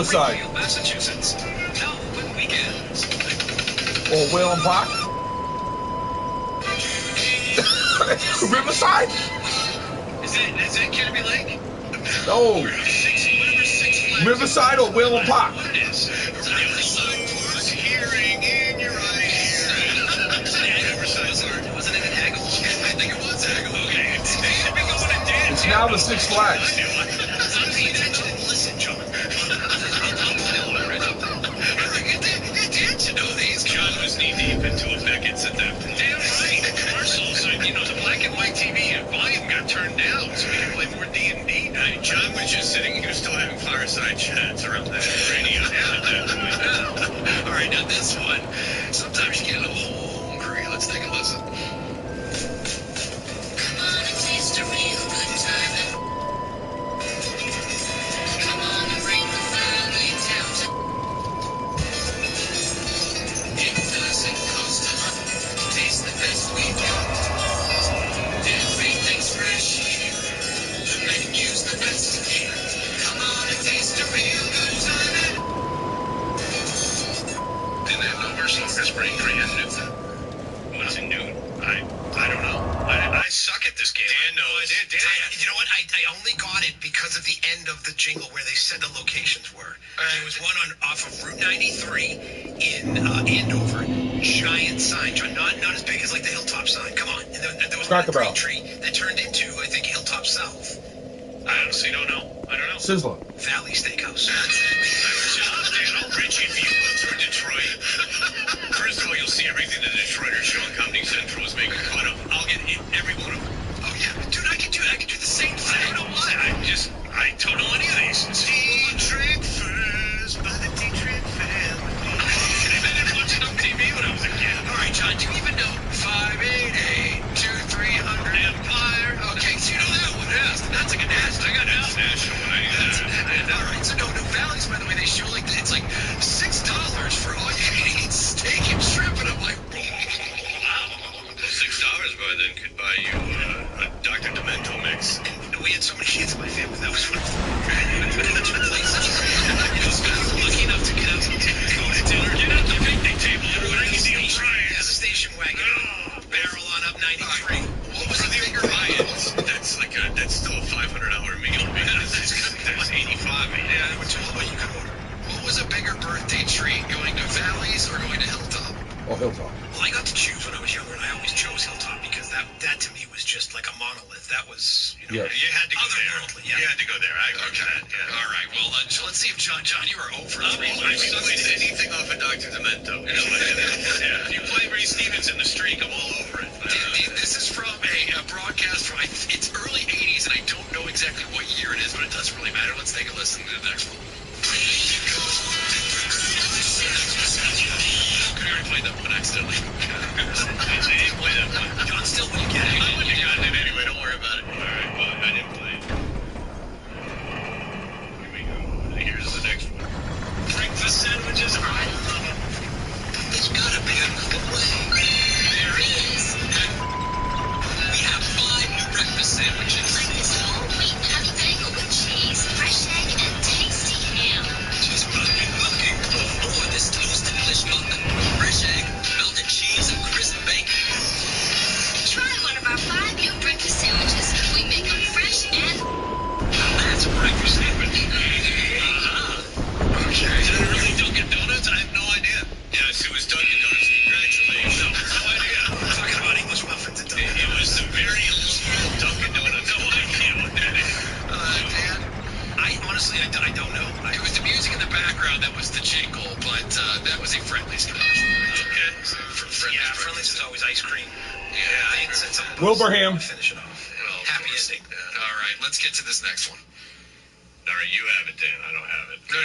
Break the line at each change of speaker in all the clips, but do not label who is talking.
Riverside.
Massachusetts. No, but weekends.
Or Whalen Park. Riverside?
Is it Kirby Lake?
No.
Six Flags.
Riverside or Whalen Park?
What it is? Riverside Park. Hearing in your right ear. Riverside. Wasn't it in Haggle? I think it was Haggle. Okay. They should be going to dance.
It's now the Six Flags.
Pay attention and listen, John. You know these. John was knee deep into a Beckett's at that point. Damn right. Commercials. The black and white TV volume got turned down so we could play more D&D. John was just sitting. He was still having fireside chats around that radio at that point. All right, now this one. Sometimes you get a little hungry. Let's take a listen. Come on and taste a real good time. Come on and bring the family down. It doesn't cost a lot. Taste the best we got. Everything's fresh here. The menu's the best here. Come on and taste a real good time. And then no worse than Spring Tree and Newton. What's in Newton? I don't know. I suck at this game. Dan knows. Dan. You know what? I only got it because of the end of the jingle where they said the locations were. There was one off of Route 93 in Andover. Giant sign, John, not as big as like the Hilltop sign. Come on. And there was one in Braintree that turned into, I think, Hilltop South. I honestly don't know. I don't know.
Sizzler.
Valley Steakhouse. Dan, Richie, if you go through Detroit, first of all, you'll see everything the Detroiters show on Comedy Central is making fun of. I'll get every one of them. Oh, yeah. Dude, I can do the same thing. I don't know why. I don't know any of these. Dietrich Furs by the Dietrich family. I didn't watch enough TV when I was a kid. All right, John, do you even know 588-2300 Empire? Okay, so you know that one. Yes, that's like a national. I got a national one. All right, so no Valleys, by the way, they show like it's like $6 for all you eat steak and shrimp, and I'm like, wow. Well, $6 by then could buy you a Dr. Demento mix. And we had so many kids in my family. That was one of the lucky enough to get out to dinner. Get out the picnic table. Everybody can see them trying. Yeah, the station wagon. Barrel on up 93. What was the bigger buy-ins? That's still a $500 meal. That's 85. Yeah, which is what you could order. What was a bigger birthday treat, going to Valleys or going to Hilltop?
Oh, Hilltop.
Well, I got to choose when I was younger, and I always chose Hilltop because that to me was just like a monolith. That was,
Yeah.
You had to go otherworldly. Yeah. You had to go there. I agree with that. Yeah. All right. Well, let's see if John, you are over 3 points. I mean, anything off of Dr. Demento. Yeah. If you play Ray Stevens in the streak, I'm all over it. This is from a broadcast from, it's early 80s, and I don't know exactly what year it is, but it doesn't really matter. Let's take a listen to the next one. I already played that one accidentally. I didn't play that one. John, still when you get it. I wouldn't have gotten it anyway. Don't worry about it. All right. Well, I didn't play it. Here we go. Here's the next one. Breakfast sandwiches. I love them. There's gotta be another way. There is. We have 5 new breakfast sandwiches.
Breakfast whole wheat honey bagel with cheese, fresh egg, and tasty ham.
Just what I've been looking for. This toasted fish muffin, fresh egg, melted cheese, and crisp bacon.
Try one of our 5 new breakfast sandwiches. We make them fresh and...
Now that's a breakfast sandwich. Okay. Is that really Dunkin' Donuts? I have no idea. Yes, it was Dunkin' Donuts. Congratulations. No idea. We're talking about English muffins at Dunkin'. It was the very old Dunkin' Donuts. No idea what that is. Dan, honestly, I don't know. It was the music in the background that was the jingle, but that was a Friendly's commercial. Okay. So Friendly's is always ice cream. Yeah, I said something.
Wilbraham.
Finish it off. Well, happy ending. All right, let's get to this next one. All right, you have it, Dan. I don't have it. No,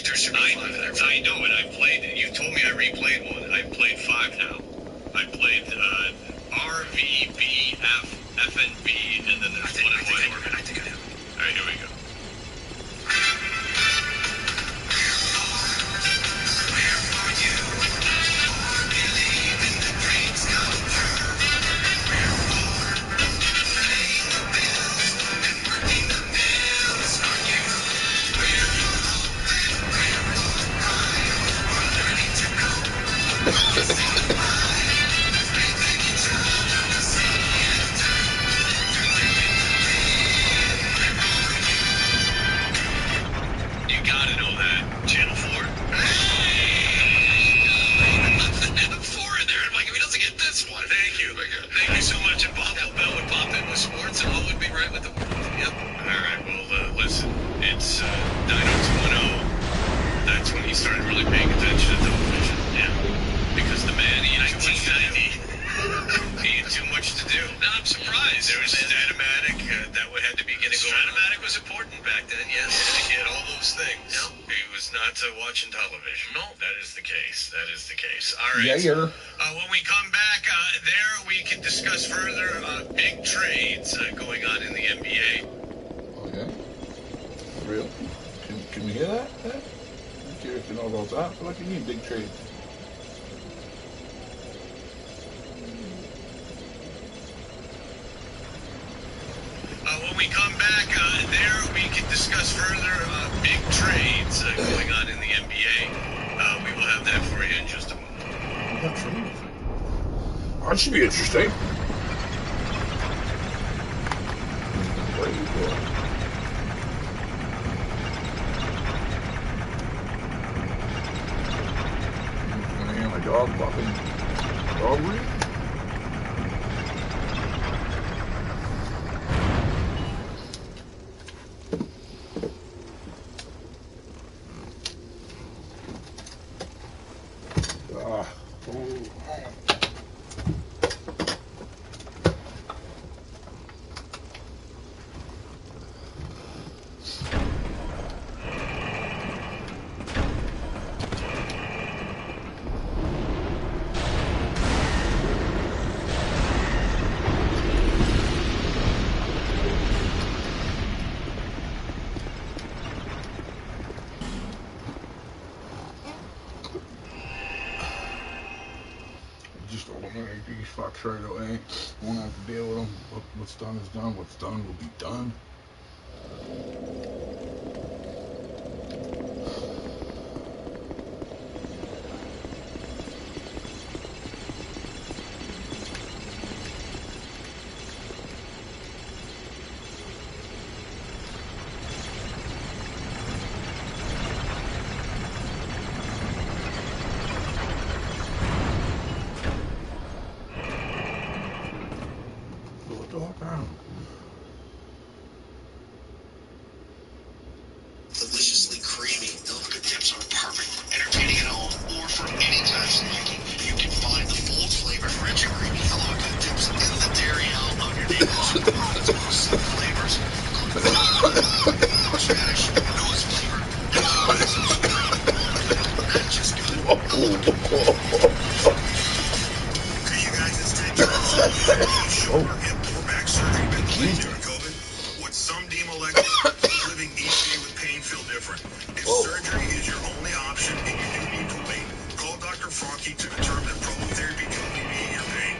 there should be 5 there. I know it. I played it. You told me I replayed one. I played 5 now. I played R, V, B, F, F, and B, and then there's one in Y. I think I have. All right, here we go. You gotta know that. Channel 4? Four in there. Like, if he doesn't get this one. Thank you. Thank you so much. And Bob Bell would pop in with sports, and all would be right with the world. Yep. All right. Well, listen. It's 90210. That's when he started really paying attention to television. Yeah. Because the man, he had 1990. He had too much to do. No, I'm surprised. There was Statomatic. That had to be getting going. Statomatic was important back then, yes. He had all those things. Yep. He was not watching television. No, that is the case. That is the case. All right.
Yeah.
When we come back, there we can discuss further big trades going on in the NBA.
Okay. Real? Can you hear that? I'm curious to know about that. I feel like you need big trades.
When we come back, there we can discuss further big trades going on in the NBA. We will have that for you in just a moment.
That should be interesting. I'm gonna hear my dog barking. Dog breed? Just eliminate these fucks right away. Won't have to deal with them. What's done is done. What's done will be done.
Deliciously creamy. Delta dips are perfect for entertaining at home or for any time snacking. You can find the full flavor, rich and creamy Delta dips in the dairy aisle of your neighborhood supermarkets. Some flavors, horseradish, nose flavor, not just good. Okay, you guys, it's 10 shoulder, hip, or back surgery been playing during COVID? What some deem elective, living each day with pain feel different. If surgery is your only option and you do need to wait, call Dr. Franke to determine if prolotherapy can alleviate your pain.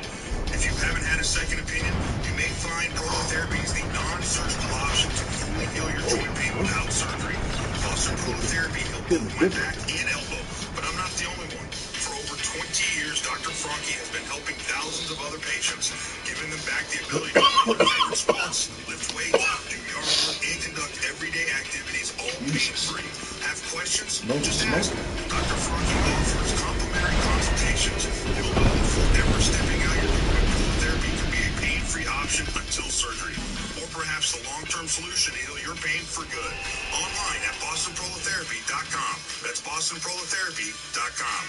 If you haven't had a second opinion, you may find prolotherapy is the non-surgical option to fully heal your joint pain without surgery. Boston Prolotherapy healed both my back and elbow, but I'm not the only one. For over 20 years, Dr. Franke has been helping thousands of other patients, giving them back the ability to play their favorite sports, lift weights, do yard work, and conduct everyday activities, all pain-free. Have questions? Just ask. Dr. Franke offers complimentary consultations. He'll know before ever stepping out your door that prolotherapy can be a pain-free option until surgery. Or perhaps the long-term solution to heal your pain for good. Online at BostonProlotherapy.com. That's BostonProlotherapy.com.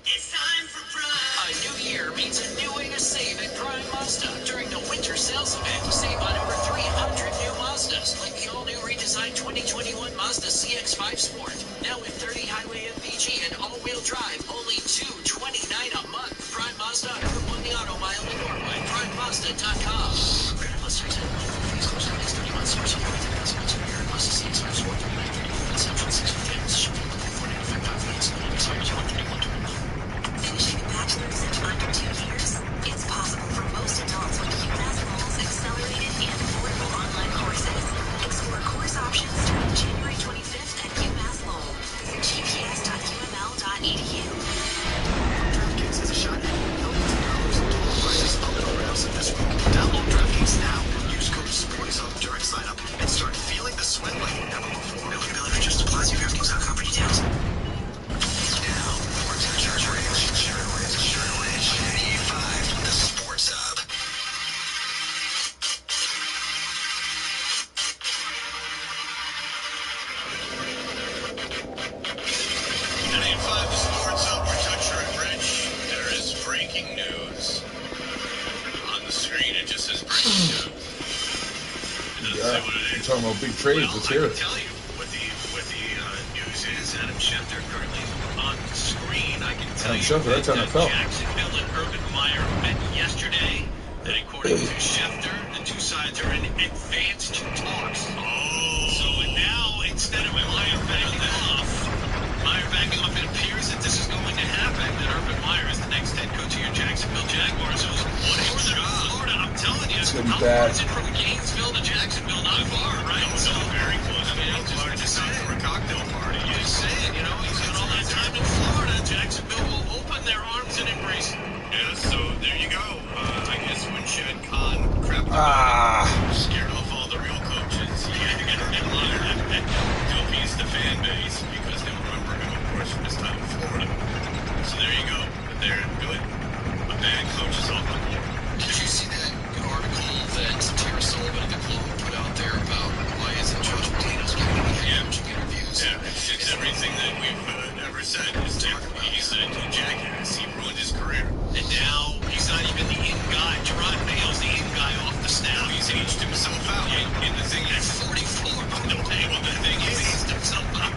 It's time for Prime. A new year means a new way to save at Prime Mazda. During the winter sales event, save on over 300 new Mazdas, like the all-new redesigned 2021 Mazda CX-5 Sport. Now with 30 highway MPG and all-wheel drive, only $229 a month. Prime Mazda on Route 1 the Auto Mile in Norway. PrimeMazda.com. Credit plus tax and monthly fees close on next 30 months. Source of everything else months per year. Mazda CX-5 Sport 3931. Central 650. Shipping monthly 495 for excluding expires 13121.
Finishing a bachelor's in under 2 years? It's possible for most adults with UMass Lowell's accelerated and affordable online courses. Explore course options starting January 25th at UMass Lowell. Visit gps.uml.edu.
talking about big trades.
Well,
Let's
I
hear
can
it.
tell you what the news is. Adam Schefter currently on screen. I can tell
Adam
you
Schefter, that's
that
NFL.
Jacksonville and Urban Meyer met yesterday. That according to Schefter, the two sides are in advanced talks. So now, instead of Meyer backing off, it appears that this is going to happen. That Urban Meyer is the next head coach of your Jacksonville Jaguars. Who's northern Florida. I'm telling you,
It's gonna be
how
bad.
far is it from Gainesville to Jacksonville? Not far, right? So very close. I mean, just saying. For a cocktail party. Just saying, you know, he's got all that time in Florida. Jacksonville will open their arms and embrace him. Yeah, so there you go. I guess when Shad Khan crapped scared off all the real coaches, he had to get in line to appease the fan base because they remember him, of course, from his time in Florida. So there you go. But they're good. A bad coach is off the board.
Did you see that article that Tara Sullivan of the Globe put out there about why isn't Josh McDaniels getting any head coaching interviews?
Yeah, it's everything that we've ever said. Is that he's a jackass. He ruined his career. And now he's not even the in guy. Gerard Mayo's the in guy off the staff. He's aged himself out. And the thing is, 44, by the way. Well, the thing is,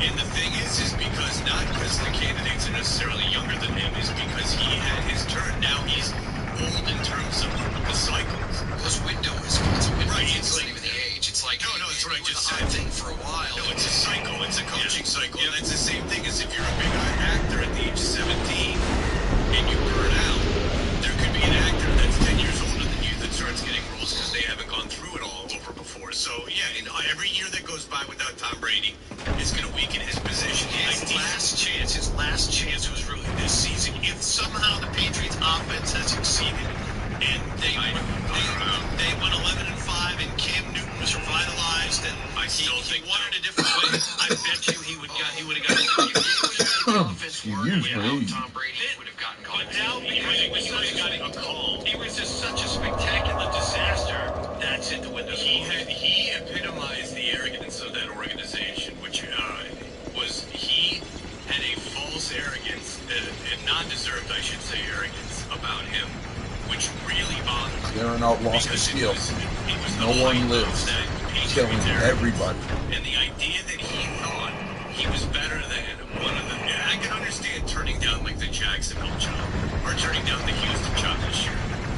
and the thing is because not because the candidates are necessarily younger than him, is because he had his turn. Now he's old in terms of the cycles.
Those windows, it's a window.
Right,
It's
it's
not
like-
even the age. It's like
No, it's what I
you were
just
the
said.
hot thing for a while.
No, it's a cycle. It's a coaching cycle. And that's the same thing as if you're a big actor at the age of 17 and you burn out. There could be an actor that's 10 years older than you that starts getting roles because they haven't gone through it all over before. So, yeah, every year that goes by without Tom Brady is going to weaken his position. His last chance was really this season. If somehow the Patriots offense has succeeded and they went 11-5 and Cam Newton was revitalized and he wanted a different way, I bet you he would have gotten
Excuse me.
Tom Brady would have gotten called.
But now he was just such a spectacular disaster. That's it. The window. He epitomized the arrogance of that organization, which was he had a false arrogance and non-deserved, I should say, arrogance about him, which really bothered me.
They're an outlaw
Because
skill.
it was
No
the
one
light
lives.
that
Killing
Patriots era.
everybody.
And the idea that he thought he was better than one of the... I can understand turning down, like, the Jacksonville job or turning down the Houston job this year.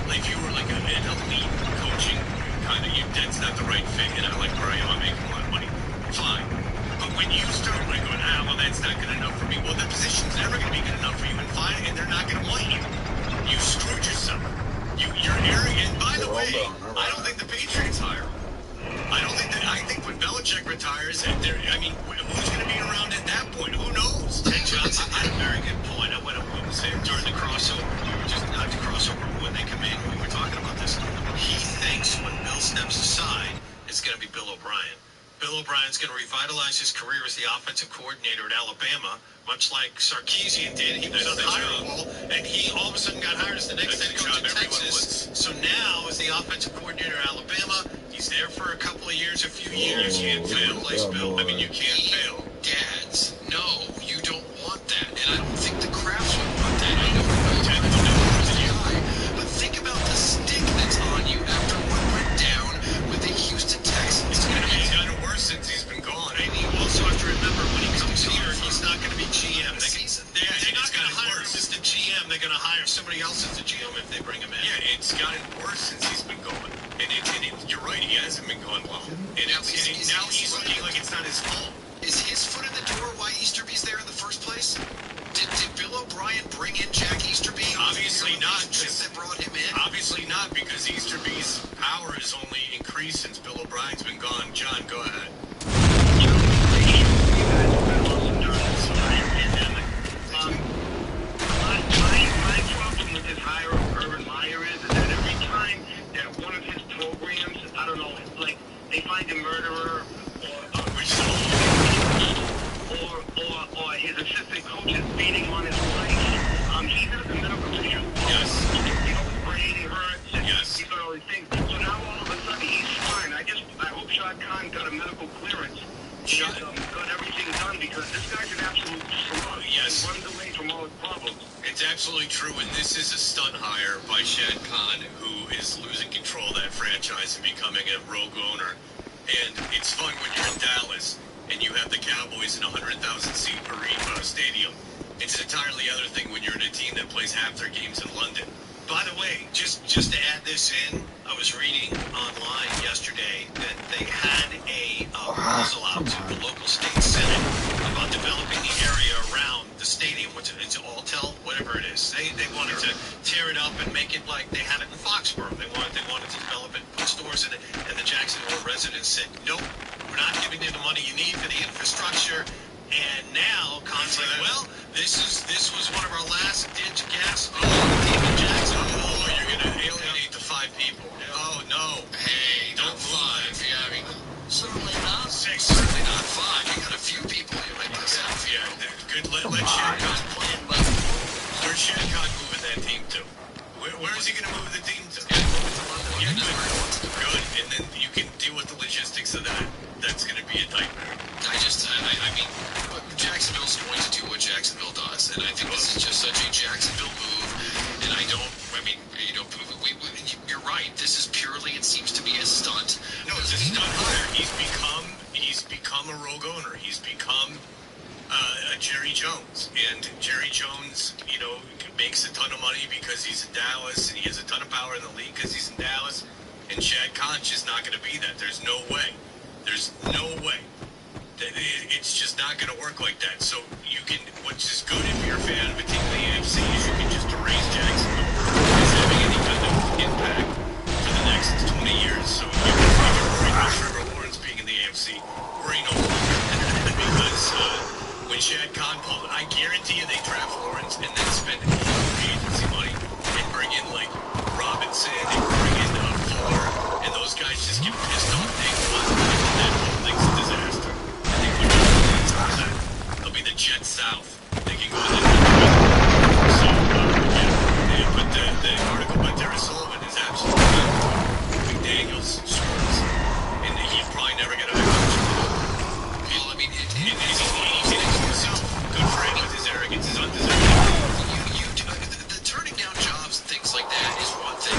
Like, if you were, like, an elite coaching kind of... That's not the right fit, and I like where I am. I'm making a lot of money. Fine. But when you start, like, going, well, that's not good enough for me. Well, the position's never going to be good enough for you, and fine, and they're not going to want you. You screwed yourself. You're arrogant. By the way, I don't think the Patriots hire him. I think when Belichick retires, who's going to be around at that point? Who knows? Ted Johnson had a very good point. I went up with him during the crossover. We were just not the crossover when they come in. We were talking about this. He thinks when Bill steps aside, it's going to be Bill O'Brien. Bill O'Brien's going to revitalize his career as the offensive coordinator at Alabama, much like Sarkisian did. He was on the hire wall, and he all of a sudden got hired as the next head coach at Texas. So now, as the offensive coordinator at Alabama, he's there for a couple of years, a few years. You can't fail, Bill. I mean, you can't fail.
Dads, no, you don't want that. And I don't think the Crafts would want that. I know but think about the stick that's on you after what went down with the Houston Texans.
It's going to be kind of worse since he's been gone. And you also have to remember, when he comes here, he's not going to be GM. They're not going to hire him as the GM. They're going to hire somebody else as the GM if they bring him in. Yeah, it's gotten worse since he's been gone. And you're right, he hasn't been gone long. And now he's looking like it's not his fault.
Is his foot in the door why Easterby's there in the first place? Did Bill O'Brien bring in Jack Easterby?
Obviously not.
That brought him in?
Obviously not, because Easterby's power has only increased since Bill O'Brien's been gone. John, go ahead.
My problem with this hire of Urban Meyer is that every time that one of his programs, I don't know, like they find a murderer or his assistant coach is beating on his wife, he has a medical issue.
Yes.
His brain hurts.
Yes.
He's got all these things. So now all of a sudden he's fine. I hope Shad Khan got a medical clearance. Got everything done because this guy's an absolute fraud.
Yes.
He runs away from all his problems.
It's absolutely true, and this is a stunt hire by Shad Khan, who is losing control of that franchise and becoming a rogue owner. And it's fun when you're in Dallas and you have the Cowboys in a 100,000-seat arena stadium. It's an entirely other thing when you're in a team that plays half their games in London. By the way, just to add this in, I was reading online yesterday that they had a proposal out to the local state senate about developing the area around the stadium. It's Alltel, whatever it is. They wanted to tear it up and make it like they have it in Foxborough. They wanted to develop it, put stores in it, and the Jacksonville residents said, nope, we're not giving you the money you need for the infrastructure. And now, Con's like, well, this was one of our last ditch gasps. Oh, team in Jacksonville. Oh, you're going to alienate the 5 people. Oh, no.
Hey,
Don't
not 5. Yeah, I mean,
Certainly not.
6. Certainly not 5. You got a few people you might piss off.
Yeah, good. Let Shad Khan play. Where's Shad Khan moving that team to? Where is he going to move the team to? Yeah, good. And then you can deal with the logistics of that. That's going to be a nightmare.
I mean, Jacksonville's going to do what Jacksonville does, and I think this is just such a Jacksonville move. And you're right. This is purely, it seems to be a stunt.
No, it's a stunt hire. He's become a rogue owner. He's become a Jerry Jones, and Jerry Jones, makes a ton of money because he's in Dallas, and he has a ton of power in the league because he's in Dallas. And Shad Khan's just not going to be that. There's no way. It's just not going to work like that. So what's just good if you're a fan of a team in the AFC is you can just erase Jacksonville as having any kind of impact for the next 20 years. So you can worry about Trevor Lawrence being in the AFC. Worry no longer. Because when Shad Khan pulled, I guarantee you they draft Lawrence and then spend all the agency money and bring in like Robinson and bring in Fuller, and those guys just get pissed off day one. That whole thing's a disaster. And they put that. They'll be the Jets South. They can go in there. So, but the article by Terry Sullivan is absolutely good. McDaniels screws. And he's probably never going to coach.
Well, I mean,
He's himself. Good for him with his arrogance. Is undeserved.
the turning down jobs and things like that is one thing.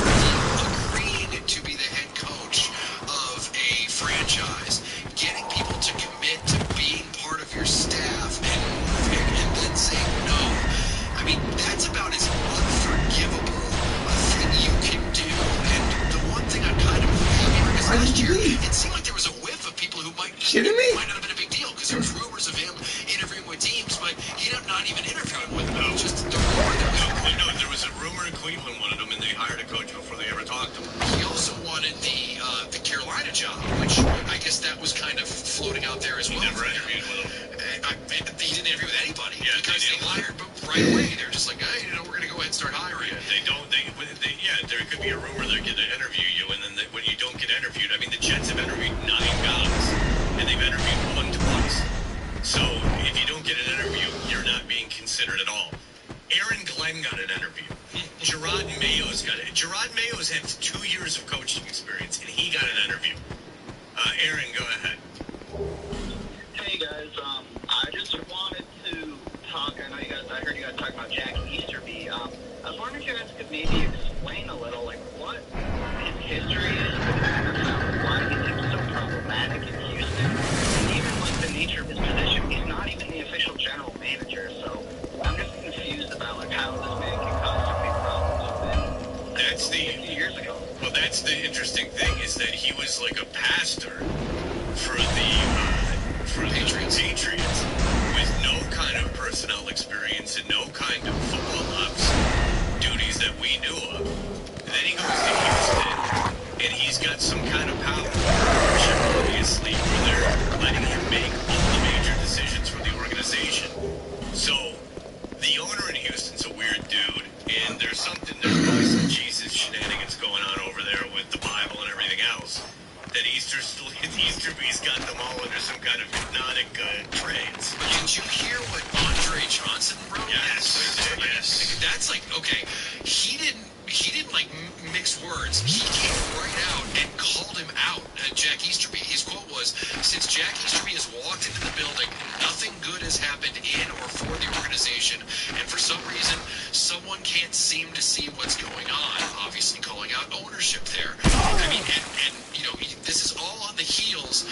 Agreeing to be the head coach of a franchise, getting people to commit to being part of your staff, and then saying no. I mean, that's about as unforgivable a thing you can do. And the one thing I'm kind of happy is last year, it seemed like there was a whiff of people who might not have been a big deal, because there was rumors of him interviewing with teams, but he ended up not even interviewing with them. Just the rumor that was.
No, there was a rumor Cleveland wanted him, and they hired a coach before they ever talked to him.
He also wanted the Carolina job, which I guess that was kind of floating out there as well.
He never interviewed with him.
He didn't interview with anybody.
Yeah,
because
they
they hired, but right away they're just like, hey, we're going to go ahead and start hiring.
Yeah, there could be a rumor they're going to interview you, and then when you don't get interviewed, I mean, the Jets have interviewed 9 guys, and they've interviewed 1 twice. So if you don't get an interview, you're not being considered at all. Aaron Glenn got an interview. Gerard Mayo's got it. Gerard Mayo's had 2 years of coaching experience, and he got an interview. Aaron, go ahead.
Hey guys, I just wanted to talk. I heard you guys talking about Jack Easterby. I was wondering if you guys could maybe explain a little, like what his history is with the NFL, why he seems so problematic in Houston, and even like the nature of his position. He's not even the official general manager, so I'm just confused about like how this man can cause so many problems within
That's
50 years ago.
Well, that's the interesting thing, is that he was like a pastor for the Patriots with no kind of personnel experience and no kind of football ops duties that we knew of. And then he goes to Houston, and he's got some kind of power, obviously, where they're letting him make all the major decisions for the organization. So the owner in Houston's a weird dude, and there's probably some Jesus shenanigans going on over there with the Bible and everything else. That Easterby's got them all under some kind of hypnotic trance.
But did you hear what Andre Johnson wrote?
Yes, I did, yes.
That's like, okay, he didn't like mix words. He came right out and called him out. Jack Easterby, his quote was, since Jack Easterby has walked into the building, nothing good has happened in or for the organization, and for some reason, someone can't seem to see what's going on, obviously calling out ownership there. I mean, and this is all on the heels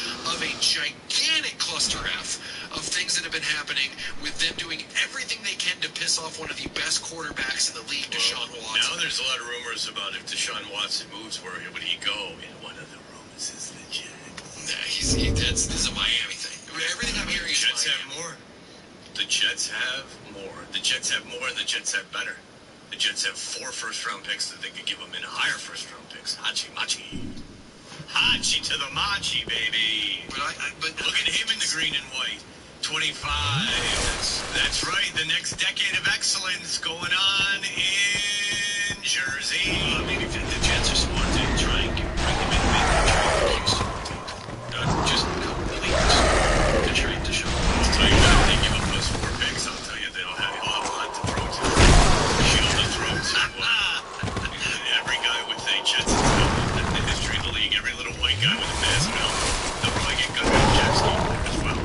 have been happening with them doing everything they can to piss off one of the best quarterbacks in the league, Deshaun Watson.
Now there's a lot of rumors about if Deshaun Watson moves, where would he go? And one of the rumors is the Jets.
Nah, this is a Miami thing. Everything I'm hearing is
Jets have
Miami.
more. The Jets have more. The Jets have more, and the Jets have better. The Jets have 4 first-round picks that they could give them in higher first-round picks. Hachi machi. Hachi to the machi, baby.
But
Look at him in the green and white. 25. That's right. The next decade of excellence going on in Jersey.
Maybe the Jets are smart to try and bring him in, maybe trade Kingston. Just to trade Deshaun.
I'll tell you what, if they give up those 4 picks, I'll tell you they'll have a lot to throw to. Shield to throw to. Every guy with a Jets in the history of the league, every little white guy with a mask now, they'll probably get good at Jets as well.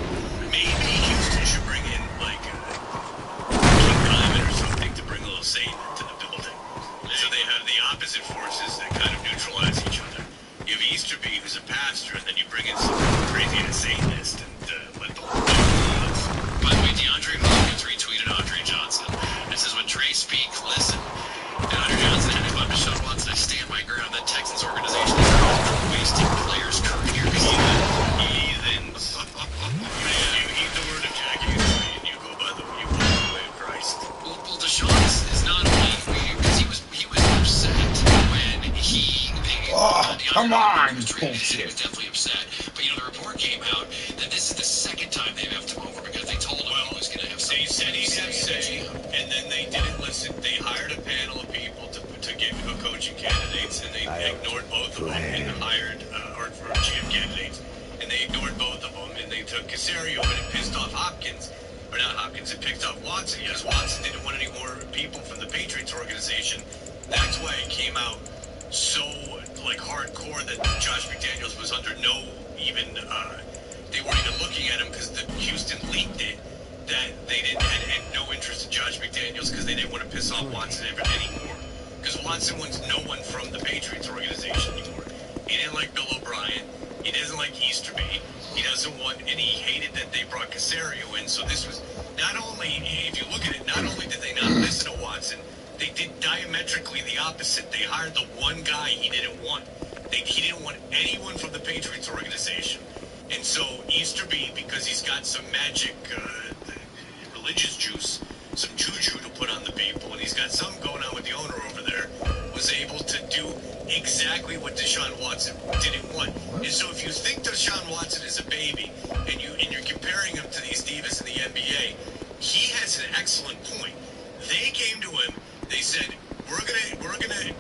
Maybe Houston should bring in like King Diamond or something to bring a little Satan into the building. So they have the opposite forces that kind of neutralize each other. You have Easterby, who's a pastor, and then you bring in some crazy Satanist and let the whole thing nuts.
By the way, DeAndre Hopkins retweeted Andre Johnson. It says, when Trey speaks, listen. And Andre Johnson had about Deshaun Watson. I stand my ground. That Texans organization is wasting players' careers.
Heathens. You eat the word of Jackie, and you go by the way of Christ.
Well, Deshaun is not only because he was upset when
come on,
he was
bullshit.
definitely upset. But the report came out that this is the second time they've effed him over because they told him he was going to have something.
They said he'd have say, and then they didn't listen. They hired a panel of people to get coaching candidates, and they ignored both of them and hired or GM candidates, and they ignored both of them, and they took Caserio, and it pissed off Hopkins. Or not Hopkins, it pissed off Watson. Yes, Watson didn't want any more people from the Patriots organization. That's why it came out so hardcore that Josh McDaniels was under no even they weren't even looking at him because the Houston leaked it that they didn't had no interest in Josh McDaniels because they didn't want to piss off Watson anymore. Because Watson wants no one from the Patriots organization anymore. He didn't like Bill O'Brien. He doesn't like Easterby. He doesn't want, and he hated that they brought Caserio in. So this was not only, if you look at it, not only did they not listen to Watson, they did diametrically the opposite. They hired the one guy he didn't want. He didn't want anyone from the Patriots organization. And so Easterby, because he's got some magic religious juice, some juju to put on the people, and he's got something going on with the owner over there, was able to do exactly what Deshaun Watson didn't want. And so if you think Deshaun Watson is a baby, and you're comparing him to these divas in the NBA, he has an excellent point. They came to him, they said, we're gonna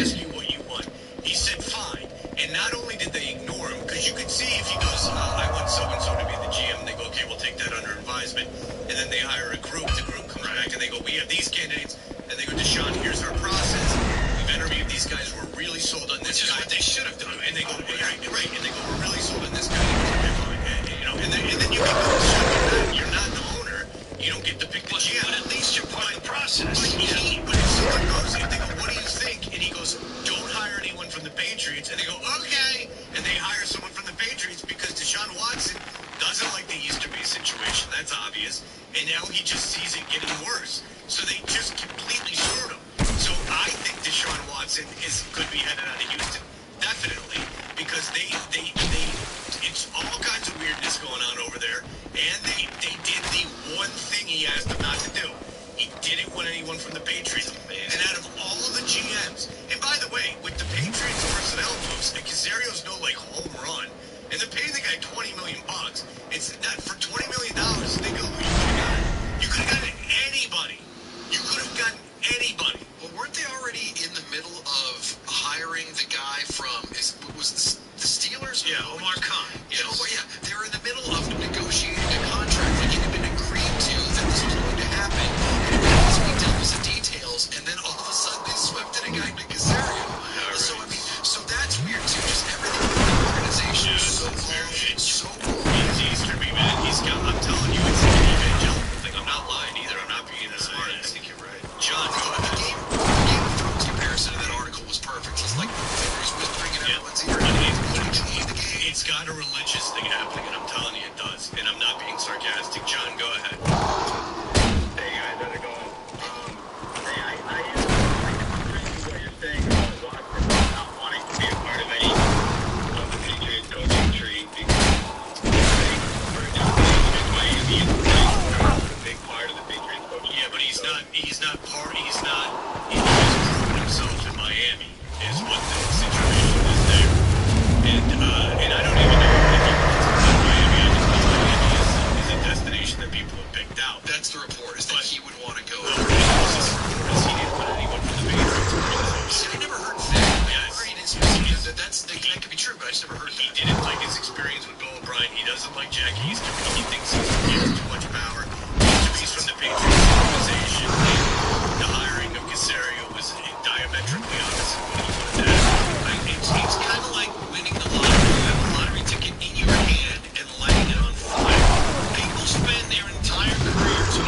ask you what you want. He said, fine. And not only did they ignore him, because you could see if he goes, I want so-and-so to be the GM, and they go, okay, we'll take that under advisement. And then they hire a group. The group comes back, and they go, we have these candidates. And they go, Deshaun, here's our process. We've interviewed these guys. We're really sold on this guy.
Which is what they should have done.
And they go, right. And they go, we're really sold on this guy. And then you can go, you're not the owner. You don't get to pick the GM.
But at least you're part of the process.
But if someone goes, if they go, what do you think? And he goes, don't hire anyone from the Patriots. And they go, okay. And they hire someone from the Patriots because Deshaun Watson doesn't like the Easterby situation. That's obvious. And now he just sees it getting worse. So they just completely screwed him. So I think Deshaun Watson could be headed out of Houston. Definitely. Because it's all kinds of weirdness going on over there. And they did the one thing he asked them not to do. He didn't want anyone from the Patriots. And out of all of the GMs, and by the way, with the Patriots personnel moves, Casario's no home run, and they're paying the guy $20 million. It's not for $20 million. Think of who you could have gotten anybody. You could have gotten anybody.
Well, weren't they already in the middle of hiring the guy from was the Steelers?
Yeah, Omar Khan.
Yes. Yeah, they were in the middle of negotiating a contract. It had been agreed to that this was going to happen. And we had speak devil's the details, and then all of a sudden they swept in a guy named Caserio. So that's weird too. Just everything in the organization is so
It's very
so
He's Easterby, man. I'm telling you, it's an
not part. He's not. He has proven himself in Miami. Is what the situation is there. And I don't even know if he wants to play Miami. I just know Miami is a destination that people have picked out.
That's the report, is that he would want to go.
Well, he didn't put anyone for the Patriots.
See, I never heard that.
Yes.
He didn't speak. That could be true, but I just never heard
He
that.
didn't like his experience with Bill O'Brien. He doesn't like Jack Easterby. He thinks he has too much power. Easterby's from the Patriots organization. And the hiring of Caserio was diametrically opposite what he wanted to have.
It's kind of like winning the lottery. You have a lottery ticket in your hand and lighting it on fire. People spend their entire careers,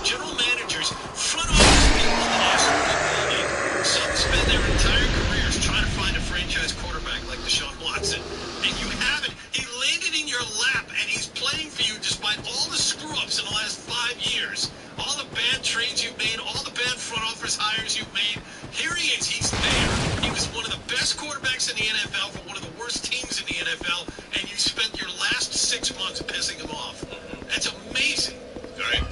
general managers, front office people in the National Football League, some spend their entire careers trying to find a franchise quarterback like Deshaun Watson. And you haven't. He landed in your lap, and he's playing for you despite all the screw-ups in the last 5 years. All the bad trades you've made, all the bad front office hires you've made. Here he is. He's there. He was one of the best quarterbacks in the NFL for one of the worst teams in the NFL, and you spent your last 6 months pissing him off. That's amazing.
Right?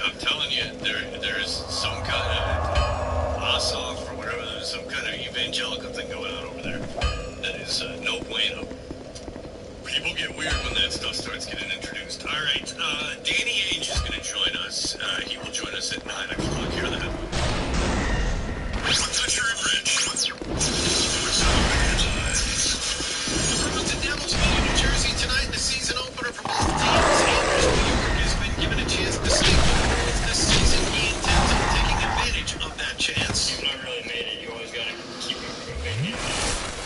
I'm telling you, there is some kind of Ossoff or whatever. There's some kind of evangelical thing going on over there. That is no bueno. People get weird when that stuff starts getting introduced. All right, Danny Ainge is going to join us. He will join us at 9 o'clock. Hear that? Country Bridge.
The Bruins and Devils meet in New Jersey tonight in the season opener for both teams. Andrews, New York has been given a chance to say it's the season he intends on taking advantage of that chance.
You've not really made it. You always got to keep improving and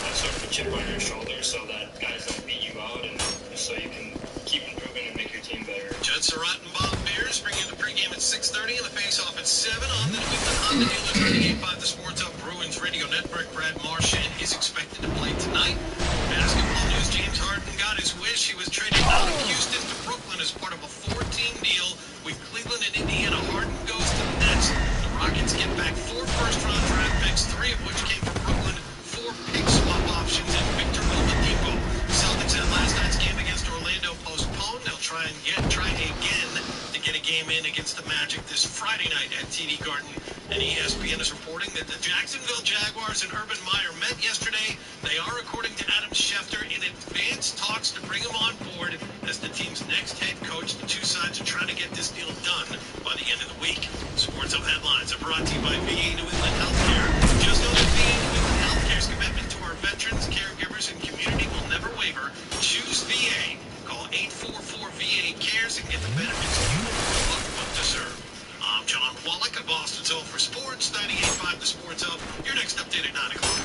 have sort of a chip on your shoulder so that guys don't beat you out and so you can keep improving and make your team better.
Judd Surratt and Bob Beers bring you the pregame at 6:30 and the face-off at 7 on the New England Honda Dealers 98.5 The Sports Hub Bruins Radio Network. Brad Marchand is expected to play tonight. Basketball news, James Harden got his wish. He was traded out of Houston to Brooklyn as part of a 4-team deal with Cleveland and Indiana. Harden goes to the Nets. The Rockets get back 4 first-round draft picks, 3 of which came from Brooklyn, 4 pick swap options, and Victor Oladipo. Celtics had last night's game against Orlando postponed. They'll try again to get a game in against the Magic this Friday night at TD Garden. And ESPN is reporting that the Jacksonville Jaguars and Urban Meyer met yesterday. They are, according to Adam Schefter, in advanced talks to bring him on board as the team's next head coach. The two sides are trying to get this deal done by the end of the week. Sports Hub headlines are brought to you by VA New England Healthcare. Just know that VA New England Healthcare's commitment to our veterans, caregivers, and community will never waver. Choose VA. Call 844-VA-CARES and get the benefits you love but deserve. I'm John Wallach of Boston's Home for Sports, 98.5 The Sports Hub. Your next update at 9 o'clock.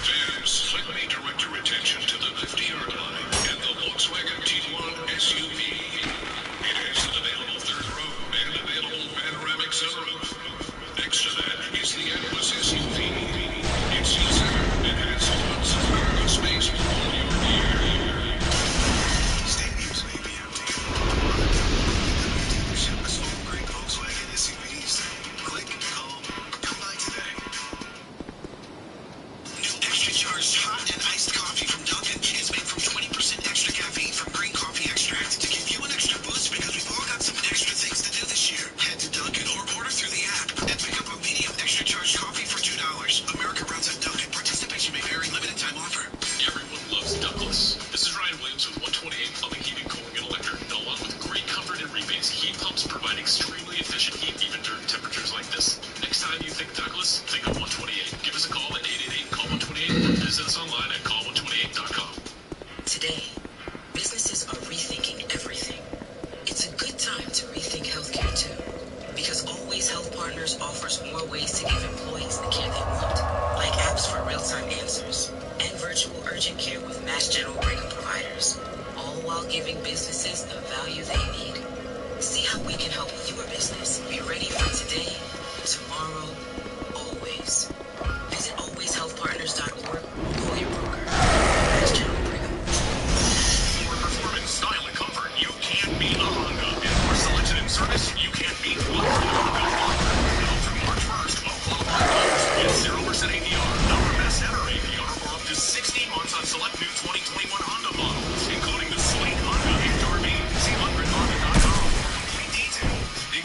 Fans, let me direct your attention to the 50-yard line and the Volkswagen Tiguan SUV. It has an available third row and available panoramic sunroof. Next to that is the Atlas SUV. It seats better and has lots of cargo space for all your gear.
Stadiums may be empty. Some great Volkswagen SUVs. Click, call, or come by today. New extra charged hot and iced coffee from Dunkin' is made from 20% extra caffeine from green coffee extract to give you an extra boost because we've all got some extra things to do this year. Head to Dunkin' or order through the app and pick up a medium extra charged coffee for $2. America runs on Dunkin'. Participation may vary. Limited time offer.
Everyone loves Douglas. This is Ryan Williams with 128 Plumbing, Heating, Cooling, and Electric. Along with great comfort and rebates, heat pumps provide extremely efficient heat even during temperatures like this. Next time you think Douglas, think of 128. Give us a call at 888-CALL-128 or visit us online at call128.com.
Today, businesses are rethinking everything. It's a good time to rethink healthcare too, because Always Health Partners offers more ways to give employees the care they want, like apps for real-time answers and virtual urgent care with Mass General Brigham providers, all while giving businesses the value they need. See how we can help your business be ready for today, tomorrow, always. Visit alwayshealthpartners.org or call your broker. Mass General Brigham.
For performance, style, and comfort, you can't beat a Honda. And for selection and service, you can't beat what Honda offers. Now through March 1st, all qualified loans get 0% APR, our best ever APR, for up to 60 months on select new 2021 Honda models, including the sleek Honda HRV. See HundredHonda.com for complete details. The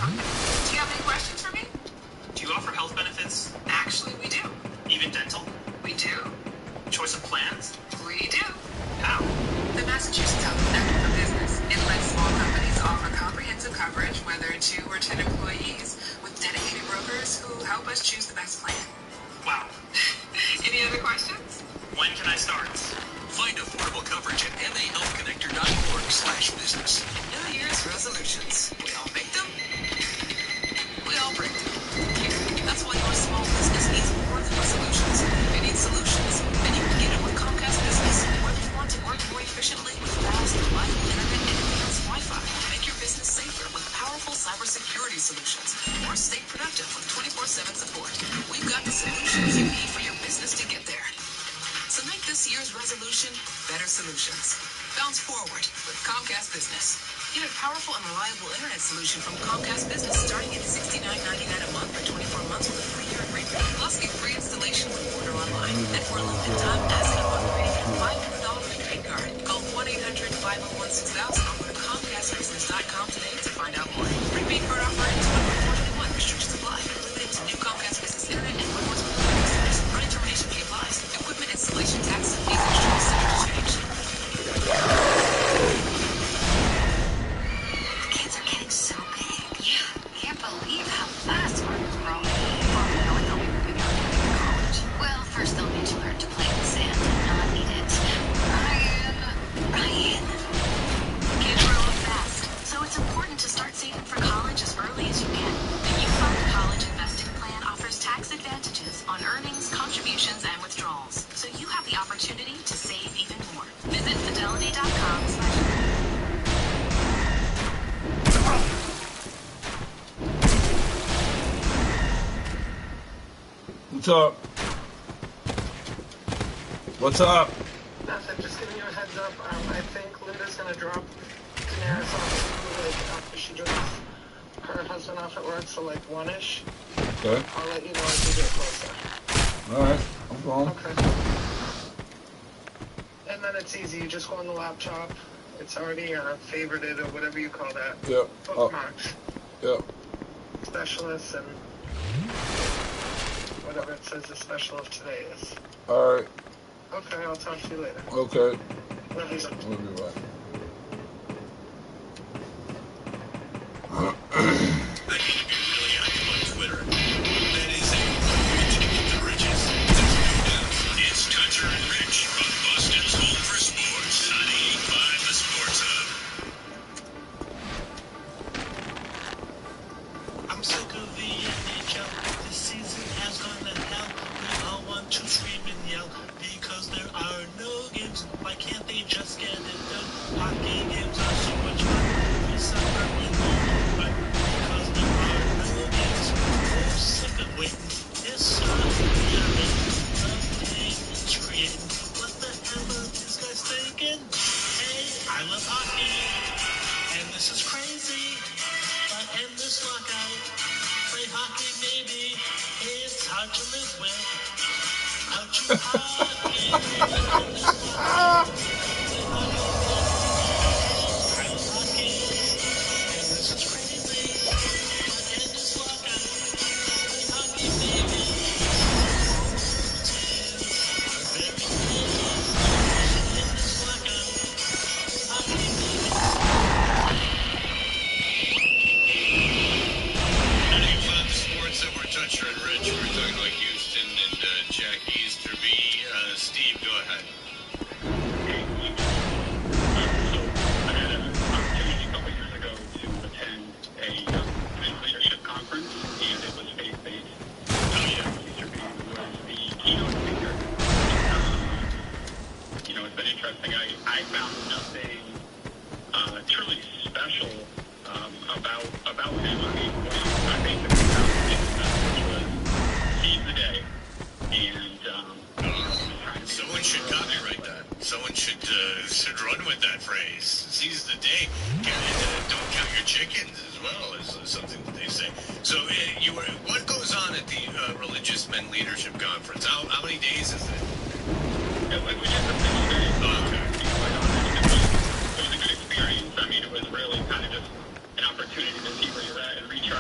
company. Do you have any questions for me?
Do you offer health benefits?
Actually, we do.
Even dental?
We do.
Choice of plans?
We do.
How?
The Massachusetts Health Connector for Business. It lets small companies offer comprehensive coverage, whether 2 or 10 employees, with dedicated brokers who help us choose the best plan.
Wow.
Any other questions?
When can I start?
Find affordable coverage at mahealthconnector.org/business.
New Year's resolutions. We all make them. We all break them. That's why your small business needs more than resolutions. It needs solutions. And you can get it with Comcast Business. Whether you want to work more efficiently with fast, reliable internet and enhanced Wi-Fi, make your business safer with powerful cybersecurity solutions, or stay productive with 24/7 support. We've got the solutions you need for your business to get there. So make this year's resolution better solutions. Bounce forward with Comcast Business. Get a powerful and reliable internet solution from Comcast Business starting at $69.99 a month for 24 months with a 3-year agreement. Plus, get free installation when you order online. And for a limited time, ask and upgrade your $500 prepaid card. Call 1-800-501-6000 or go to ComcastBusiness.com today to find out more. Prepaid card offer ends 1/4/21. Restrictions apply. Limited to new Comcast Business internet and one more customers. Running termination fee applies. Equipment installation taxes and fees extra subject to change.
Kids are getting so big. Yeah, can't believe how fast we're growing. Before we know it, they'll be moving out to college. Well, first they'll need to learn to play with sand and not eat it. Ryan. Kids grow up fast, so it's important to start saving for college as early as you can. The New Fund College Investing Plan offers tax advantages on earnings, contributions, and withdrawals, so you have the opportunity to save even more. Visit fidelity.com/.
What's up? What's up?
Nothing, just giving you a heads up. I think Linda's gonna drop Daenerys off like after she drops her husband off at work, so like 1-ish.
Okay.
I'll let you know as we get closer.
Alright, no problem.
Okay. And then it's easy, you just go on the laptop. It's already favorited or whatever you call that.
Yep.
Bookmarks.
Yep.
Specialists and whatever it says the special of today is.
Alright.
Okay, I'll talk to you later.
Okay.
Love you.
We'll be back.
Really active on Twitter. That is a rich of the richest. There's no doubt. It's Toucher and Rich on Boston's Home for Sports. 98.5 The Sports Hub.
I'm sick of the NHL. This season has gone to hell. We all want to scream and yell because there are no games. Why can't they just get it done? Hockey games are so much fun. We suffer in the but because there are no games. We're sick of waiting. It's so boring. The pain is creating. What the hell are these guys thinking? Hey, I love hockey, and this is crazy. But in this lockout, play hockey maybe. It's hard to live with. Out you hockey. In this lockout, play hockey maybe. I love hockey, and this is crazy. But in this lockout, play hockey maybe. Teams are very big. In this lockout, play hockey maybe.
95 The Sports Hub, we're Toucher and Rich. We're talking about Houston and Jack Easterby. Steve, go ahead.
So I had an opportunity a couple years ago to attend a men's leadership conference, and it was faith-based. Easterby was the keynote speaker. It's been interesting. I found nothing truly special about him. I mean, I basically found his message was seize the day, and
Someone should copyright that. Someone should run with that phrase. Seize the day. Don't count your chickens as well, is something that they say. So what goes on at the Religious Men Leadership Conference? How many days is it?
It was just a single day.
Okay.
To be quite honest, it was a good experience. I mean, it was really kind of just an opportunity to see where you're at and recharge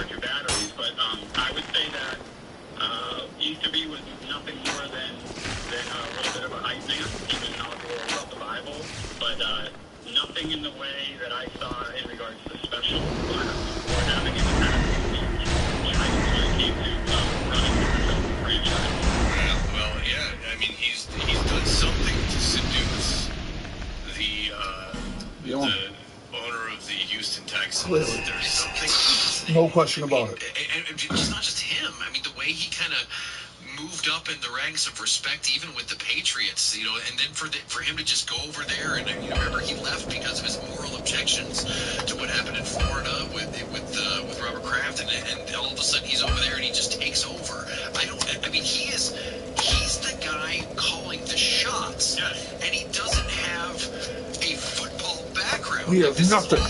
No question about it.
And it's not just him. I mean, the way he kind of moved up in the ranks of respect, even with the Patriots, you know, and then for him to just go over there, and you know, remember he left because of his moral objections to what happened in Florida with Robert Kraft, and all of a sudden he's over there and he just takes over. He's the guy calling the shots, and he doesn't have a football background.
He has nothing.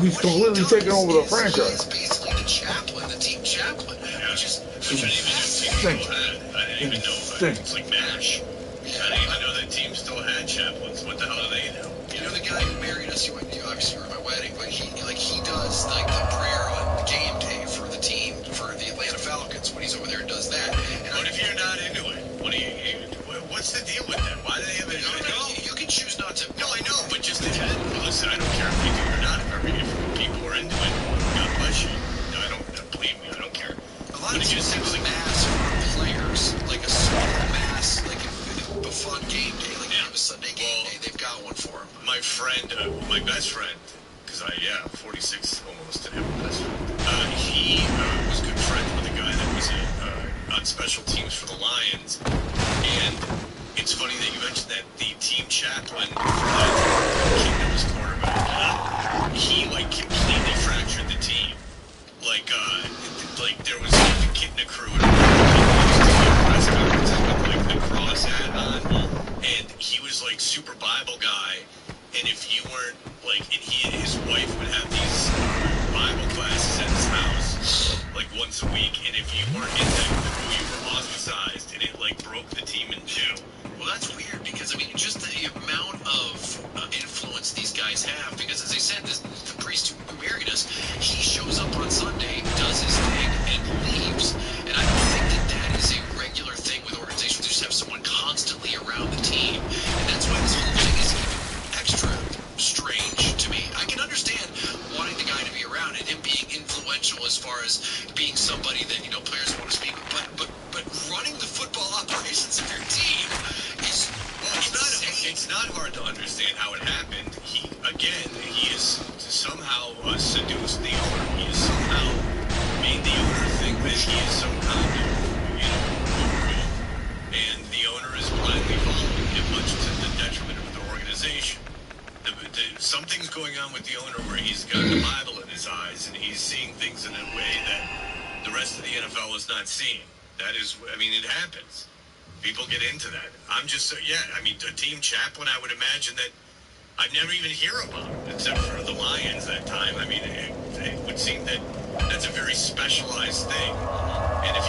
He's completely taken over the franchise.
He's basically the chaplain, the team chaplain. Which is
Instinct.
I didn't even know. It's like MASH. I didn't even know that team still had chaplains. What the hell do they know?
You know the guy who married us? You obviously were at my wedding, but he does like the prayer on game day for the team, for the Atlanta Falcons when he's over there and does that. And
what if you're not into it? What's the deal with that? Why do they have it?
You can choose not to.
No, I know, but just listen, I don't care if you do or not. If people are into it, God bless you. No, believe me, I don't care.
A lot of teams have a mass for players, like a small mass, like a fun game day, like a Sunday game day. They've got one for him.
My friend, my best friend, because 46 almost didn't have a best friend. He was good friends with a guy that was on special teams for the Lions, and it's funny that you mentioned that the team chaplain for that kid that was quarterback, he like completely fractured the team. Like there was like a kid in the crew press conferences with like the cross hat on, and he was like super Bible guy, and if you weren't like, and he and his wife would have these Bible classes at his house like once a week, and if you weren't in that crew, you were ostracized, and it like broke the team in two.
Well, that's weird because, I mean, just the amount of influence these guys have, because as I said, the priest who married us, he shows up on Sunday, does his thing, and leaves. And I don't think that is a regular thing with organizations. They just have someone constantly around the team. And that's why this whole thing is even extra strange to me. I can understand wanting the guy to be around and him being influential as far as being somebody that, you know, players want to speak with, but running the football operations of your team is
it's not hard to understand how it happened. He is somehow seduced the owner. He has somehow made the owner think that he is some kind of, you know, guru, and the owner is blindly following him, much to the detriment of the organization. Something's going on with the owner where he's got the Bible in his eyes, and he's seeing things in a way that the rest of the NFL is not seeing. That is, I mean, it happens. People get into that. I'm just, a team chaplain, I would imagine that I'd never even hear about, except for the Lions that time. I mean, it would seem that that's a very specialized thing. And it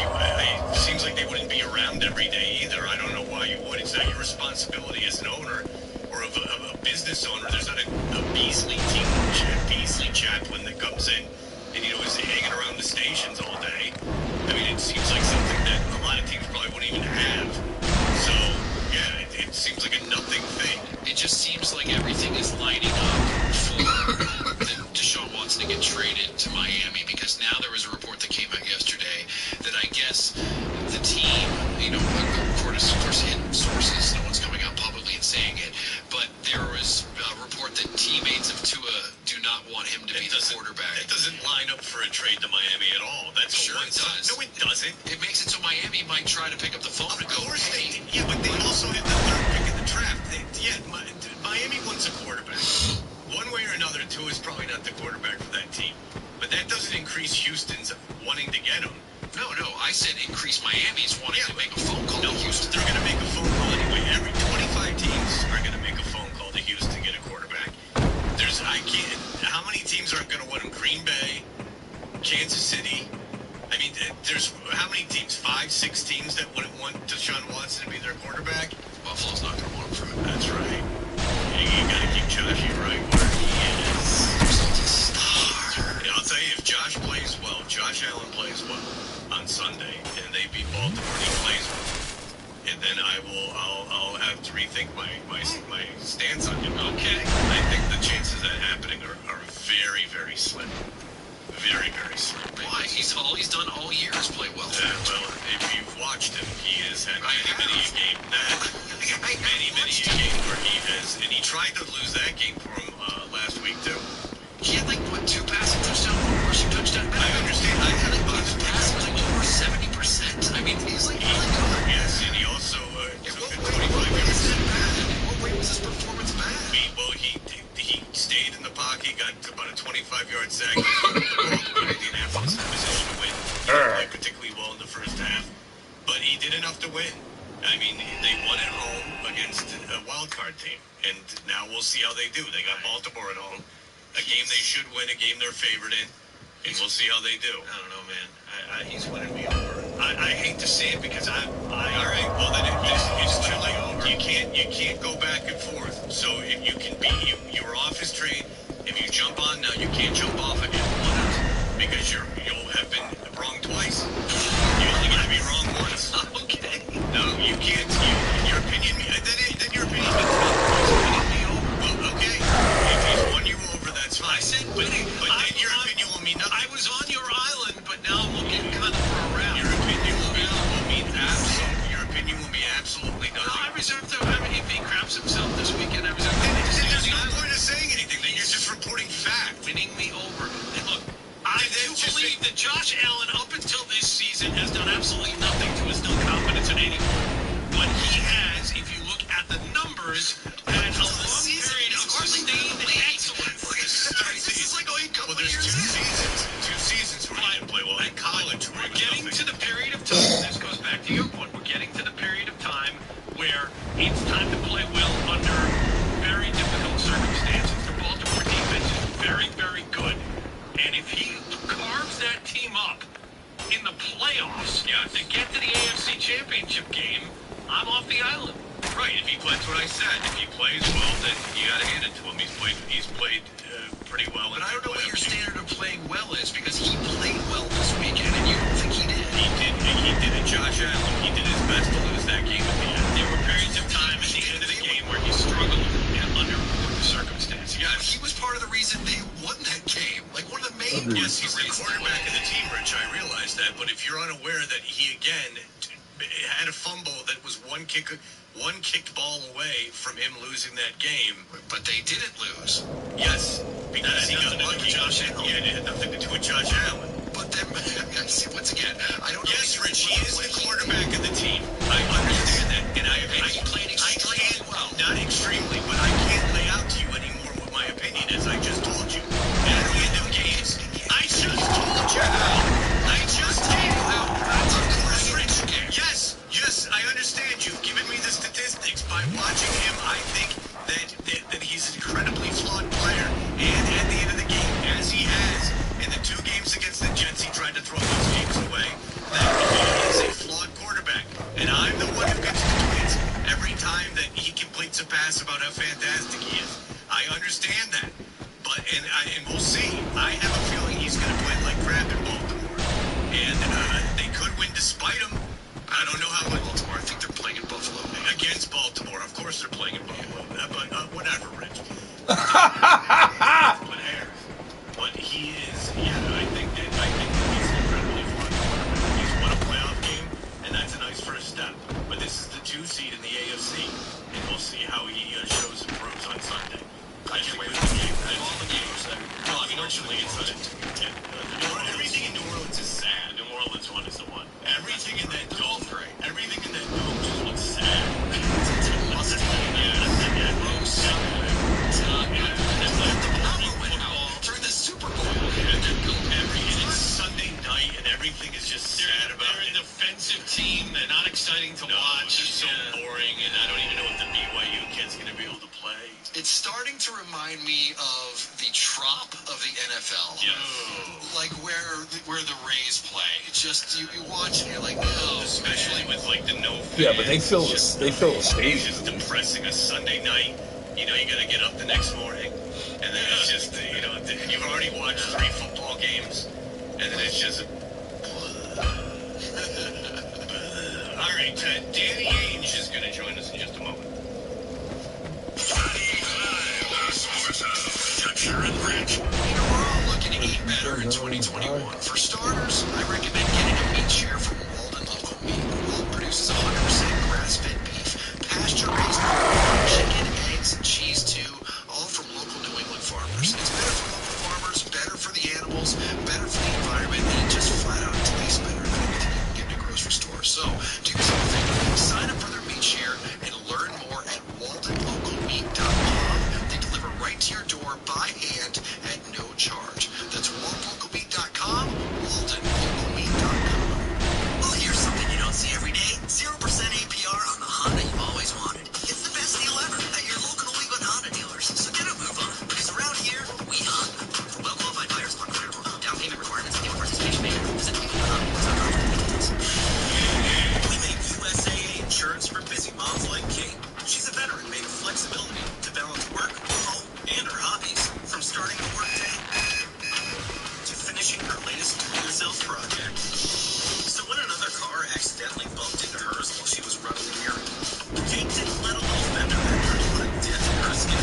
seems like they wouldn't be around every day either. I don't know why you would. It's not your responsibility as an owner or of a business owner. There's not a Beasley chaplain that comes in and, you know, is hanging around the stations all day. I mean, it seems like something that a lot of teams probably wouldn't even have. So, yeah, it seems like a nothing thing.
It just seems like everything is lining up for Deshaun Watson to get traded to Miami, because now there was a report that came out yesterday that I guess the team, you know, of course, hidden sources, no one's coming out publicly and saying it, but there was a report that teammates of Tua do not want him to be the quarterback.
It doesn't line up for a trade to Miami at all. That's
sure it does.
No, it doesn't.
It makes it so Miami might try to pick up the phone and go,
hey. Yeah, but they also hit the third pick in the draft. Miami wants a quarterback. One way or another, Tua is probably not the quarterback for that team. But that doesn't increase Houston's wanting to get him.
No, I said increase Miami's wanting to make a phone call to Houston.
They're going to make a phone call anyway. Every 25 teams are going to make a phone call to Houston to get a quarterback. How many teams aren't going to want him? Green Bay, Kansas City. I mean, there's how many teams? 5, 6 teams that wouldn't want Deshaun Watson to be their quarterback?
Buffalo's not going to want him for him.
That's right. You got to keep Joshy right where he is. I'll tell you, if Josh plays well, if Josh Allen plays well on Sunday, and they beat Baltimore and he plays well, and then I'll have to rethink my stance on him.
Okay.
I think the chances of that happening are very, very slim. Very, very slim.
Why? All he's done all year is play well.
Well, if you've watched him, he has had many a game where he has, and he tried to lose that game for him last week too.
He had 2 passing touchdowns, 1 rushing touchdown. understand. I think he's passing like over 70%. I mean, he's like really good.
Yes, and he also
In
took
what
a
way
25
is
yards.
that bad? In what way was his performance bad?
He stayed in the pocket, got about a 25-yard sack, and put the ball to put Indianapolis in position to win. He didn't play particularly well in the first half, but he did enough to win. I mean, they won at home against a wild card team, and now we'll see how they do. They got Baltimore at home, a game they should win, a game they're favored in, and we'll see how they do.
I don't know, man. He's winning me over.
I hate to say it because all right, well then it's too late. You can't go back and forth. So if you can be, you were off his train. If you jump on now, you can't jump off again because you'll have been wrong twice. You only got to be wrong once.
Okay.
No, you can't. Your opinion, then your opinion winning me over. Well, okay, if he's won you over, that's fine.
I said winning,
but then your opinion will mean nothing.
I was on your island, but now I'm looking kind of for a round.
Your opinion will mean absolutely. Your opinion will be absolutely nothing.
I reserve the. I mean, if he craps himself this weekend, I reserve the.
There's no point of saying anything. Then you're just reporting fact.
Winning me over. And look, I do believe that Josh Allen, up until this season, has done absolutely nothing to instill confidence in anyone. But he has, if you look at the numbers, had a long period of sustained excellence.
This is like a couple years. Two seasons where he didn't play well. In college,
we're getting to the period of time. This goes back to your point. We're getting to the period of time where it's time to play well under very difficult circumstances. The Baltimore defense is very, very good. And if he carves that team up in the playoffs to get to the AFC Championship game, I'm off the island.
Right, if he plays what I said, if he plays well, then you got to hand it to him. He's played pretty well.
But I don't know what your standard of playing well is because he played well this weekend, and you don't think he did.
He did it, Josh Allen. He did his best to lose that game at the end. There were periods of time at the end of the game where he struggled under circumstances.
Yeah, he was part of the reason they won that game. Like one of the main.
Yes, he's the quarterback of the team, Rich. I realize that, but if you're unaware that he again had a fumble that was one kicked ball away from him losing that game.
But they didn't lose.
Yes, because he got lucky. Josh Allen. Yeah, it had nothing to do with Josh Allen.
But then, once again, I don't know.
Yes, Rich, he is the quarterback of the team. I understand that, and he played extremely well. Not extremely, but I can't lay out to you anymore what my opinion is. I just told you. And at the end of games, I just told you how. I just told you how. Yes, I understand. You've given me the statistics. By watching him, I think that he's an incredibly flawed player. And at the end of the game, as he has in the 2 games against the Jets, he tried to throw those games away. That he is a flawed quarterback. And I'm the one who gets complaints every time that he completes a pass about how fantastic he is. I understand that. But and we'll see. I have a feeling he's going to play like crap in Baltimore. And they could win despite him. I don't know how Baltimore. I think they're playing in Buffalo. Against Baltimore. Of course they're playing in Buffalo. But whatever, Rich. But he is, I think that he's an incredibly flawed quarterback. He's won a playoff game, and that's a nice first step. But this is the 2 seed in the AFC, and we'll see how he shows and proves on Sunday. I can't wait for the game. All the games. Well, unfortunately, it's everything in New Orleans is sad. New Orleans one is the one. Everything in that dome, just looks sad.
During the Super Bowl.
It's Sunday night, and everything is just sad about it.
They're a defensive team. They're not exciting to watch.
It's so boring, and I don't even know if the BYU kid's going to be able to play.
It's starting to remind me of the trop of the NFL.
Yeah.
Like where the Rays play. It's just you watch and you're like, no.
Especially with like the no fans.
Yeah, but they fill the stadium.
It's just depressing. A Sunday night, you got to get up the next morning, and then it's just you've already watched 3 football games, and then it's just. All right, Danny Ainge is going to join us in just a moment.
We're all looking to eat better in 2021. For starters, I recommend getting a meat share from Walden Local Meat. Walden produces 100% grass-fed beef, pasture-raised chicken, eggs, and cheese too, all from local New England farmers. It's better for local farmers, better for the animals, better for the environment,
project. So when another car accidentally bumped into hers while she was running the area, Kate didn't let a little fender bender put a dent in her skin.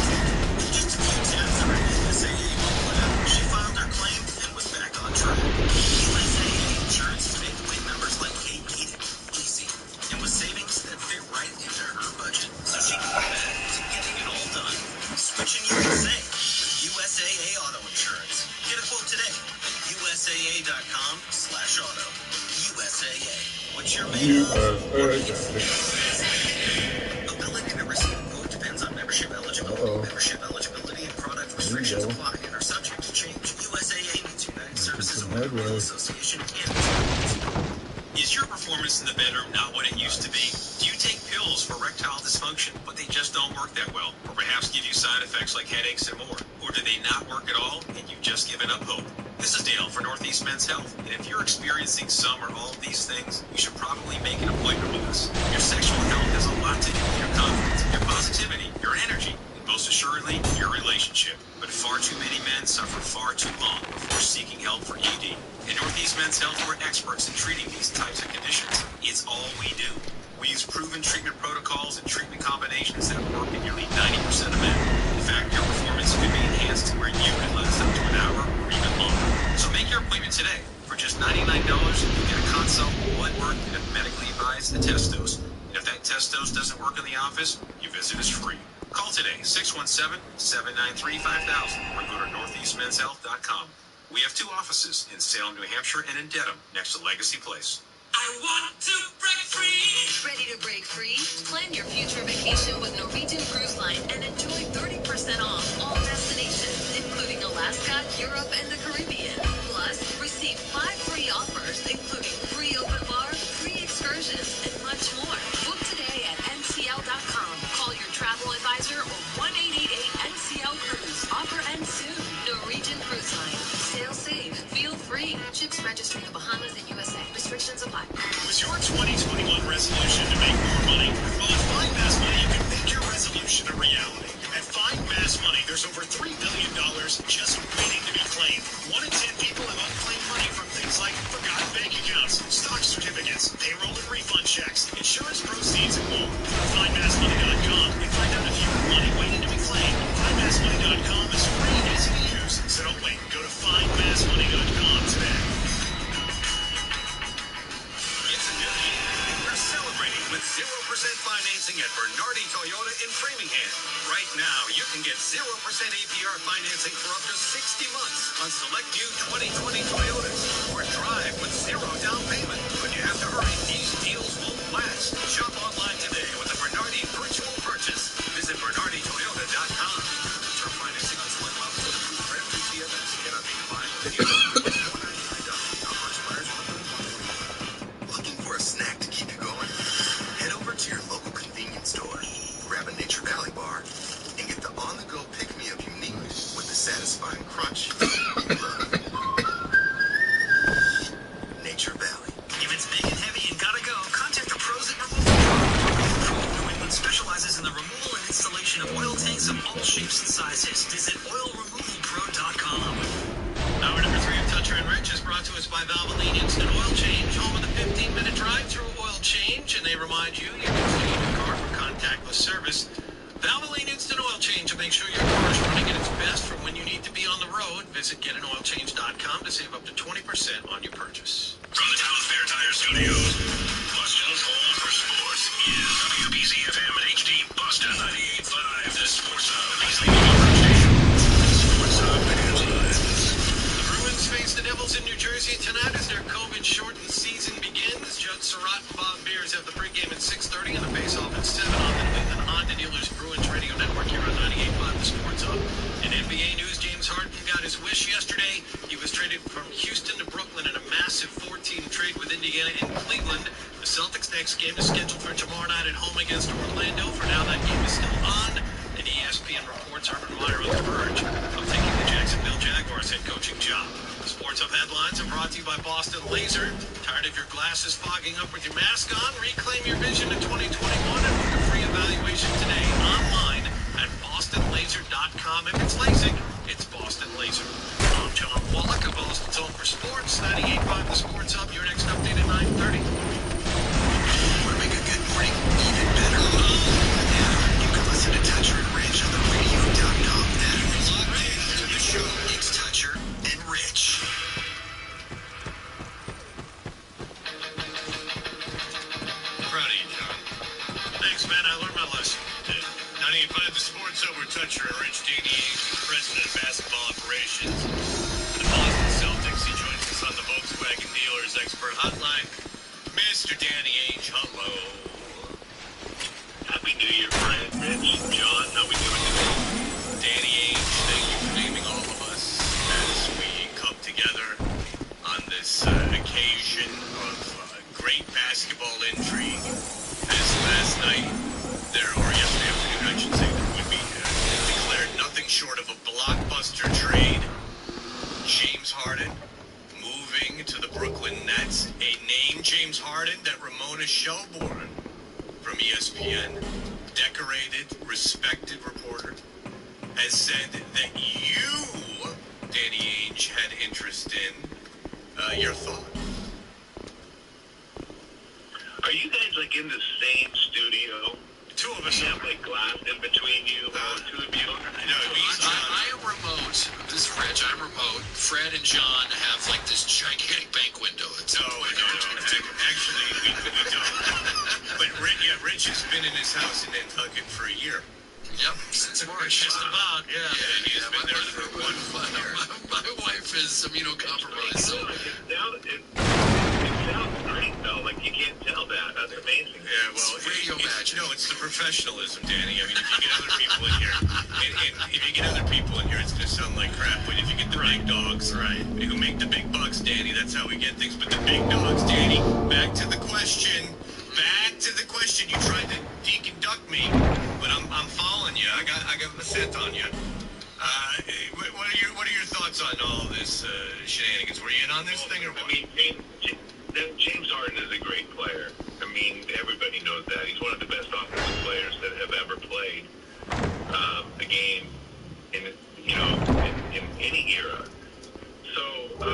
Just a few taps of her USAA whatever, she filed her claim and was back on track. USAA Insurance made the way members like Kate need it easy, and with savings that fit right into her budget, so she can go back to getting it all done. Switching USA with USAA Auto Insurance. Get a quote today at USAA.com/auto. USAA. What's your ability to receive a quote depends on membership eligibility. Membership eligibility and product restrictions apply and are subject to change. USAA means United Services Automobile Association and
Is your performance in the bedroom not what it used to be? Do you take pills for erectile dysfunction, but they just don't work that well? Or perhaps give you side effects like headaches and more? Or do they not work at all and you've just given up hope? This is Dale for Northeast Men's Health, and if you're experiencing some or all of these things, you should probably make an appointment with us. Your sexual health has a lot to do with your confidence, your positivity, your energy, and most assuredly, your relationship. But far too many men suffer far too long before seeking help for ED. In Northeast Men's Health, we're experts in treating these types of conditions. It's all we do. We use proven treatment protocols and treatment combinations that work in nearly 90% of men. In fact, your performance could be enhanced to where you can last up to an hour or even longer. So make your appointment today. For just $99, you get a consult, blood work, and a medically advised test dose. And if that test dose doesn't work in the office, your visit is free. Call today, 617-793-5000, or go to northeastmenshealth.com. We have 2 offices in Salem, New Hampshire, and in Dedham, next to Legacy Place.
I want to break free! Ready to break free? Plan your future vacation with Norwegian Cruise Line and enjoy 30% off all destinations, including Alaska, Europe, and the Caribbean. Plus, receive 5 free offers, including free open bar, free excursions, and much more. Book today at ncl.com. Call your travel advisor or 1-888-NCL-CRUISE. Offer ends soon. Norwegian Cruise Line. Sail safe. Feel free. Ships registry the Bahamas and USA. Restrictions apply.
Was your 2021 resolution to make more money? Well, at Find Mass Money, you can make your resolution a reality. At Find Mass Money, there's over $3 billion just waiting to be claimed. 1 in 10 people have unclaimed money from things like forgotten bank accounts, stock certificates, payroll and refund checks, insurance proceeds, and more. Go to FindMassMoney.com and find out if you have money waiting to be claimed. FindMassMoney.com is free and easy to use, so don't wait. Go to FindMassMoney.com today. It's a new year, and we're celebrating with 0% financing at Bernardi Toyota in Framingham. Right now, you can get 0% APR financing for up to 60 months on select new 2020 Toyotas, or drive with 0 down payment. But you have to hurry. These deals won't last. Shop online today with the Bernardi Virtual Purchase. Visit BernardiToyota.com. Term financing on select models with approved credit through CFS. Cannot be combined with any other.
Looking for a snack to keep you going? Head over to your local convenience store, grab a Nature Valley bar, and get the on-the-go pick-me-up you need with the satisfying crunch you love. Nature Valley.
If it's big and heavy and gotta go, contact the pros at Removal Pro. New England specializes in the removal and installation of oil tanks of all shapes and sizes. Visit oilremovalpro.com. Hour number 3 of Toucher and Rich is brought to us by Valvoline Instant Oil Change, home of the 15-minute drive-through oil change, and they remind you can clean your car for contactless service. Valvoline Instant Oil Change will make sure your car is running at its best for when you need to be on the road. Visit getanoilchange.com to save up to 20% on your purchase.
From the Town Fair Tire Studios, Boston's home for sports is WBZ-FM and HD Boston 98.5, the Sports Hub. Sports Hub headlines.
The Bruins face the Devils in New Jersey tonight as their COVID-shortened season begins. Judd Surratt and Bob Beers have the pregame at 6:30 and the face-off at 7 on the New England Honda Dealers Bruins Radio Network here on 98.5 The Sports Hub. In NBA news, James Harden got his wish yesterday. He was traded from Houston to Brooklyn in a massive 4-team trade with Indiana and Cleveland. The Celtics' next game is scheduled for tomorrow night at home against Orlando. For now, that game is still on. And ESPN reports Urban Meyer on the verge of taking the Jacksonville Jaguars head coaching job. The Sports Hub headlines are brought to you by Boston Laser. Tired of your glasses fogging up with your mask on? Reclaim your vision in 2021 and book a free evaluation today online at bostonlaser.com. If it's LASIK, it's Boston Laser.
John Wallach of Boston Zone for Sports, 98.5 The Sports Hub. Your next update at 9:30.
Want to make a good morning even better? Now you can listen to Toucher and Rich on the radio.com app. Logged in to the show. It's Toucher and Rich.
Proud of you, John.
Thanks, man. I learned my lesson.
98.5 The Sports Hub, we're Toucher and Rich. Danny Ainge, President of Basketball Operations for the Boston Celtics. He joins us on the Volkswagen Dealers Expert Hotline. Mr. Danny Ainge, hello.
Happy New Year, Fred, Rich, John. How we doing today?
Danny Ainge, thank you for naming all of us as we come together on this occasion of great basketball intrigue. As last night, or yesterday afternoon, I should say, there would be declared nothing short of a blockbuster trade. James Harden moving to the Brooklyn Nets. A name, James Harden, that Ramona Shelburne from ESPN, decorated, respected reporter, has said that you, Danny Ainge, had interest in. Your thoughts?
Are you guys like in the same studio?
Two of us
have like glass in between you, two of you.
I am remote. This is Rich. I'm remote. Fred and John have like this gigantic bank window.
No. Actually, we don't. But Rich has been in his house in Nantucket for a year.
Yep, since March.
Just about, yeah. He's been there for 1 year.
My wife is immunocompromised, so.
It sounds great, though. Like, you can't tell that. That's amazing.
Yeah, well,
radio magic.
No, it's the professionalism, Danny. I mean, if you get other people in here, and if you get other people in here, it's going to sound like crap. But if you get the big dogs, who make the big bucks, Danny, that's how we get things. But the big dogs, Danny, back to the question. You tried to deconduct me, but I'm following you. I got the scent on you. What are your thoughts on all this shenanigans? Were you in on this thing or what?
I mean, James Harden is a great player. I mean, everybody knows that. He's one of the best offensive players that have ever played the game in any era. So, I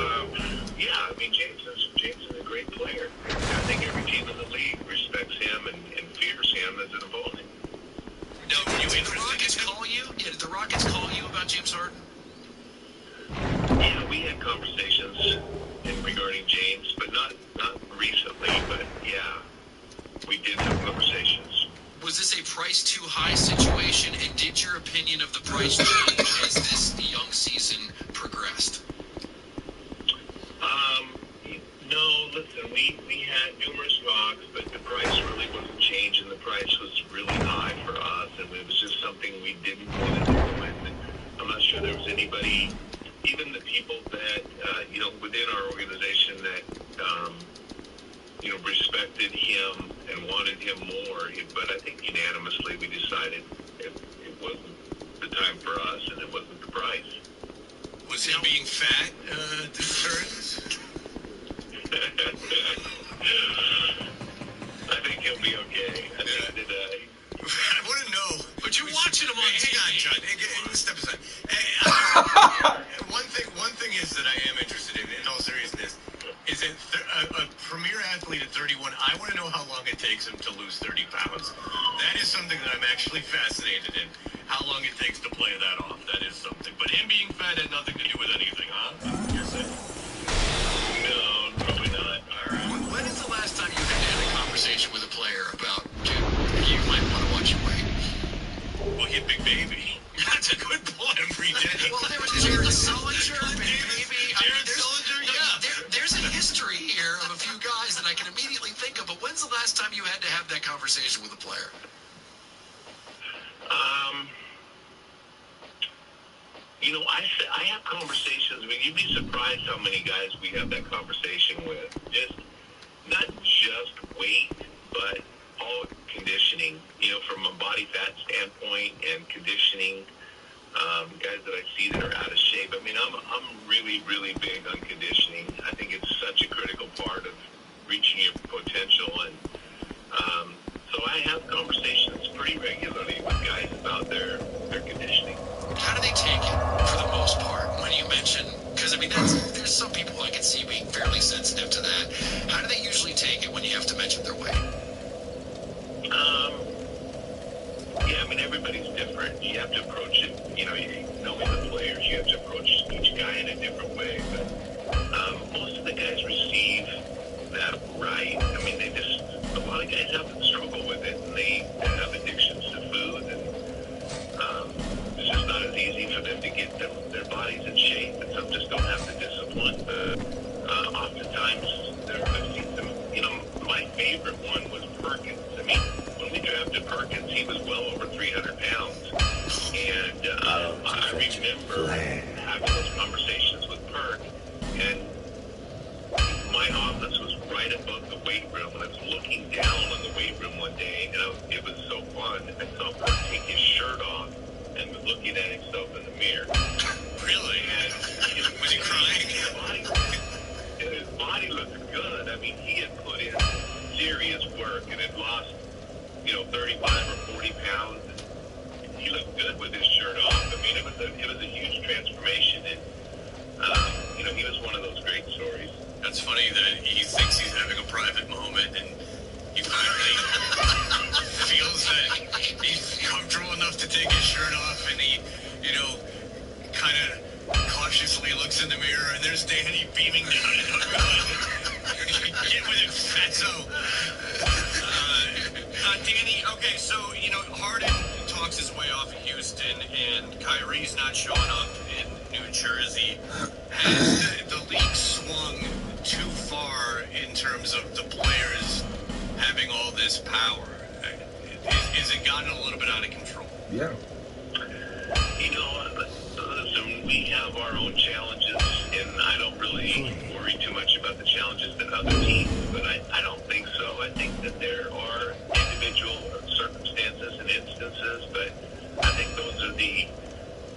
mean, James is a great player. I think every team in the league respects him and fears him as an opponent.
No,
Did the Rockets call you? Yeah, did the Rockets call you about James Harden?
Yeah, we had conversations regarding James, but not recently. But yeah, we did have conversations.
Was this a price too high situation, and did your opinion of the price change as this young season progressed?
No, listen, we had numerous talks, but the price really wasn't changing. The price was really high for us, and it was just something we didn't want to do. And I'm not sure there was anybody, even the people that, within our organization that, respected him and wanted him more. But I think unanimously we decided it wasn't the time for us, and it wasn't the price.
Was he being fat deterrent?
I think he'll be okay. I think that
I want to know.
But you're watching him on TV.
Hang on, John. Step aside. One thing is that I am interested in all seriousness, is that a premier athlete at 31, I want to know how long it takes him to lose 30 pounds. That is something that I'm actually fascinated in. How long it takes to play that off. That is something. But him being fat had nothing to do with anything, huh? You're saying?
No, probably not.
All right.
When is the last time you had a conversation with a player about, dude, you might want to watch your weight?
Well, he had Big Baby. That's a good point every day.
Well, there was Jared Sullinger, Big Baby.
Jared Sullinger, yeah.
There's a history here of a few guys that I can immediately think of, but when's the last time you had to have that conversation with a player?
I have conversations. I mean, you'd be surprised how many guys we have that conversation with. Not just weight, but all conditioning. From a body fat standpoint and conditioning. Guys that I see that are out of shape. I mean, I'm really, really big on conditioning. I think it's such a critical part of reaching your potential, and so I have conversations pretty regularly with guys about their conditioning.
How do they take it, for the most part, when you mention, because I answered their way?
Yeah, I mean, everybody's different. You have to approach it, knowing the players, you have to approach each guy in a different way. But most of the guys receive that right. I mean, a lot of guys have to struggle with it, and they have addictions to food, and it's just not as easy for them to get their bodies in shape, and some just don't have the discipline. Oftentimes, I've seen some, my favorite one was Perkins. I mean, when we drafted Perkins, he was well over 300 pounds. And I remember having those conversations with Perk, and my office was right above the weight room, and I was looking down on the weight room one day, and it was so fun. I saw Perk take his shirt off and was looking at himself in the mirror.
Really?
And
was he crying?
His body looked good. I mean, he had put in serious work and had lost, 35 or 40 pounds. And he looked good with his shirt off. I mean, it was a huge transformation, and he was one of those great stories.
That's funny that he thinks he's having a private moment, and he finally feels that he's comfortable enough to take his shirt off, and he, kind of cautiously looks in the mirror, and there's Danny beaming down at him. Get with it, fatso. Danny, okay, so, Harden talks his way off of Houston, and Kyrie's not showing up in New Jersey. Has the league swung too far in terms of the players having all this power? Is it gotten a little bit out of control?
Yeah.
Listen, we have our own challenges, and I don't really worry too much about the challenges that other teams, but I don't think so. I think that there are individual circumstances and instances, but I think those are the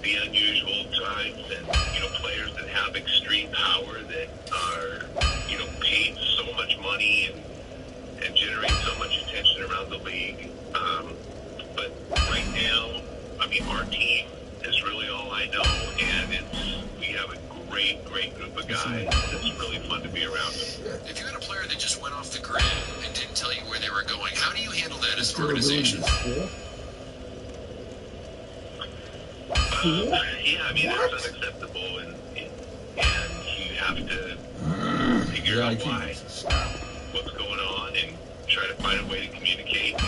unusual times, and players that have extreme power that are paid so much money and generate so much attention around the league. But right now, I mean, our team is really all I know, and we have a great group of guys. It's really fun to be around them.
If you had a player that just went off the grid and didn't tell you where they were going, how do you handle that as an organization?
Yeah, I mean, it's unacceptable, and you have to figure out what's going on and try to find a way to communicate.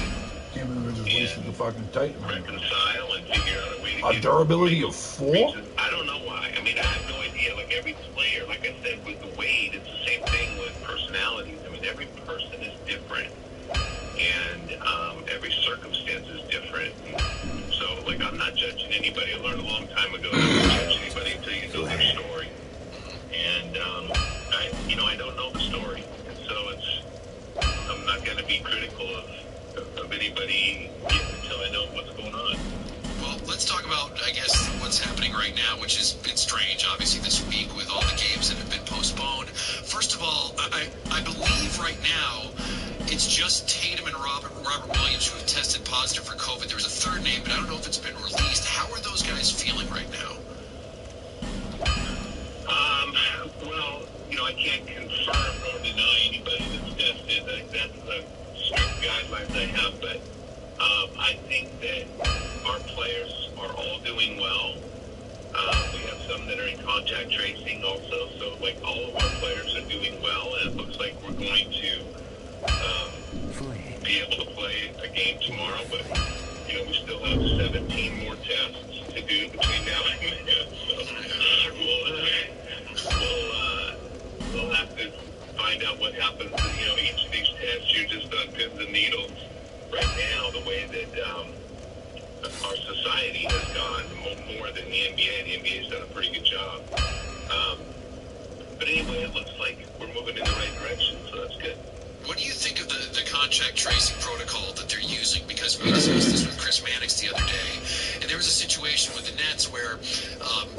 Can't believe they're just wasting the fucking Titan.
Reconcile and figure out a way to
A durability of 4?
I don't know why. I mean, I have no idea. Like every player, like I said, with the weight, it's the same thing with personalities. I mean, every person is different, and every circumstance is different. So, like, I'm not judging anybody. I learned a long time ago not to judge anybody until you know their story. And I don't know the story, and so I'm not going to be critical of anybody until I know what's going on.
Well, let's talk about, I guess, what's happening right now, which has been strange, obviously, this week with all the games that have been postponed. First of all, I believe right now it's just Tatum and Robert Williams who have tested positive for COVID. There was a third name, but I don't know if it's been released. How are those guys feeling right now?
Well, I can't confirm or deny anybody that's tested. That's the strict guidelines I have, but I think that our players are all doing well. We have some that are in contact tracing also, so like all of our players are doing well, and it looks like we're going to be able to play a game tomorrow, but we still have 17 more tests to do between now and then, so we'll have to find out what happens. Each of these tests, you're just on pins and needles right now, the way that our society has gone more than the NBA. The NBA's done a pretty good job. But anyway, it looks like we're moving in the right direction, so that's good.
What do you think of the contact tracing protocol that they're using? Because we discussed this with Chris Mannix the other day, and there was a situation with the Nets where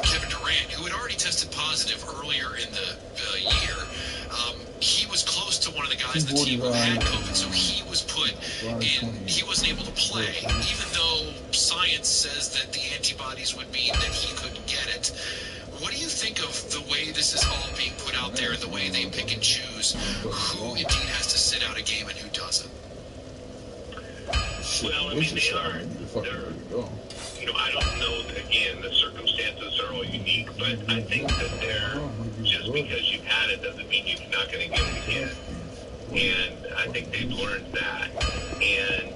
Kevin Durant, who had already tested positive earlier in the year, he was close to one of the guys in the team who had COVID, so he was put in, he wasn't able to play, even though science says that the antibodies would mean that he couldn't get it. What do you think of the way this is all being put out there and the way they pick and choose who indeed has to sit out a game and who doesn't?
Well,
I mean, I don't know, again, the circumstances are all unique, but I think that just because you've had it doesn't mean you're not going to get it again. And I think they've learned that. And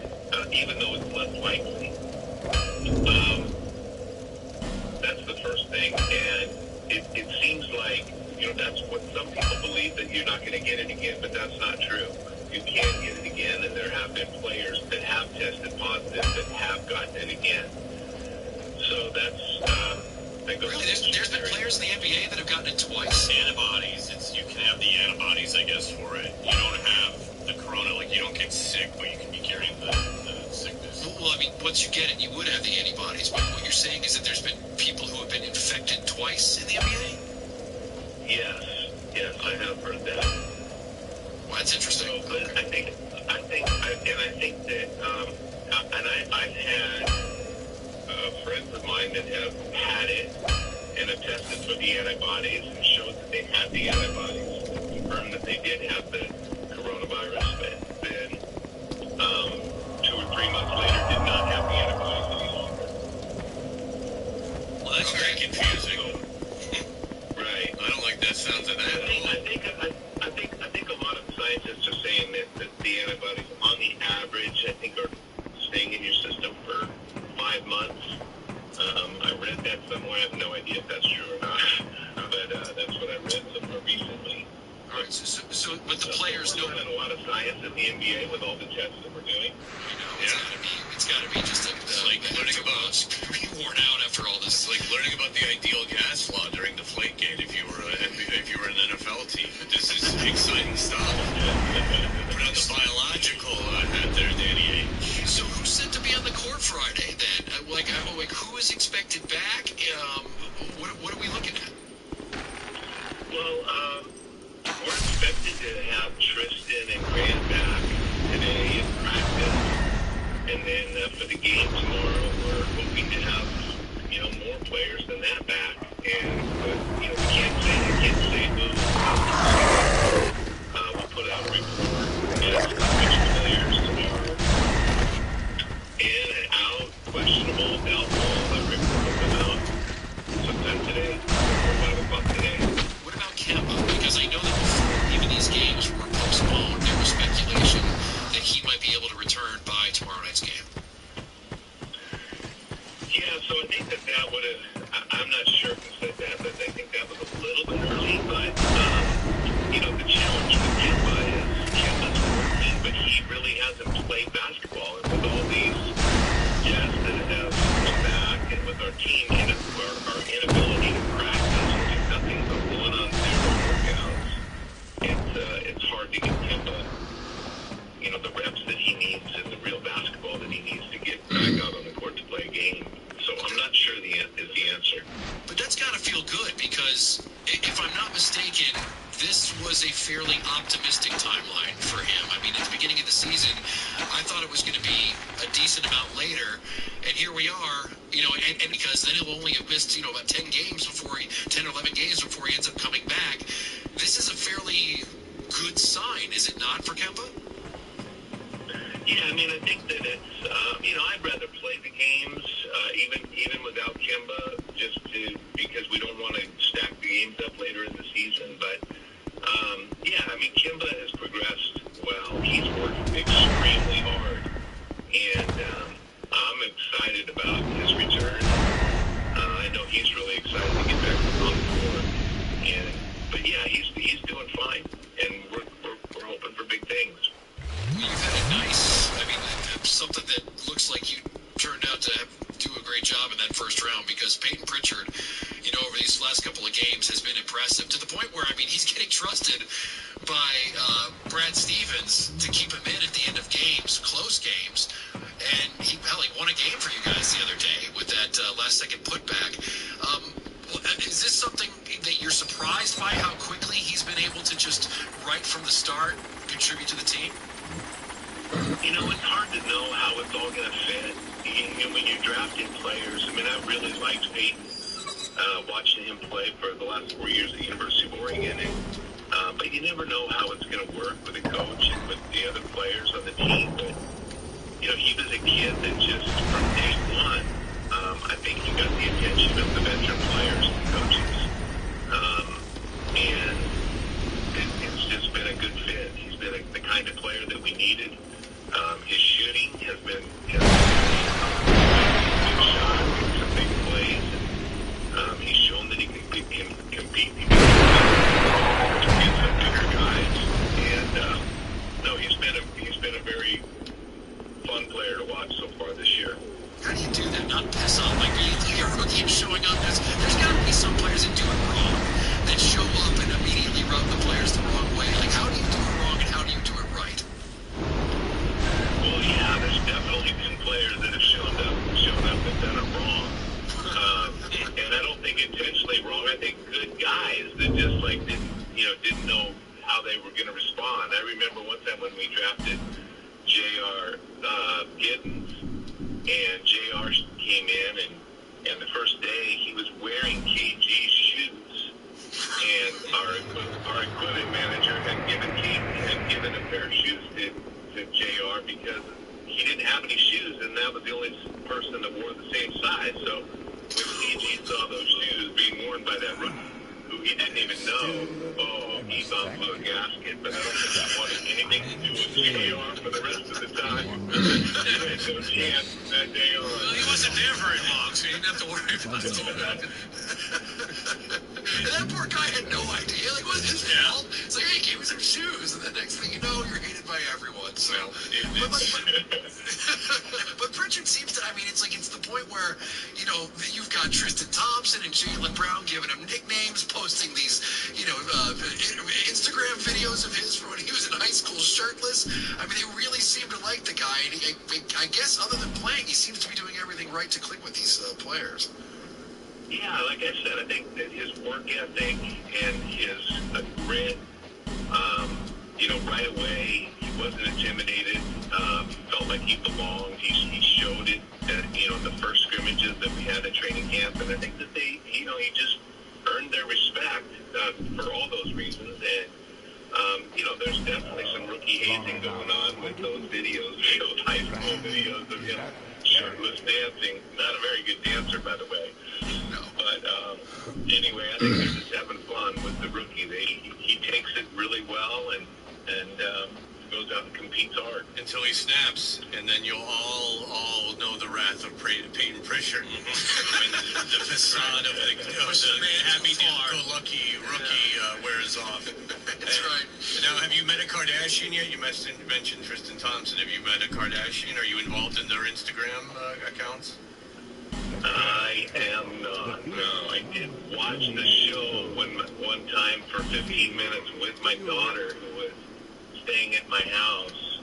even though it's less likely, that's the first thing. And it seems like, that's what some people believe, that you're not going to get it again, but that's not true. You can get it again, and there have been players that have tested positive that have gotten it again. So that's
really, there's been players in the NBA that have gotten it twice.
Antibodies, you can have the antibodies, I guess, for it. You don't have the corona, like you don't get sick, but you can be carrying the sickness.
Well, I mean, once you get it, you would have the antibodies. But what you're saying is that there's been people who have been infected twice in the NBA?
Yes, I have heard that.
Well, that's interesting.
So, but I think that, I've had friends of mine that have had it and have tested for the antibodies and showed that they had the antibodies, confirmed that they did have the coronavirus, but then 2 or 3 months later did not have the antibodies any longer.
Well, that's very confusing.
Right.
I don't like that sound of that at all.
I think a lot of scientists are saying that the antibodies, on the average, I think are staying in your system for 5 months. I read that somewhere. I have no idea if that's true or not, but that's what I read somewhere recently.
All right. So but the players know.
We're learning a lot of science in the NBA with all the tests that we're doing.
I know. It's got to be just
like learning about
be worn out after all this.
It's like learning about the ideal gas law during the Deflategate. If you were an NFL team, but this is exciting stuff. Put out the biological hat there, Danny H.
So who's set to be on the court Friday then? Who is expected back? What are we looking at?
Well, we're expected to have Tristan and Grant back today in practice, and then for the game tomorrow, we're hoping to have more players than that back. And we can't say who. We'll put out a report as to which players are in and out, questionable, doubtful. That report will come out sometime today, or 5 o'clock today.
What about Kemba? Because I know that before even these games were postponed, there was speculation that he might be able to return by tomorrow night's game.
Yeah, so I think that would have, I'm not sure who said that, but I think that was a little bit early, but, the challenge with Kemba is Kemba's working, but he really hasn't played basketball, and with all these tests that have come back, and with our team, our inability to practice, and do nothing but 1-on-0 workouts, it's hard to get Kemba, the reps that he needs and the real basketball that he needs to get back out on the court to play a game. So I'm not sure is the answer.
But that's got to feel good because, if I'm not mistaken, this was a fairly optimistic timeline for him. I mean, at the beginning of the season, I thought it was going to be a decent amount later, and here we are, and because then he'll only have missed, about 10 or 11 games before he ends up coming back. This is a fairly good sign, is it not, for Kemba?
Yeah, I mean, I think that it's, I'd rather play the games, even without Kemba, because we don't want to stack the games up later in the season. But, Kemba has progressed well. He's worked extremely hard, and I'm excited about his return. I know he's really excited to get back on the court. But yeah, he's doing fine, and we're hoping for big things.
You've had something that looks like you turned out to do a great job in that first round, because Peyton Pritchard, over these last couple of games has been impressive to the point where, he's getting trusted by Brad Stevens to keep him in at the end of games, close games. And he won a game for you guys the other day with that last-second putback. Is this something that you're surprised by, how quickly he's been able to just, right from the start, contribute to the team?
It's hard to know how it's all going to fit. When you're drafting players, I really liked Peyton. watching him play for the last 4 years at the University of Oregon. But you never know how it's going to work with the coach and with the other players on the team. But, you know, he was a kid that just from day one, I think he got the attention of the veteran players and coaches. And it's just been a good fit. He's been the kind of player that we needed. His shooting has been good shot, some big plays. He's shown that he can compete against some bigger guys. And no, he's been a very fun player to watch so far this year.
How do you do that? Not piss off like your rookie showing up. There's got to be some players that do it wrong, that show up and immediately rub the players the wrong way. Like, how do you do it wrong and how do you do it right?
Well, yeah, there's definitely been players that have shown up and done it wrong. And I don't think intentionally wrong. I think good guys that just like didn't know how they were going to respond. I remember one time when we drafted J.R. Giddens, and J.R. came in, and the first day he was wearing KG's shoes, and our equipment manager had given a pair of shoes to J.R. because he didn't have any shoes, and that was the only person that wore the same size. So when KG saw those shoes being worn by that rookie, who he didn't even know, he thought blew a gasket, but I don't think he wanted anything to do with J.R. for the rest of the time. He had no chance from that day on.
Well, he wasn't there very long, so he didn't have to worry about it. And that poor guy had no idea. Like, it wasn't his fault. It's like, hey, he gave me some shoes, and the next thing you know, you're hated by everyone. So, but Pritchard seems to, I mean, it's the point where, you know, you've got Tristan Thompson and Jaylen Brown giving him nicknames, posting these, you know, Instagram videos of his from when he was in high school shirtless. I mean, they really seem to like the guy, and I guess other than playing, he seems to be doing everything right to click with these players.
Yeah, like I said, I think that his work ethic and his grit, you know, right away, he wasn't intimidated, felt like he belonged. He showed it at, you know, the first scrimmages that we had at training camp, and I think that he just earned their respect for all those reasons. And, you know, there's definitely some rookie hazing going on with those videos, those high school videos of him shirtless dancing. Not a very good dancer, by the way.
No.
But anyway, I think they're just having fun with the rookie. He takes it really well and goes out and competes hard.
Until he snaps, and then you'll all know the wrath of Peyton Pritchard. When the facade of the happy-go-lucky rookie wears off.
That's right.
Now, have you met a Kardashian yet? You mentioned Tristan Thompson. Have you met a Kardashian? Are you involved in their Instagram accounts?
I am not. No, I did watch the show one time for 15 minutes with my daughter, who was staying at my house,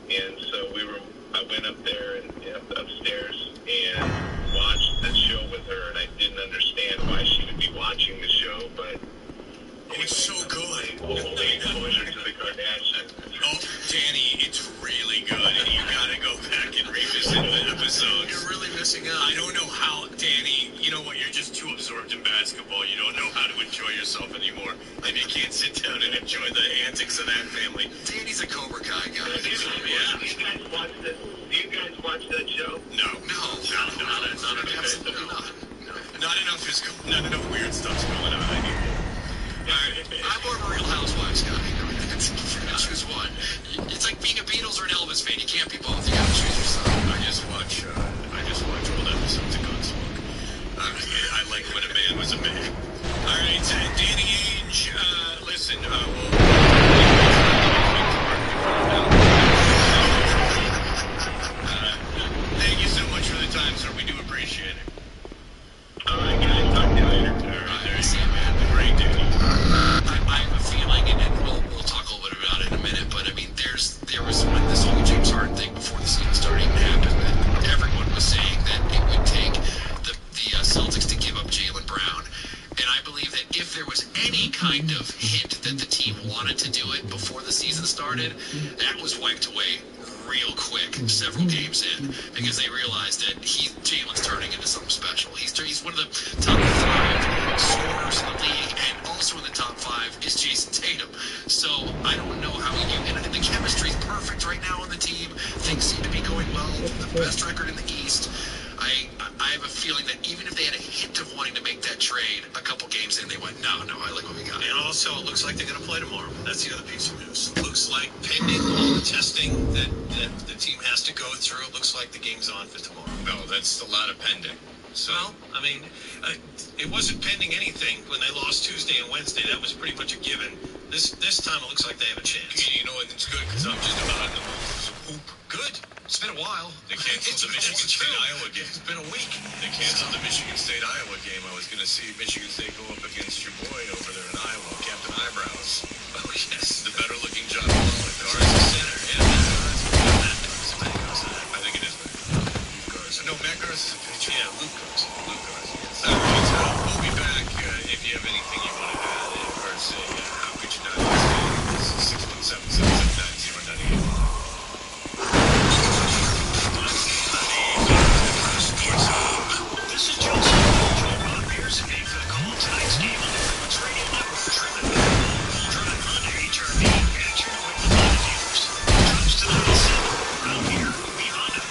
and so I went up there and upstairs and watched the show with her, and I didn't understand why she would be watching the show, but
it's so good.
Only exposure to the Kardashians.
Oh, Danny, it's really good, and you gotta go back and revisit the episodes.
You're really missing out.
I don't know how, Danny. You know what? You're just too absorbed in basketball. You don't know how to enjoy yourself anymore, and you can't sit down and enjoy the antics of that family.
Danny's a Cobra Kai guy.
Do you guys watch that show?
No.
Absolutely not.
Not enough weird stuff's going on.
I'm more of a Real Housewives guy. Choose one. It's like being a Beatles or an Elvis fan. You can't be both. You gotta choose yourself.
I just watch old episodes of Gunsmoke. I like when a man was a man. All right, Danny Ainge. Listen, thank you so much for the time, sir. We do appreciate it.
All right, guys. Talk to you later.
All right, there you see, man. The great Danny.
I have a feeling, and we'll talk a little bit about it in a minute, but I mean, there was when this whole James Harden thing before the season started even happened, that everyone was saying that it would take the Celtics to give up Jaylen Brown. And I believe that if there was any kind of hint that the team wanted to do it before the season started, that was wiped away real quick, several games in, because they realized that Jalen's turning into something special. He's one of the top 5 scorers in the league, and also in the top 5 is Jason Tatum. So I don't know how and the chemistry's perfect right now on the team. Things seem to be going well. The best record in the East. I have a feeling that even if they had a hint of wanting to make that trade a couple games in, they went, no, I like what we got.
And also, it looks like they're going to play tomorrow. That's the other piece of news. Looks like pending all the testing that the team has to go through, it looks like the game's on for tomorrow.
No, that's a lot of pending. So,
well, I mean, it wasn't pending anything when they lost Tuesday and Wednesday. That was pretty much a given. This time it looks like they have a chance.
You know what? It's good because I'm just about in the mood for some hoop.
Good. It's been a while.
They canceled the Michigan State-Iowa game.
It's been a week.
They canceled the Michigan State-Iowa game. I was going to see Michigan State go up against your boy over there in Iowa, Captain Eyebrows.
Oh, yes.
The better-looking John Wallach.
Garza Center. Yeah,
I think it is Matt Garza. No, Matt Garza is a pitcher.
Yeah, Luke Garza.
Yes. We'll be back. If you have anything you want to add or say, how could you not understand? This is 617-779-098.
This is Joe Ron Pearson game for the call on tonight's game on the Performance Radio Network. Driven by Full Drive Honda HRV. Get your with the Honda dealers. Drops tonight at 7. Around here, we Honda.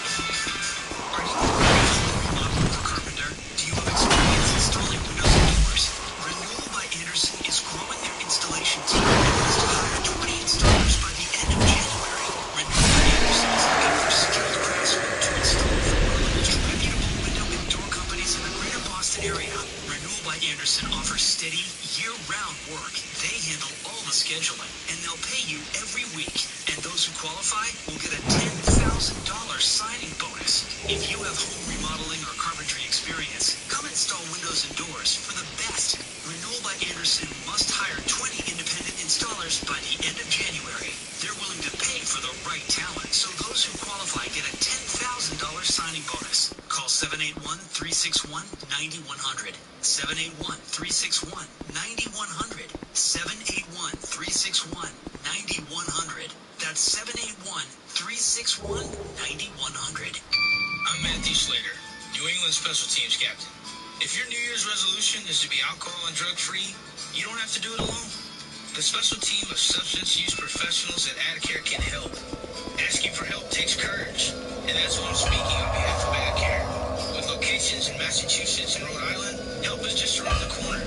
Are you a carpenter? Do you have experience installing windows and doors? Renewal by Anderson is growing their installation team and wants to hire 20 installers by the end of January. Renewal by Anderson is looking for skilled craftsmen to install for one of the most reputable window and door companies in the greater Boston area. Renewal by Anderson offers steady, year-round work. They handle all the scheduling, and they'll pay you every week. And those who qualify will get a $10,000 signing bonus. If you have home remodeling or carpentry experience, come install windows and doors for the best. Renewal by Anderson must hire 20 independent installers by the end of January. They're willing to pay for the right talent, so those who qualify get a $10,000 signing bonus. Call 781-361-9100. 781-361-9100. 781-361-9100. That's 781-361-9100.
I'm Matthew Slater, New England Special Teams captain. If your New Year's resolution is to be alcohol and drug-free, you don't have to do it alone. The special team of substance use professionals at AdCare can help. Asking for help takes courage, and that's why I'm speaking on behalf of AdCare. With locations in Massachusetts and Rhode Island, help is just around the corner.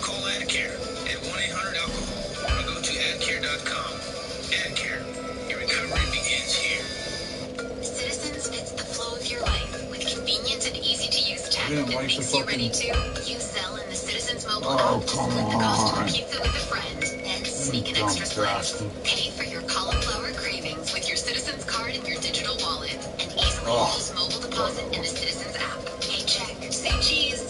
Call AdCare at 1-800-ALCOHOL or go to adcare.com. AdCare, your recovery begins here.
Citizens fits the flow of your life with convenient and easy-to-use tech
Yeah,
that
like
makes
the
you ready
fucking-
to use Zelle in the Citizens mobile
Oh,
app to
come
split the cost of a
on.
pizza with a friend and sneak an
Dumb
extra slice.
bastard.
Pay for your cauliflower cravings with your Citizens card and your digital wallet, and easily
Oh.
use mobile deposit in the Citizens app. Hey, check. Say cheese.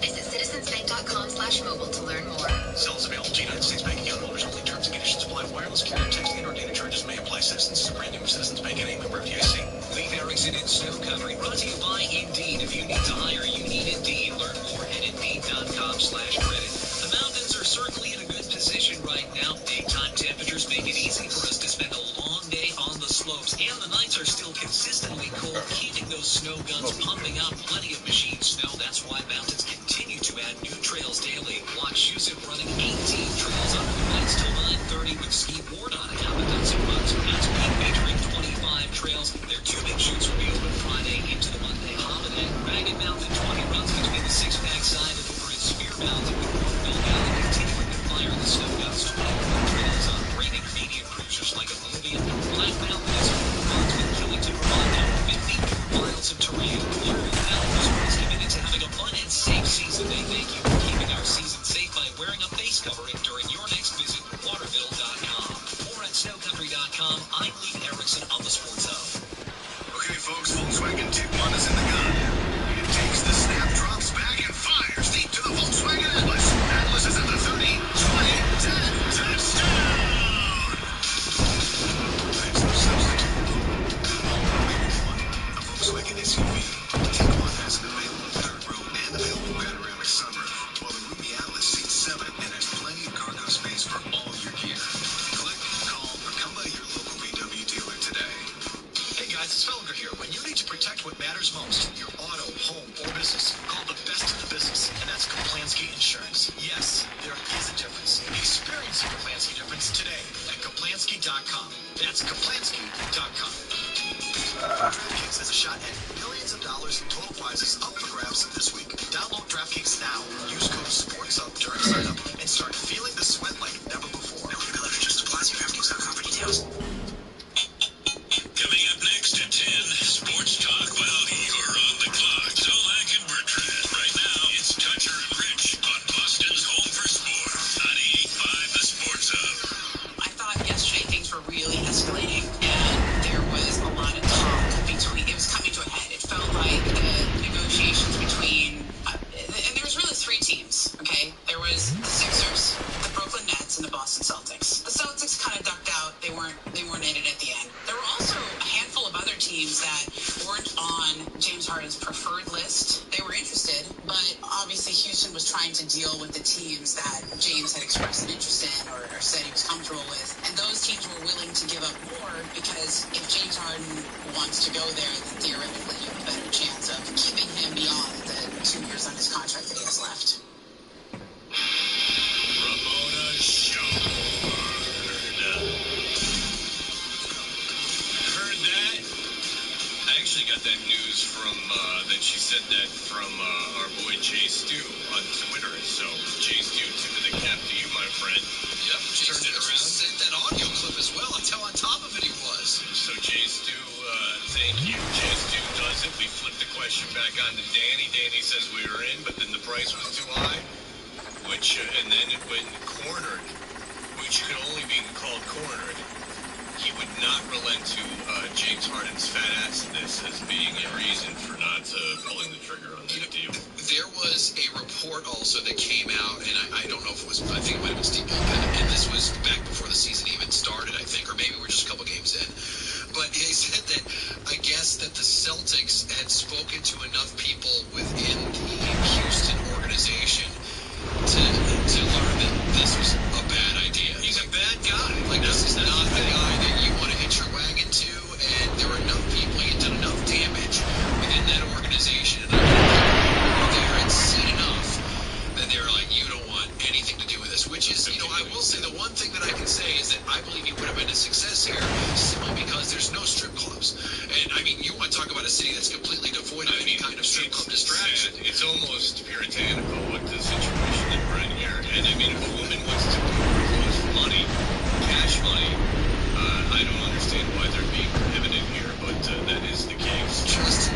Visit citizensbank.com/mobile to learn more.
Cells available to United States bank account holders only. Terms and conditions apply. Wireless carrier texting and or data charges may apply. Citizens is a brand new Citizens Bank and a member of FDIC. Lee Erickson in Snow Country, brought to you by Indeed. If you need to hire, you need Indeed. Learn more at Indeed.com/credit. The mountains are certainly in a good position right now. Daytime temperatures make it easy for us to spend a long day on the slopes, and the nights are still consistently cold, keeping those snow guns pumping out plenty of machine snow. That's why mountains continue to add new trails daily. Watch Shusip running 18 trails under the lights till 9:30 with Ski Board on half a dozen runs. Mountain Peak featuring 25 trails. Their two big shoots will be open Friday into the Monday holiday. Ragged Mountain 20 runs between the six-pack side and over at Spear Mountain with Northville Valley continuing to fire the snow guns. 21 trails on raining medium cruisers like Oblivion. Black Mountain is 4 runs with Killington Vermont and 50 miles of terrain. Clearing Mountain is committed to having a fun and safe season. They thank you for keeping our season safe by wearing a face covering during your next visit. Waterville.com. More at snowcountry.com. I'm Lee Erickson on the Sports Hub.
Okay, folks, Volkswagen Tip 1 is in the gun. It takes the snap, drops back, and fires deep to the Volkswagen Atlas. Atlas is at the 30, 20, 10, touchdown! There's no substitute. A Volkswagen SUV. Tip 1 has an available third row and available panoramic sunroof, while the roomy Atlas seats 7 and has plenty of cargo space for all your gear. Click, call, or come by your local VW dealer today. Hey
what matters most, your auto, home, or business. Call the best in the business, and that's Kaplansky Insurance. Yes, there is a difference. Experience the Kaplansky difference today at Kaplansky.com. That's Kaplansky.com. DraftKings has a shot at millions of dollars in total prizes up for grabs this week. Download DraftKings now. Use code SPORTSUP during sign-up and start feeling the sweat like never before. Eligibility restrictions apply. See DraftKings.com for details.
Coming up next at 10, Sports Talk while you're on the clock. Zolak and Bertrand. Right now, it's Toucher and Rich on Boston's Home for Sports. 98.5 The Sports Hub.
I thought yesterday things were really escalating, and there was a lot of talk between. It was coming to a head. It felt like the negotiations between, and there was really three teams. Okay, there was the Sixers, the Brooklyn Nets, and the Boston Celtics. The Celtics kind of ducked out. They weren't in it at the end. There were also a handful of other teams that weren't on James Harden's preferred list. They were interested, but obviously Houston was trying to deal with the teams that James had expressed an interest in or said he was comfortable with. And those teams were willing to give up more because if James Harden wants to go there, then theoretically you have a better chance of keeping him beyond the 2 years on his contract that he has left.
Ramona Shore. Heard that? I actually got that news from, that she said that from our boy Jay Stu on Twitter. So, Jay Stu, tip of the cap to you, my friend.
Yep,
Turned it around.
Sent that audio clip as well. That's how on top of it he was.
So, Jay Stu, thank you. Jay Stu does it. We flipped the question back on to Danny. Danny says we were in, but then the price was too high. Which, and then when cornered, which could only be called cornered, he would not relent to James Harden's fat assedness as being a reason for not pulling the trigger on that deal.
There was a report also that came out, and I don't know if it was, I think it might have been Steve Ballmer, and this was back before the season even started, I think, or maybe we're just a couple games in. But they said that, I guess, that the Celtics had spoken to enough people within the Houston organization to learn that this was a bad idea.
He's a bad guy.
Like, this is not the guy that you want to hitch your wagon to, and there were enough people, he had done enough damage within that organization, and people were there and seen enough that they were like, you don't want anything to do with this, which is, you know, I will say the one thing that I can say is that I believe he would have been a success here simply because there's no strip clubs. And, I mean, you want to talk about a city that's completely devoid of any kind of strip club distraction.
It's almost puritanical with the situation that we're in here. And, I mean, if a woman wants to close for money, cash money, I don't understand why they're being prohibited here, but that is the case.
Just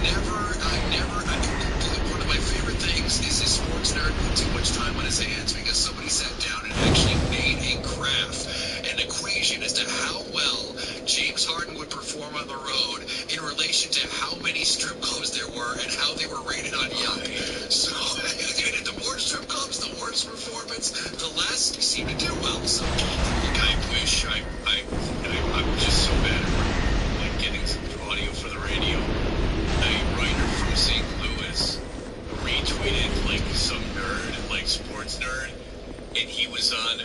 one of my favorite things is this sports nerd put too much time on his hands because somebody sat down and actually made a graph, an equation as to how well James Harden would perform on the road in relation to how many strip clubs there were and how they were rated on Yelp. So, the more strip clubs, the worse performance, the less you seem to do well. So,
I wish I'm just so bad at like getting some audio for the radio. A writer from St. Louis retweeted like some nerd, like sports nerd, and he was on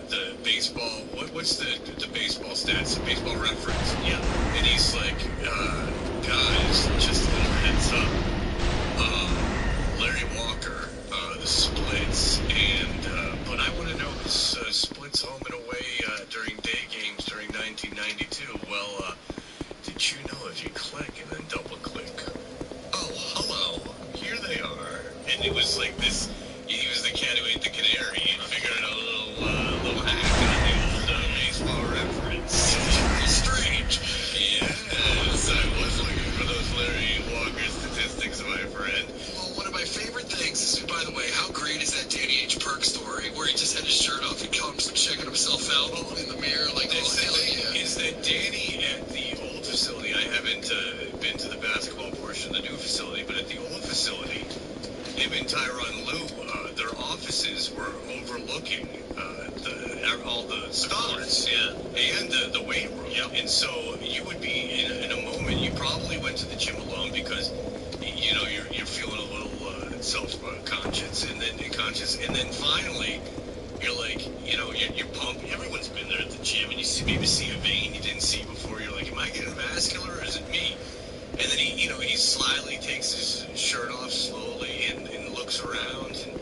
the baseball. What's the baseball stats? The baseball reference. Yeah. And he's like, guys, just a little heads up. Larry Walker, the splits, and but I want to know his splits home and away during day games during 1992. Well, did you know if you click and then double click? Oh, hello. Here they are. And it was like this. He was the cat who ate the canary. He figured out a little hack on the old baseball reference.
very strange.
Yes, I was looking for those Larry Walker statistics, my friend.
Well, one of my favorite things is, by the way, how great is that Danny H. Perk story where he just had his shirt off and comes checking himself out in the mirror like, oh, hell yeah.
Is that Danny at the old facility? I haven't been to the basketball portion of the new facility, but at the old facility, him and Tyronn Lue, their offices were overlooking all the stars, and the weight room. Yep. And so you would be in a moment. You probably went to the gym alone because you know you're feeling a little self-conscious, and then finally you're like, you know, you're pumped. Everyone's been there at the gym, and you maybe see a vein you didn't see before. You're like, am I getting vascular or is it me? And then he slyly takes his shirt off slowly and looks around and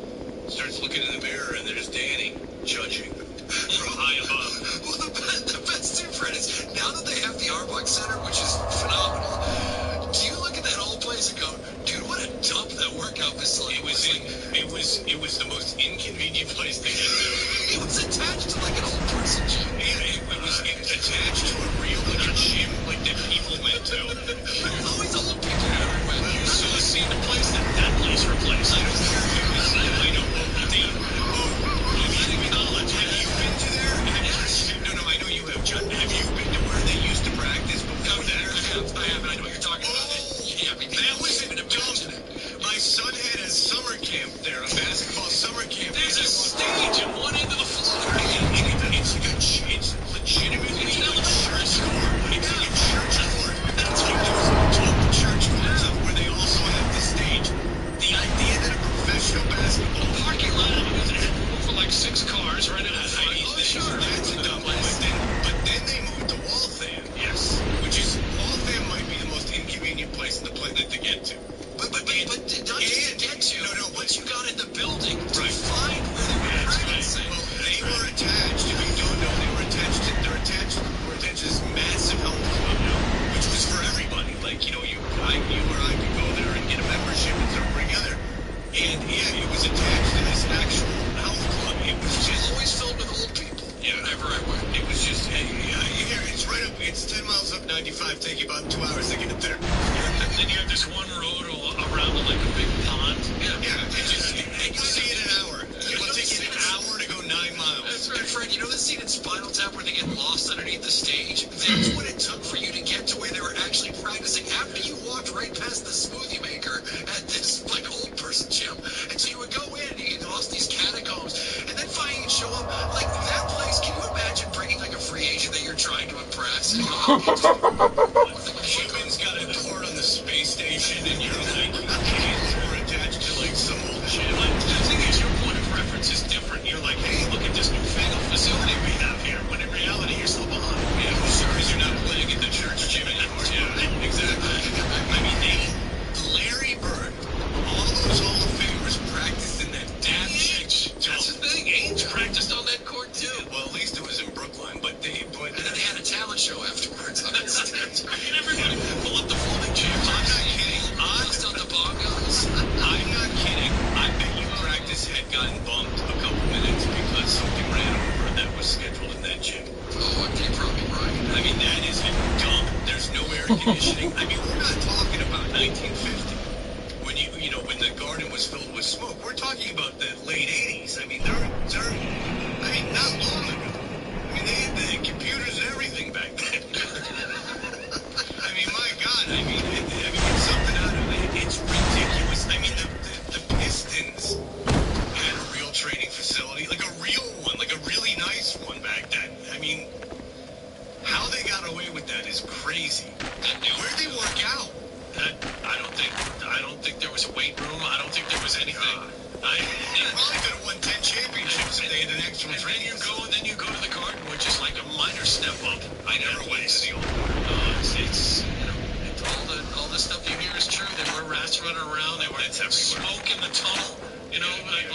starts looking in the mirror, and there's Danny judging from high above.
Well, the best too, Fred, is now that they have the Arbach Center, which is phenomenal, do you look at that whole place and go, dude, what a dump that workout facility was?
It was the most inconvenient place to get to.
It was attached to like an old person gym.
Yeah, it was attached to a real gym like that people went to.
There's always old people everywhere.
You should have seen the place that place replaced. I don't care if it was I know local team. College. Have you been to there? No, I know you have, John. Have you been to where they used to practice before that?
I have. I know what you're talking about. Yeah,
that was a dump. My son had a summer camp there, a basketball summer camp.
There's a stage at one end of the floor.
It's legitimately a church court. It's like a church court. That's what it was. 12 church courts where they also have the stage. The idea that a professional basketball
parking lot was room for like 6 cars right in the front.
That's a dumb place. But then they moved to Waltham. Yes. Which is, Waltham might be the most inconvenient place in the planet to get to.
But not just to get to.
No,
once you got in the building, to
right.
find where they were practicing.
Well, they were attached. If you don't know, they were attached to this massive health club, which was for everybody. Like, you or I could go there and get a membership and sort of bring other. And yeah, it was attached to this actual health club. It was just
always filled with old people.
Yeah, whenever I went. It was just, here, it's right up, it's 10 miles up 95, take you about 2 hours to get there.
And then you have this one road around like a big pond.
Yeah, and you see it in an hour. It will take you an hour to go 9 miles.
That's right, Fred. You know the scene in Spinal Tap where they get lost underneath the stage? That's what it took for you to get to where they were actually practicing after you walked right past the smoothie maker at this like old person gym. And so you would go in and you lost these catacombs, and then finally you'd show up. Like that place, can you imagine bringing like a free agent that you're trying to impress?
Cuban's got a door on the space station, and you're like, we're attached to like some old shit. Like, the thing is, your point of reference is different. You're like, hey, look at this newfangled facility we have here, when in reality you're still behind. Yeah, sure as you're not playing at the church gym anymore. Yeah, exactly. I mean, Larry Bird, all those Hall of Famers practiced in that damn church.
That's the thing. Ainge practiced on that court too.
Well, at least it was in Brookline, and
then they had a talent show afterwards on that stage.
And everybody pull up the folding chairs. I'm not kidding.
Bust out the bongos.
I'm not kidding. I bet you practice had gotten bumped a couple minutes because something ran over that was scheduled in that gym.
Oh, you're probably right.
I mean, that is a dump. There's no air conditioning. I mean, we're not talking about 1950 when when the garden was filled with smoke. We're talking about the late 80s. I mean, not long ago. I mean, they had the computers and everything back then. I mean, my God. I mean, it's something out of it. It's ridiculous. I mean, the Pistons had a real training facility, like a real one, like a really nice one back then. I mean, how they got away with that is crazy. Where'd they work out?
I don't think there was a weight room. I don't think there was anything.
They probably could have won 10 championships if they had an extra training.
Then you go to the garden, which is like a minor step up.
I never went to the old
It's all the stuff you hear is true. There were rats running around. There were smoke in the tunnel.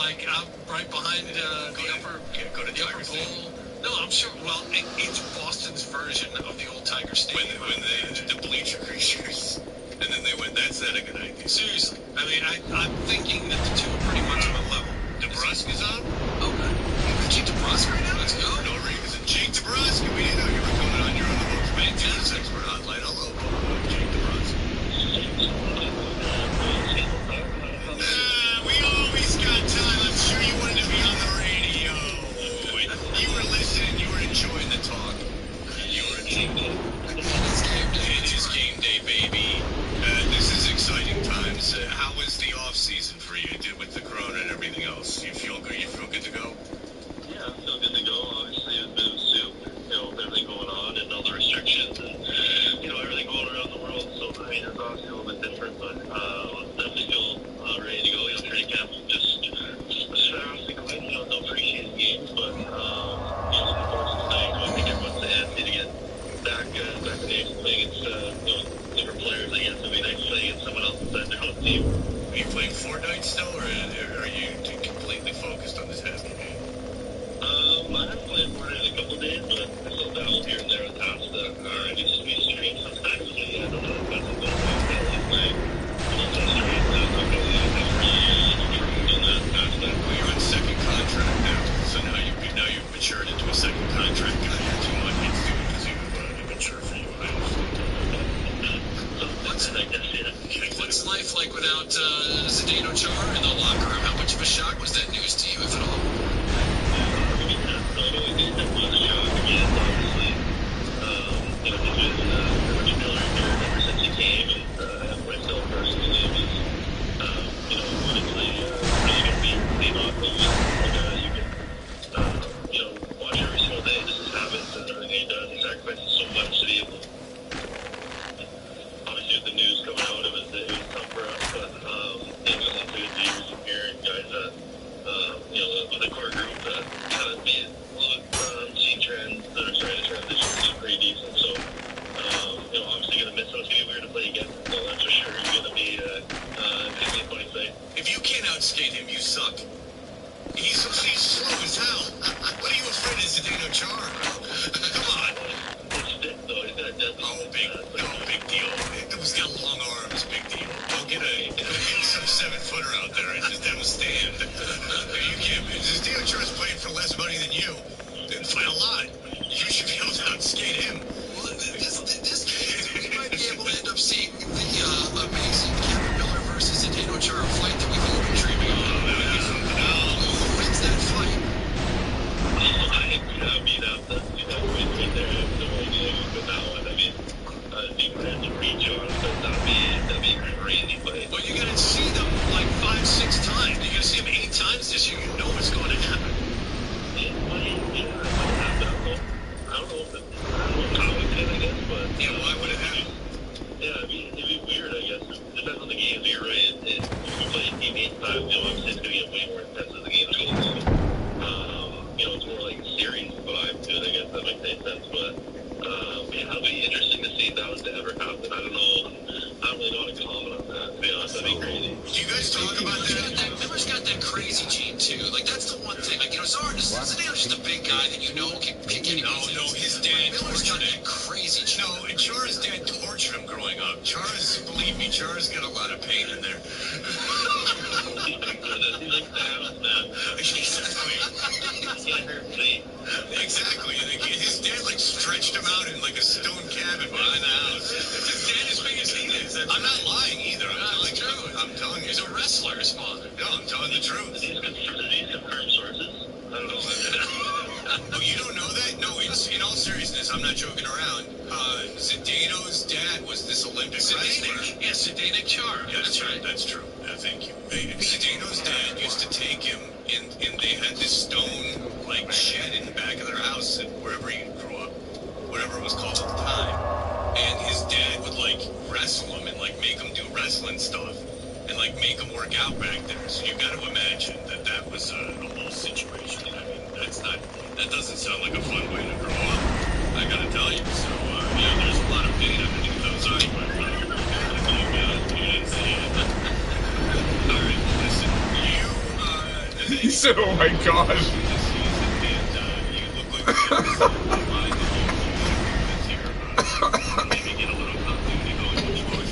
Like out right behind the upper bowl. No, I'm sure. Well, it's Boston's version of the old Tiger Stadium.
When the bleacher creatures. And then they went, that's not a good idea.
Seriously. I mean, I'm thinking that the two are pretty much on a level.
DeBrusque's on?
Oh, good. You got Jake DeBrusque right now? Let's go.
No reason. Jake DeBrusque. We didn't know you were coming on. You're on the books. Maintenance expert hotline. Hello, Jake DeBrusque. We always got time. I'm sure you wanted to be on the radio. You were listening. You were enjoying the talk. You were enjoying it. It is game day, baby. This is exciting times. How was the off season for you? With the corona and everything else, you feel good? You feel good to go?
Yeah, I feel good to go. Obviously, it's a bit of a soup, with everything going on and all the restrictions and everything going around the world. So I mean, it's obviously a little bit different, but definitely feel ready to go. Training camp just as fast and quick. No preseason games, but of course it's nice. I think everyone's antsy to get back to the nation playing against different players, I guess. team.
Are you playing Fortnite still, or are you completely focused on this Hasbro game?
I haven't played Fortnite in a couple days, but I still dabble here and there with tasks that are I just we stream sometimes. So yeah, I don't know if that's a good one. Last night, I was on stream, and I'm not gonna lie, I've really improved on that task.
Well, you're on second contract now, so now you've matured into a second contract guy. You're too much into it because you've matured for you. I understand.
What's life like without Zdeno Chara in the locker room? How much of a shock was that news to you, if at all?
If you can't outskate him, you suck. He's slow as hell. What are you afraid of Zdeno Chara? Come on. Big deal. He's got long arms, big deal. Go get some 7-footer out there and just have a stand. You can't. Zdeno Chara's playing for less money than you. By a lot. You should be able to outskate him.
Well, this game, we might be able to end up seeing the amazing Kevin Miller versus Zdeno Chara fight that we've all been dreaming of. Who wins that fight?
I mean, right there. I have no idea who would that one. I mean, defense reach on, but that'd be a crazy fight.
Well, you gotta see them like 5-6 times. You gotta see them 8 times this year. You know what's going to happen.
I don't know how it did, I guess, but
yeah, why would it happen?
Yeah, I mean, it'd be weird, I guess. It depends on the game, but you're right. If you play a game 8 times, obviously it's going to get way more intense as the games go along. It's more like a series vibe to it, I guess that makes any sense. But yeah, it'll be interesting to see if that was to ever happen. I don't know. I don't really know how to comment on that, to be honest. That'd be crazy.
Do you guys talk about that?
Miller's got that crazy gene too. Like that's the one thing. Like Zdeno's just a big guy that you know can kick anything.
No, his dad.
Miller's got that crazy gene.
No, and Chara's dad tortured him growing up. Believe me, Chara's got a lot of pain in there.
He's like Thanos, man.
Exactly. His dad like stretched him out in like a stone cabin behind the house. His dad is big as he is. I'm not lying either. I'm telling you.
He's a wrestler, his father.
No, I'm telling the truth.
These confirmed sources? I don't know.
Oh, you don't know that? No, in all seriousness, I'm not joking around. Zdeno's dad was this Olympic wrestler.
Yeah, Zdeno Chara.
Yeah, that's right. That's true. Thank you. Zdeno's dad used to take him, and they had this stone like shed in the back of their house, wherever he grew up, whatever it was called at the time. And his dad would like wrestle him and like make him do wrestling stuff, and like make him work out back there. So you got to imagine that was a whole situation. I mean, that doesn't sound like a fun way to grow up. I gotta tell you. So yeah, there's a lot of pain underneath those eyes. All right, listen.
He said, "Oh my gosh."
You look like maybe get a little continuity going, which you always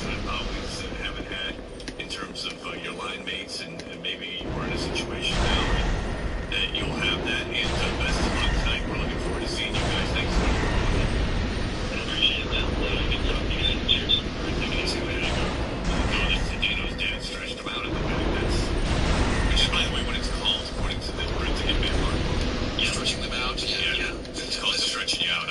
haven't had in terms of your line mates, and maybe you were in a situation now that you'll have that. And best of luck tonight. We're looking forward to seeing you guys. Thanks so much.
I appreciate that. Good talking to you guys. Cheers.
Take it easy, man. That's Zdeno's dad stretched him out in the back. Which is, by the way, what it's called, according to the printing in Denmark.
Stretching them out? Yeah.
It's called stretching you out.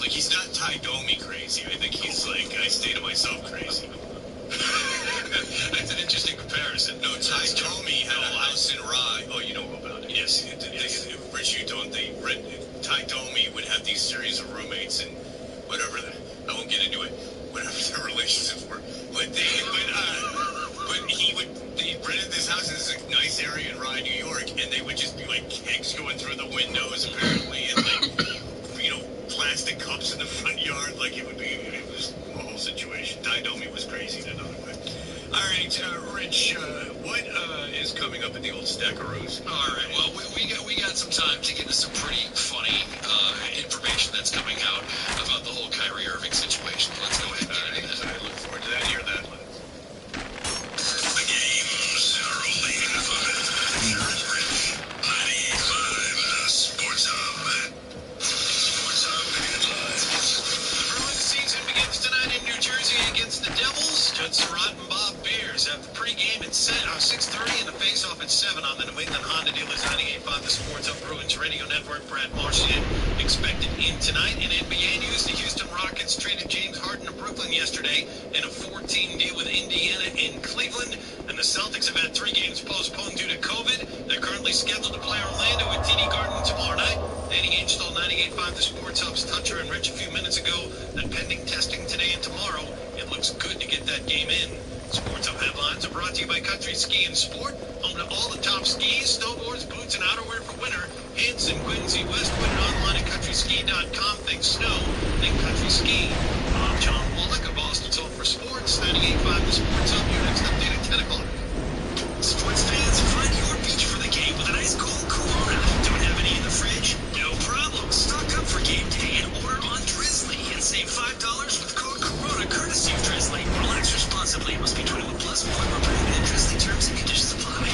Like, he's not Ty Domi crazy. I think he's like, I stay to myself crazy. That's an interesting comparison. No, Ty Domi had a house in Rye. Oh, you know about it. Yes. Rich, you don't. Ty Domi would have these series of roommates and whatever. I won't get into it. Whatever their relationships were. But they rented this house in this nice area in Rye, New York, and they would just be like kegs going through the windows, apparently, and like, you know, plastic cups in the front yard. Like, it was a whole situation. Ty Domi was crazy to know. All right, Rich, what is coming up in the old Stackaroos?
All right, well, we got some time to get into some pretty funny information that's coming out about the whole Kyrie Irving situation. Let's go ahead and get into that.
I look forward to that. Hear that.
The games are only in 5. Here's Rich. 98.5 Sports Hub. Sports Hub headlines.
The Bruins season begins tonight in New Jersey against the Devils. Judd Surratt and Bob Beers have the pregame at 6:30 and the face-off at 7 on the New England Honda Dealers 98.5 The Sports Hub Bruins Radio Network. Brad Marchand expected in tonight. In NBA news, the Houston Rockets traded James Harden to Brooklyn yesterday in a 14 deal with Indiana in Cleveland. And the Celtics have had 3 games postponed due to COVID. They're currently scheduled to play Orlando at TD Garden tomorrow night. Danny Ainge told 98.5 The Sports Hub's Toucher and Rich a few minutes ago that pending testing today and tomorrow, it looks good to get that game in. Sports Hub headlines are brought to you by Country Ski and Sport, home to all the top skis, snowboards, boots, and outerwear for winter. Hanson, Quincy, Westwood, and online at countryski.com. Think snow, think country ski. I'm John Wallach of Boston's Home for Sports, 98.5 The Sports Hub. Your next update at 10 o'clock.
Sports fans, find your beach for the game with an ice cold Corona. Don't have any in the fridge? No problem. Stock up for game day and order on Drizzly and save $5 with code Corona courtesy of Drizzly. Relax responsibly. Must be 21 plus. Before prohibited. Drizzly terms and conditions apply.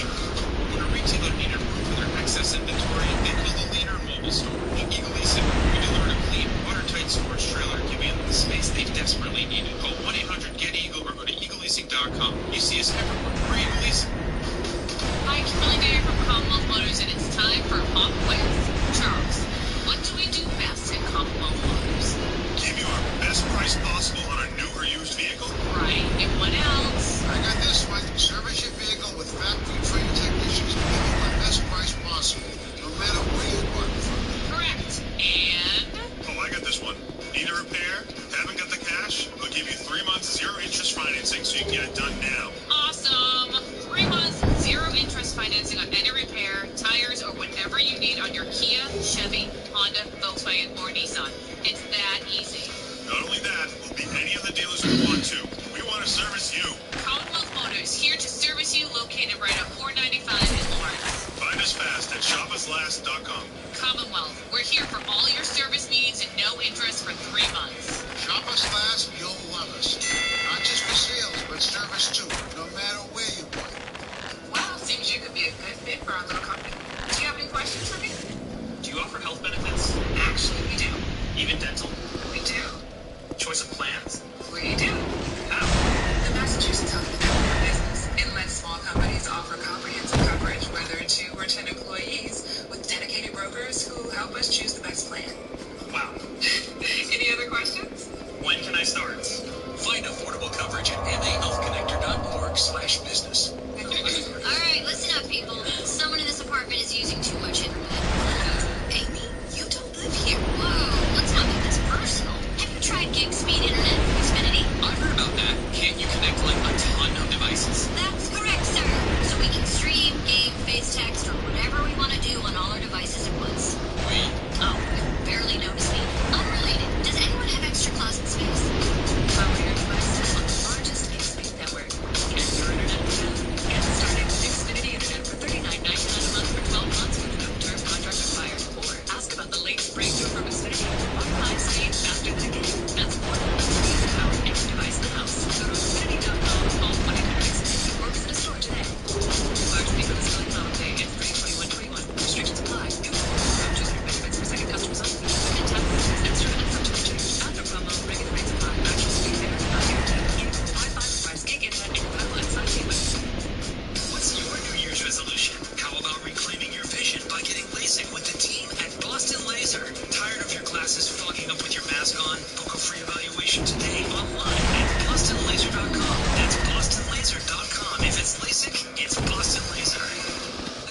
When a retailer needed room for their excess inventory, they call the leader in mobile storage. Eagle Leasing, your dealer in a clean, watertight storage trailer, giving them the space they desperately needed. Call 1-800-GET-EAGLE or go to eagleleasing.com. You see us everywhere. We're Eagle Leasing.
Hi, Kimberly Day from Commonwealth Motors, and it's time for Pop Quiz. Charles, what do we do best at Commonwealth Motors?
Give you our best price possible on a new or used vehicle?
Right, and what else?
I got this one. Service your vehicle with factory-trained technicians to give you the best price possible, no matter where you bought it from.
Correct. And?
Oh, I got this one. Need a repair? Haven't got the cash? We'll give you 3 months zero-interest financing so you can get it done now.
Awesome. 3 months, zero interest financing on any repair, tires, or whatever you need on your Kia, Chevy, Honda, Volkswagen, or Nissan. It's that easy.
Not only that, we'll be any of the dealers we want to. We want to service you.
Commonwealth Motors, here to service you, located right on 495 in Lawrence.
Find us fast at shopUsLast.com.
Commonwealth, we're here for all your service needs and no interest for 3 months.
Shop us last, you'll love us. Not just for sales, but service too, no matter where you buy it.
Wow, seems you could be a good fit for our little company. Do you have any questions for me?
Do you offer health benefits?
Actually, we do.
Even dental?
We do.
Choice of plans?
We do.
How?
The Massachusetts Health Connect for Business. It lets small companies offer comprehensive coverage, whether 2 or 10 employees, with dedicated brokers who help us choose the best plan.
Wow.
Any other questions?
When can I start?
Find affordable coverage at mahealthconnector.org/business.
All right, listen up, people. Someone in this apartment is using too much internet. Amy, you don't live here. Whoa, let's not make this personal. Have you tried gig speed internet from Xfinity?
I've heard about that. Can't you connect like a ton of devices?
That's correct, sir. So we can stream, game, face text, or whatever we want to do on all our devices at once.
Wait.
Oh, you barely noticed me. Unrelated.
on. Book a free evaluation today online at BostonLaser.com. That's BostonLaser.com. If it's LASIK, it's Boston Laser.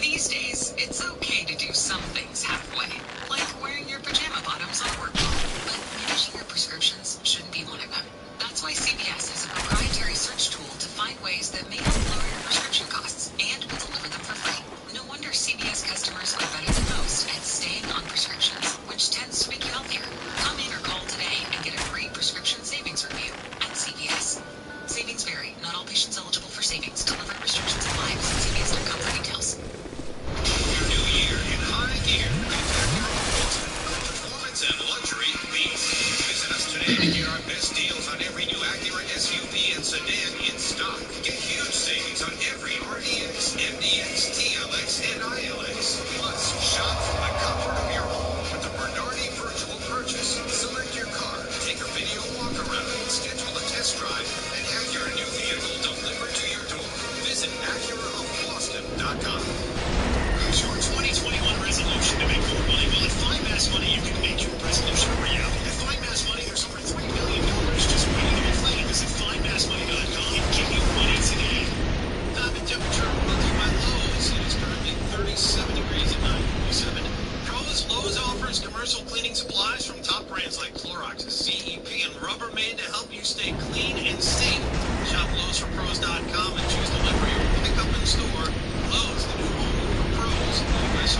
These days, it's okay to do some things halfway, like wearing your pajama bottoms on a work call. But managing your prescriptions shouldn't be one of them. That's why CVS has a proprietary search tool to find ways that may help lower your prescription costs, and will deliver them for free. No wonder CVS customers are better than most at staying on prescriptions, which tends to make you healthier. Come in or call today and get a free prescription savings review at CVS. Savings vary. Not all patients eligible for savings. Delivery restrictions apply. Visit CVS.com for details.
New year in high gear. Performance and luxury beats. Visit us today to hear our best deals on every new Acura SUV and sedan in stock. Get huge savings on every RDX, MDX, TLX, and ILX. Plus, shop from the comfort of your home with the Bernardi Virtual Purchase. Select your car, take a video walk around, schedule a test drive, and have your new vehicle delivered to your door. Visit AcuraofBoston.com.
Who's your 2021 resolution to make more money? Well, at FindMass Money, you can make your resolution a reality. At FindMass Money, there's over $3 million just waiting to be claimed. Visit FindMassMoney.com and give you money today.
The temperature brought to you by Lowe's. It is currently 37 degrees at 9:47. Lowe's offers commercial cleaning supplies from top brands like Clorox, CEP, and Rubbermaid to help you stay clean and safe. Shop Lowe'sForPros.com and choose delivery or pick up in store. Lowe's, the new home for pros in the U.S.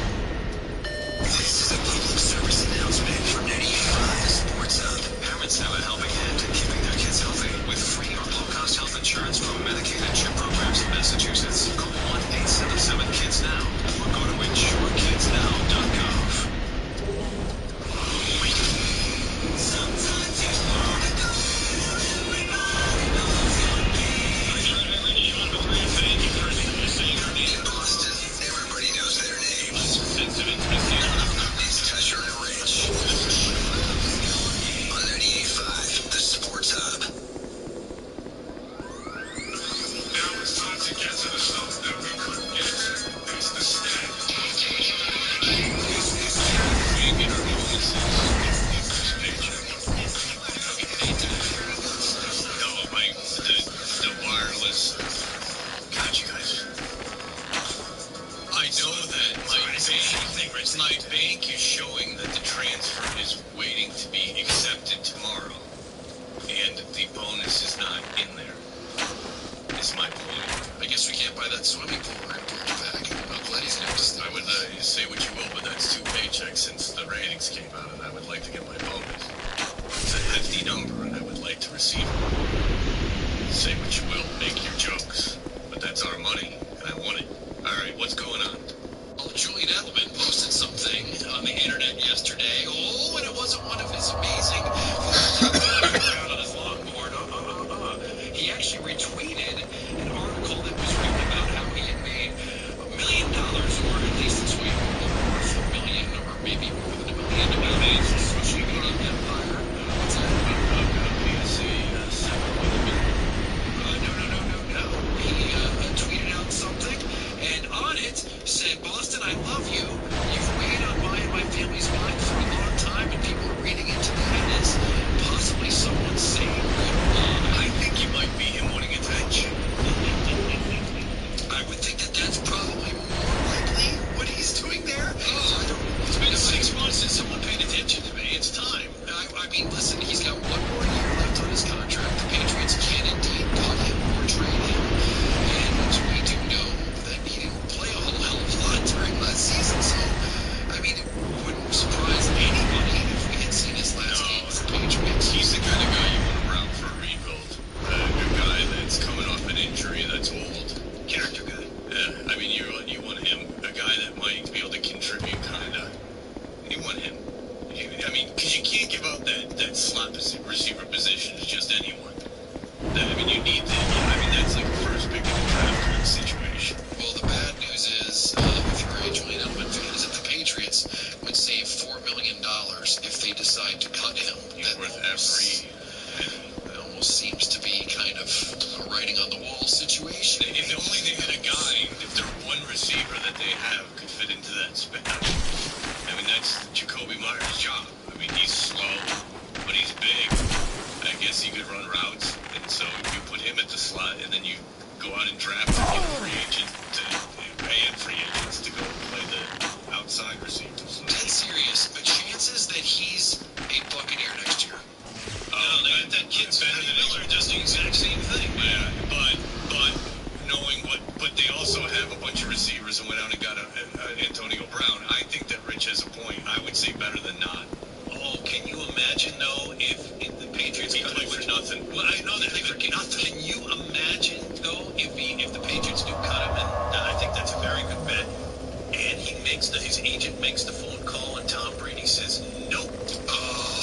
This is a public service announcement from 98.5 Sports Hub.
Parents have a helping hand in keeping their kids healthy with free or low-cost health insurance from Medicaid and CHIP programs in Massachusetts. Call 1-877-KIDS now or go to insurekidsnow.gov.
Sometimes you wanna go where everybody knows your name.
Thank you for saying our name.
In Boston, everybody knows their names.
Sensitive to Missy.
It's Tusher and Rich. On 98.5, the Sports Hub.
Now it's time to get to the stuff that we couldn't get to. It's the stat. Making our bonuses. The wireless. God, you guys. I know that my bank is showing that the transfer is waiting to be accepted tomorrow, and the bonus is not in there. Is my point.
I guess we can't buy that swimming pool rental back. Uncle Eddie's next.
I would say what you will, but that's 2 paychecks since the ratings came out, and I would like to get my bonus. It's a hefty number, and I would like to receive it. Say what you will, make your jokes, but that's our money, and I want it. All right, what's going on?
Well, Julian Edelman posted something on the internet yesterday. Oh, and it wasn't one of his amazing around on his longboard. He actually retweeted an article that was written about how he had made $1 million, or at least it's way worth $1 million, or maybe more than $1 million, about his social media empire. What's that? No. He tweeted out something, and on it said, "Boston, I love you. You've weighed on my and my family's mind for a long time," and people are reading into that as possibly someone saying goodbye.
I think you might be him wanting attention.
I would think that that's probably more likely what he's doing there.
It's been 6 months since someone paid attention to me. It's time.
I mean, listen, he's got 1 more year left on his contract. The Patriots can indeed cut him or trade him. And we do know that he didn't play a whole hell of a lot during last season. So, I mean, it wouldn't surprise anybody if we had seen his last game with the Patriots.
He's the kind of guy you want to route for a rebuild. A guy that's coming off an injury that's old. Character guy. Yeah, I mean, you want him, a guy that might be able to contribute, kind of. You want him. I mean, because you can't give up that slot receiver position to just anyone. You need to. I mean, that's like the first pick of the draft kind of situation.
Well, the bad news is, if you're a Julian Edelman fan, is that the Patriots would save $4 million if they decide to cut him. That
worth
every penny. It almost seems to be kind of a writing on the wall situation.
If only they had a guy, if their one receiver that they have could fit into that spot. I mean, that's Jacoby Myers' job. I mean, he's slow, but he's big.
he could run routes, and so you put him at the slot, and then you go out and draft and get free agent and free agents to go play the outside receivers. So.
Dead serious, but chances that he's a Buccaneer next year.
That kid's better than Miller does the exact same thing. Yeah, but knowing but they also have a bunch of receivers and went out and got Antonio Brown. I think that Rich has a point. I would say better than not.
Oh, can you imagine though if the Patriots
play for nothing?
Well, I know they play for nothing. Can you imagine though if the Patriots do cut him? And I think that's a very good bet. And his agent makes the phone call, and Tom Brady says, "Nope,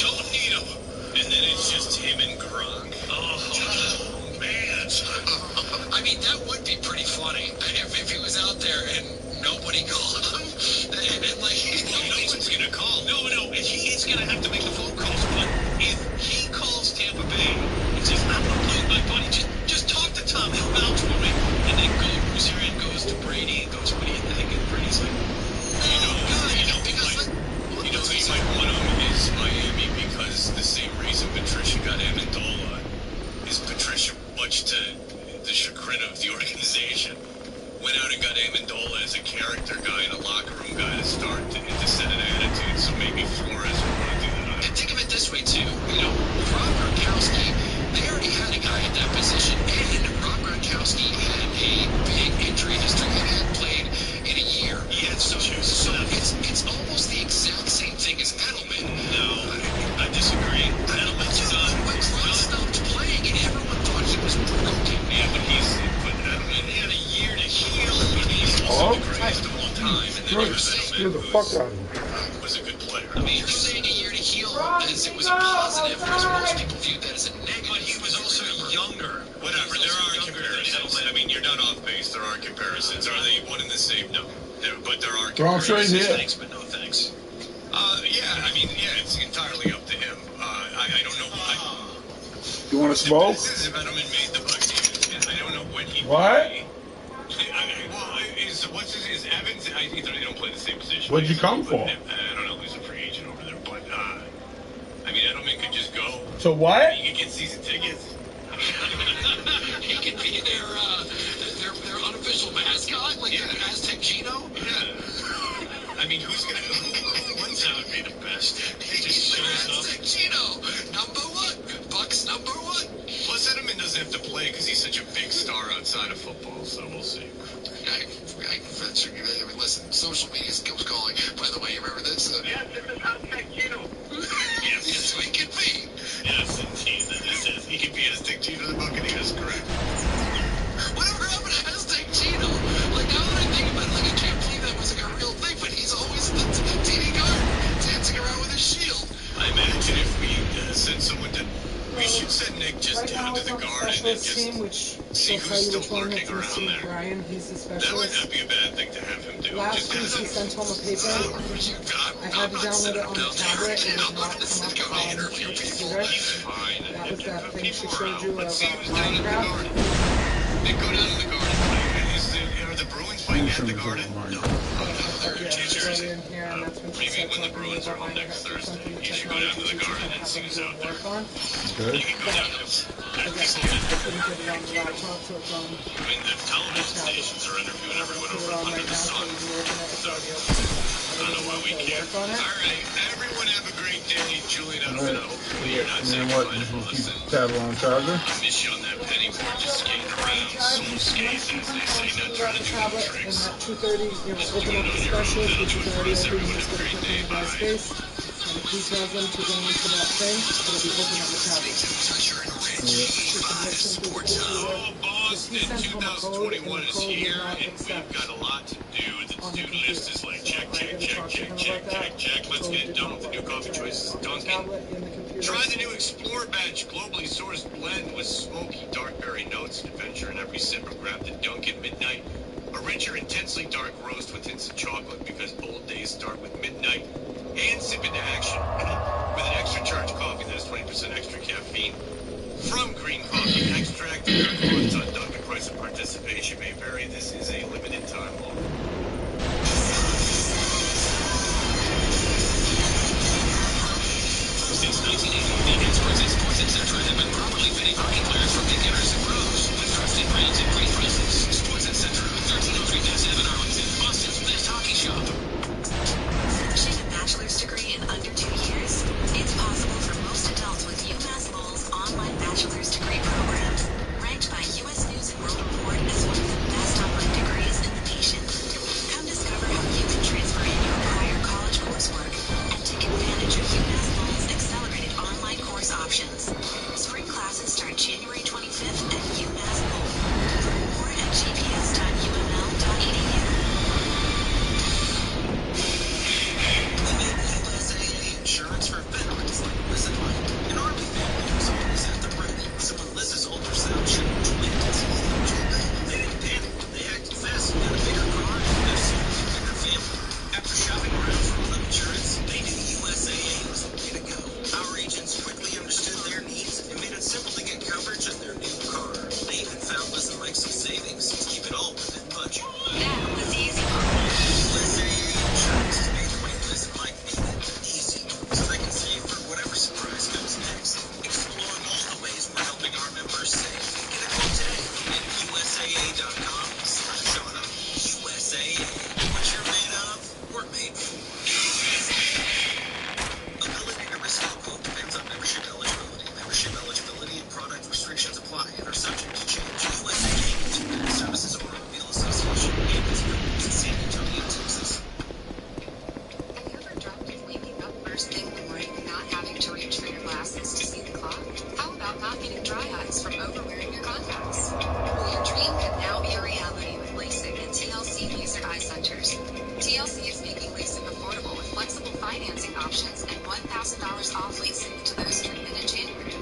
don't need him."
And then it's just him and Gronk.
Oh man!
I mean, that would be pretty funny if he was out there and nobody called him, and like
no one's gonna call. No, he's gonna have to make the phone calls. But if he calls Tampa Bay and says, "I'm gonna play my buddy," just talk to Tom. He'll vouch for me. And then Sirian goes to Brady and goes, "What do you think?" And Brady's like,
he might want him is Miami because the same reason Patricia got Amendola is Patricia, much to the chagrin of the organization, went out and got Amendola as a character guy and a locker room guy to start to set an attitude. So maybe Flores would want to do that.
And think of it this way too, Rob Gronkowski, they already had a guy at that position, and Rob Gronkowski had a big injury history and had played in a year.
Yeah, so
it's almost the exact same thing as Edelman.
No, I disagree. Edelman's done.
When Gronk stopped playing, and everyone thought he was broken.
Yeah, but Edelman
had a year to heal. He's also the greatest of all time. And then
Screw the fuck out of him.
Was a good player.
I mean, you're saying a year to heal as it was a positive, whereas most people viewed that as a negative.
But he was also younger.
Whatever, there are comparisons. I mean, you're not off base. There are comparisons. Are they one and the same? No. But there are comparisons.
Thanks, but no thanks.
It's entirely up to him. I don't know.
You want to smoke?
This is if Edelman made the Buccaneers. I don't know when he
What?
Is Evans? They don't play the same position.
What'd you come for?
I don't know who's a free agent over there, but Edelman could just go.
So what?
He could get season tickets.
He could be their unofficial mascot, like the Aztec Gino.
Yeah. I mean, who's gonna? That would be the best. He just shows up.
Aztec Gino, number one. Bucks number one.
Plus, Edelman doesn't have to play because he's such a big star outside of football. So we'll see.
Listen, social media keeps calling. By the way, you remember this?
Yes, this is Aztec Gino.
Yes, he can be.
Yes, indeed. He can be Aztec Gino the Buccaneers, correct?
Whatever happened to Aztec Gino? Like, now that I think about it, I can't believe that was a real thing, but he's always the TD guard dancing around with his shield.
I imagine if we send someone to... We should send Nick just down to the guard and then just see who's still lurking around there.
Brian, he's the specialist.
That would not be a bad thing to have him do.
Last week he sent home a paper. I had to download it on the tablet. It would not come up on the computer. That was that thing she showed you of Minecraft.
Nick, go down to the garden. Are the Bruins playing at the garden? No. Maybe when the Bruins are on next Thursday, you should go down to the garden and see who's out there.
Good.
You can go down there. I mean, the television stations are interviewing everyone under the sun. So, I don't know why we can't. All right, everyone have a great day. Julian, I don't know. You're not saying
what? Tattle on Charger?
I miss you on that penny board, just skating around, so skating, as they say, not trying to do no tricks.
And at 2:30, open up the specials, which is already open. He's going to put in my space. And if he tells them to go into that thing, it'll be open on the tablet.
Oh, Boston 2021 is here, and we've got a lot to do. The to-do list is like check. Let's get it done with the new coffee choices. Dunkin'. Try the new Explorer Batch globally sourced blend with smoky dark berry notes and adventure in every sip, or grab the Dunkin' Midnight, a richer, intensely dark roast with hints of chocolate, because old days start with midnight. And sip into action with an extra charge coffee that has 20% extra caffeine. From Green Coffee Extract, the records on Dunkin' price and participation may vary. This is a limited time offer.
Since 1980, the experts at Sports Etc. have been properly
fitting hockey players for beginners and pros with trusted brands and great prices. Sports Etc. 1303 Mass Ave in Arlington, Boston's best hockey shop.
Finishing a bachelor's degree in under 2 years? It's possible for most adults with UMass Lowell's online bachelor's degree program. Ranked by U.S. News and World Report as one of the best online degrees in the nation. Come discover how you can transfer in your prior college coursework and take advantage of UMass Lowell's accelerated online course options. Spring classes start January 25th at UMass Lowell. Learn more at gps.uml.edu.
USAA insurance for veterans like Liz and Mike. An Army family who's always at the ready. So when Liz's ultrasound showed twins, they didn't panic. They acted fast and got a bigger car and they're soon a bigger family. After shopping around for home insurance, they knew USAA was the way to go. Our agents quickly understood their needs and made it simple to get coverage on their new car. They even found Liz and Mike some savings to keep it all within budget.
That was the easy part.
USAA insurance has made the way Liz and Mike need it easy, so they can save for whatever surprise comes next. Exploring all the ways we're helping our members save. Get a quote today at USAA.com/Shauna. USAA. What you're made of, we're made for. Ability to receive a quote depends on membership eligibility. Membership eligibility and product restrictions apply and are subject to change. USAA Independent Services Automobile Association, Gainesville, in San Antonio, Texas.
Have you ever dreamt of waking up first thing in the morning and not having to reach for your glasses to see the clock? How about not getting dry eyes from overwearing your contacts? Well, your dream could now be a reality with LASIK and TLC Laser Eye Centers. TLC is making LASIK affordable with flexible financing options and $1,000 off LASIK to those who admit in January.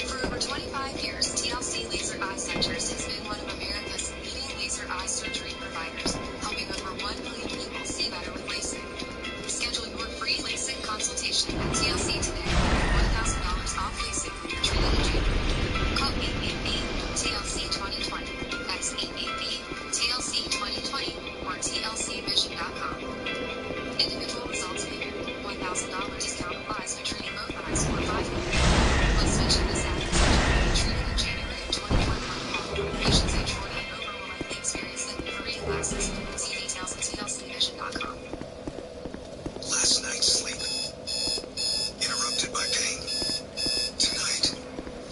For over 25 years, TLC Laser Eye Centers has been one of America's leading laser eye surgery providers, helping over 1 million people see better with LASIK. Schedule your free LASIK consultation at TLC today and $1,000 off LASIK when you're treated in January. Call 888-TLC-2020. That's 888-TLC-2020 or TLCvision.com. Individual results may vary. $1,000 discount applies when treating both eyes or 5 million. Let's mention this ad is treated in January of 2021. Patients age 40 and over will likely experience thinning for reading glasses. See details at TLCvision.com.
Last night's sleep. Interrupted by pain. Tonight,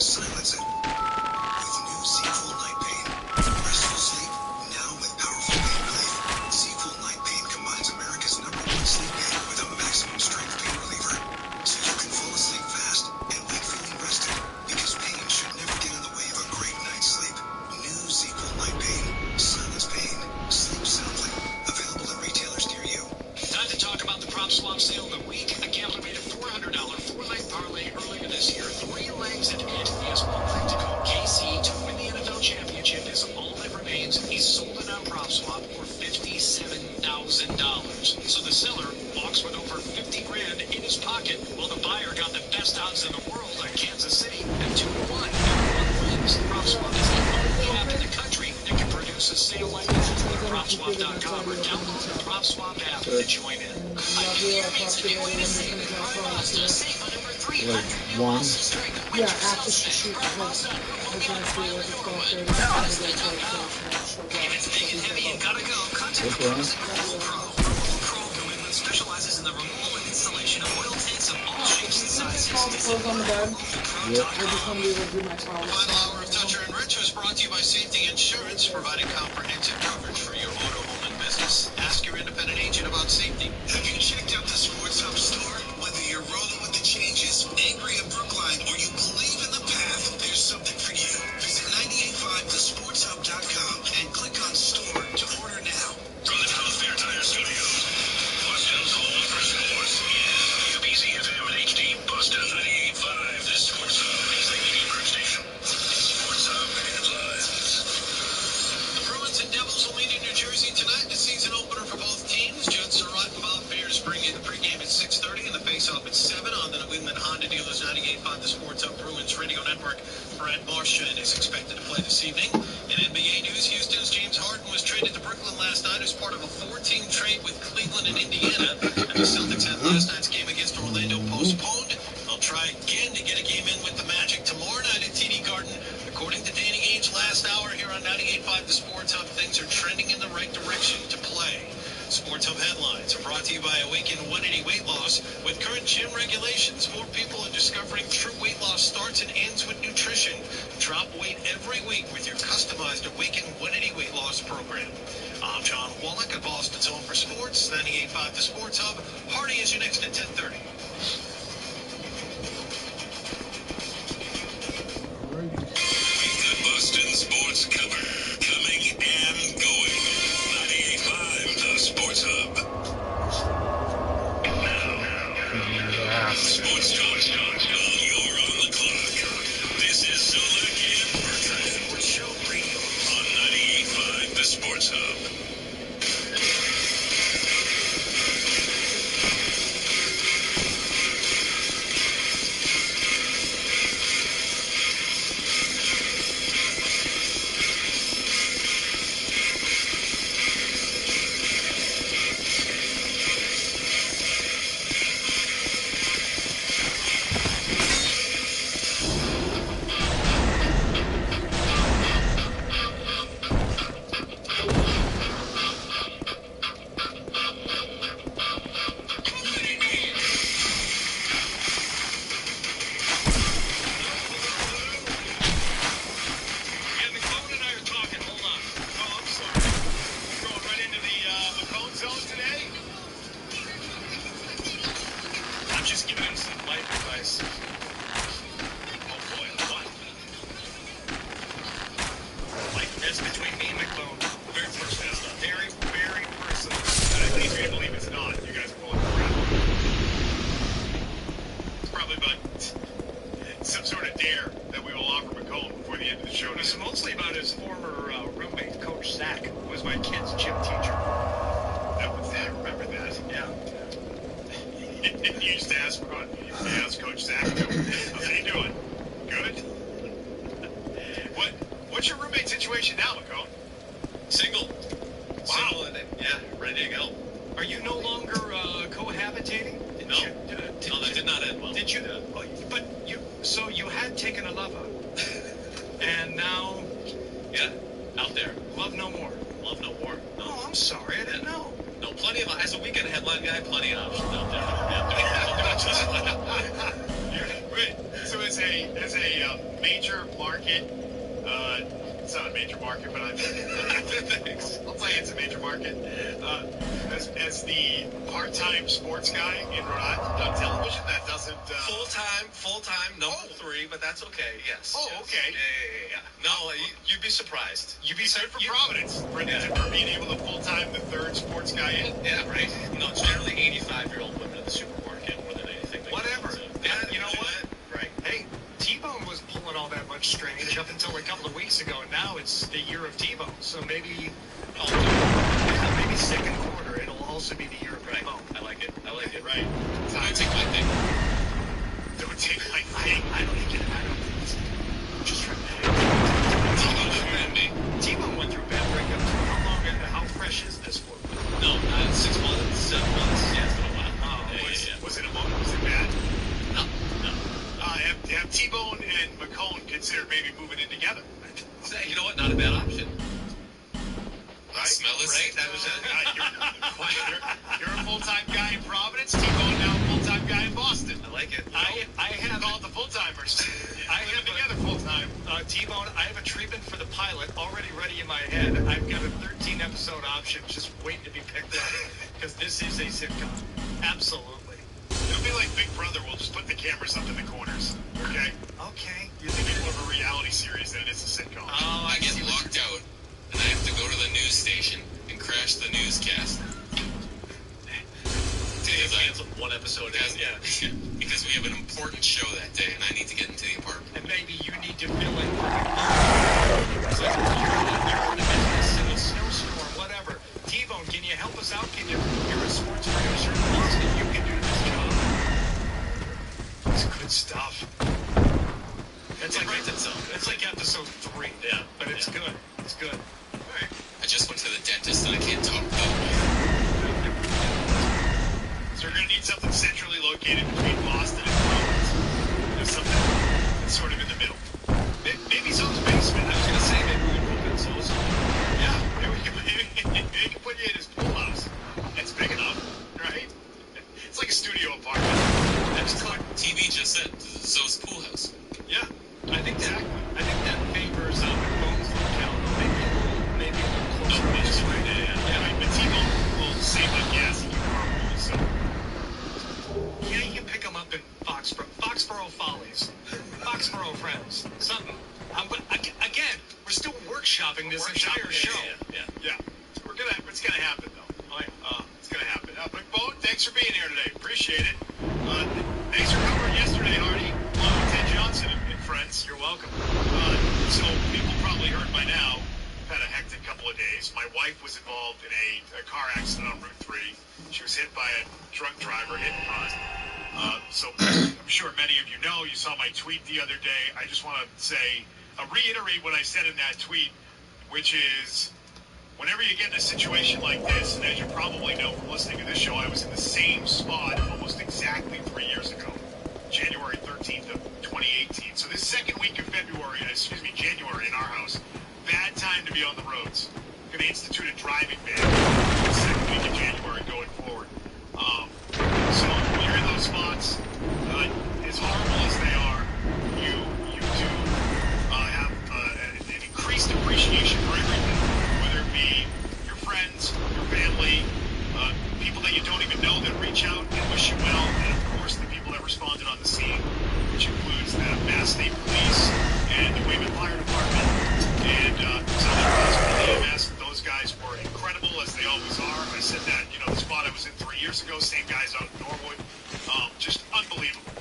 silence it. With new Sequel Night Pain. Restful sleep, now with powerful pain relief. Sequel Night Pain combines America's #1 sleep aid with a maximum strength pain reliever. So you can fall asleep fast and wake feeling rested. Because pain should never get in the way of a great night's sleep. New Sequel Night Pain. Silence pain. Sleep soundly. Available at retailers near you.
Time to talk about the prop swap sale of the week. A gambler made a $400 four-leg parlay earlier this year. 3 legs and hit. He has 1 leg to go. KC to win the NFL championship is all that remains. He sold it on prop swap for $57,000. So the seller walks with over 50 grand in his pocket, while the buyer got the best odds in the world on Kansas City at 2-1. Everyone wins. Prop swap is the only app in the country that can produce a sale like that. Go to PropSwap.com or download the PropSwap app to join in.
Like one.
Yeah, after she shoots her gonna see what it's going to do.
What's wrong?
Specializes in the removal and installation of oil tanks of all shapes and sizes.
Clothes on the bed.
Yep.
I just want to be able to do my towels.
Final hour of Toucher and Rich was brought to you by Safety Insurance, providing comprehensive coverage for your auto, home, and business. Ask your independent agent about safety.
Have you checked out the Sports Hub store? Whether you're rolling with the changes, angry at Brookline, or you believe in the path, there's something for you. Visit 985thesportshub.com and click on store to order now.
From the Town Fair Tire Studios, Boston's home for sports. Yeah, WBZ-FM and HD, Boston 98.5. The Sports Hub is the Edinburgh station. Sports Hub headlines.
The Bruins and Devils will meet in New Jersey tonight in the season opener for both teams. Judd Surratt and Bob Beers bring you the pregame at 6:30 and the face-off at 7 on the New England Honda Dealers 98.5 The Sports Hub Bruins Radio Network. Brad Marchand is expected to play this evening. In NBA news, Houston's James Harden was traded to Brooklyn last night as part of a 4-team trade with Cleveland and Indiana. And the Celtics had last night's game against Orlando postponed. They'll try again to get a game in with the Magic tomorrow night at TD Garden
98.5 The Sports Hub, things are trending in the right direction to play. Sports Hub headlines are brought to you by Awaken 180 Weight Loss. With current gym regulations, more people are discovering true weight loss starts and ends with nutrition. Drop weight every week with your customized Awaken 180 Weight Loss program. I'm John Wallach at Boston's Home for Sports, 98.5 The Sports Hub. Hardy is you next at 10:30.
Boston sports cover, coming and going. 98.5 The Sports Hub. Now, Sports Talk, while you're on the clock. This is Zulek and Bertrand Sports Show Radio on 98.5 The Sports Hub.
Maybe some's basement. I was gonna say maybe we move in Zoe's
stopping this entire show. Yeah. It's gonna happen though. It's gonna happen. But Bo, thanks for being here today. Appreciate it. Thanks for covering yesterday, Hardy. Along with Ted Johnson and friends. You're welcome. So people probably heard by now. Had a hectic couple of days. My wife was involved in a car accident on Route 3. She was hit by a drunk driver, hit and run. So I'm sure many of you know. You saw my tweet the other day. I just want to say, reiterate what I said in that tweet, which is, whenever you get in a situation like this, and as you probably know from listening to this show, I was in the same spot almost exactly 3 years ago, January 13th of 2018. So this second week of January in our house, bad time to be on the roads. Going to institute a driving ban the second week of January going forward. So you're in those spots. As horrible as they are, you do have an increased appreciation for everything, whether it be your friends, your family, people that you don't even know that reach out and wish you well, and of course the people that responded on the scene, which includes the Mass State Police and the Weymouth Fire Department and Southern Hospital EMS. Those guys were incredible, as they always are. I said that, the spot I was in 3 years ago, same guys out in Norwood, just unbelievable.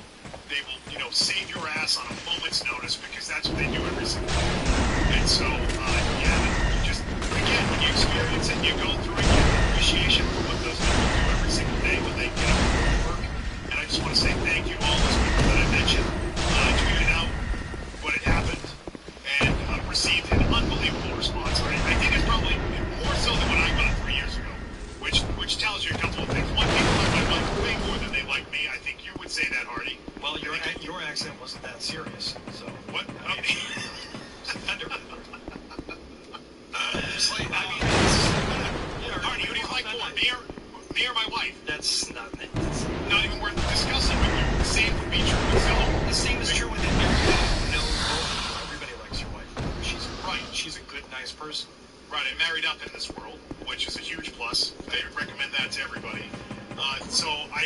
They will, save your ass on a moment's notice, because that's what they do every single day. And so, you just, again, when you experience it, you go through it, you get appreciation for what those people do every single day when they get up and go to work. And I just want to say thank you to all those people that I mentioned. I tweeted out what had happened and received an unbelievable response. I think it's probably more so than what I got 3 years ago, which tells you a couple of things. One, people like my wife way more than they like me. I think you would say that, Hardy.
Well, your accident wasn't that serious, so.
What? Hardy, who do you like more, me or my wife?
That's not
even worth discussing with you. The same would be true with Zilla.
The same is true with everybody. No, everybody likes your wife. She's right. She's a good, nice person.
Right, I married up in this world, which is a huge plus. I recommend that to everybody. So I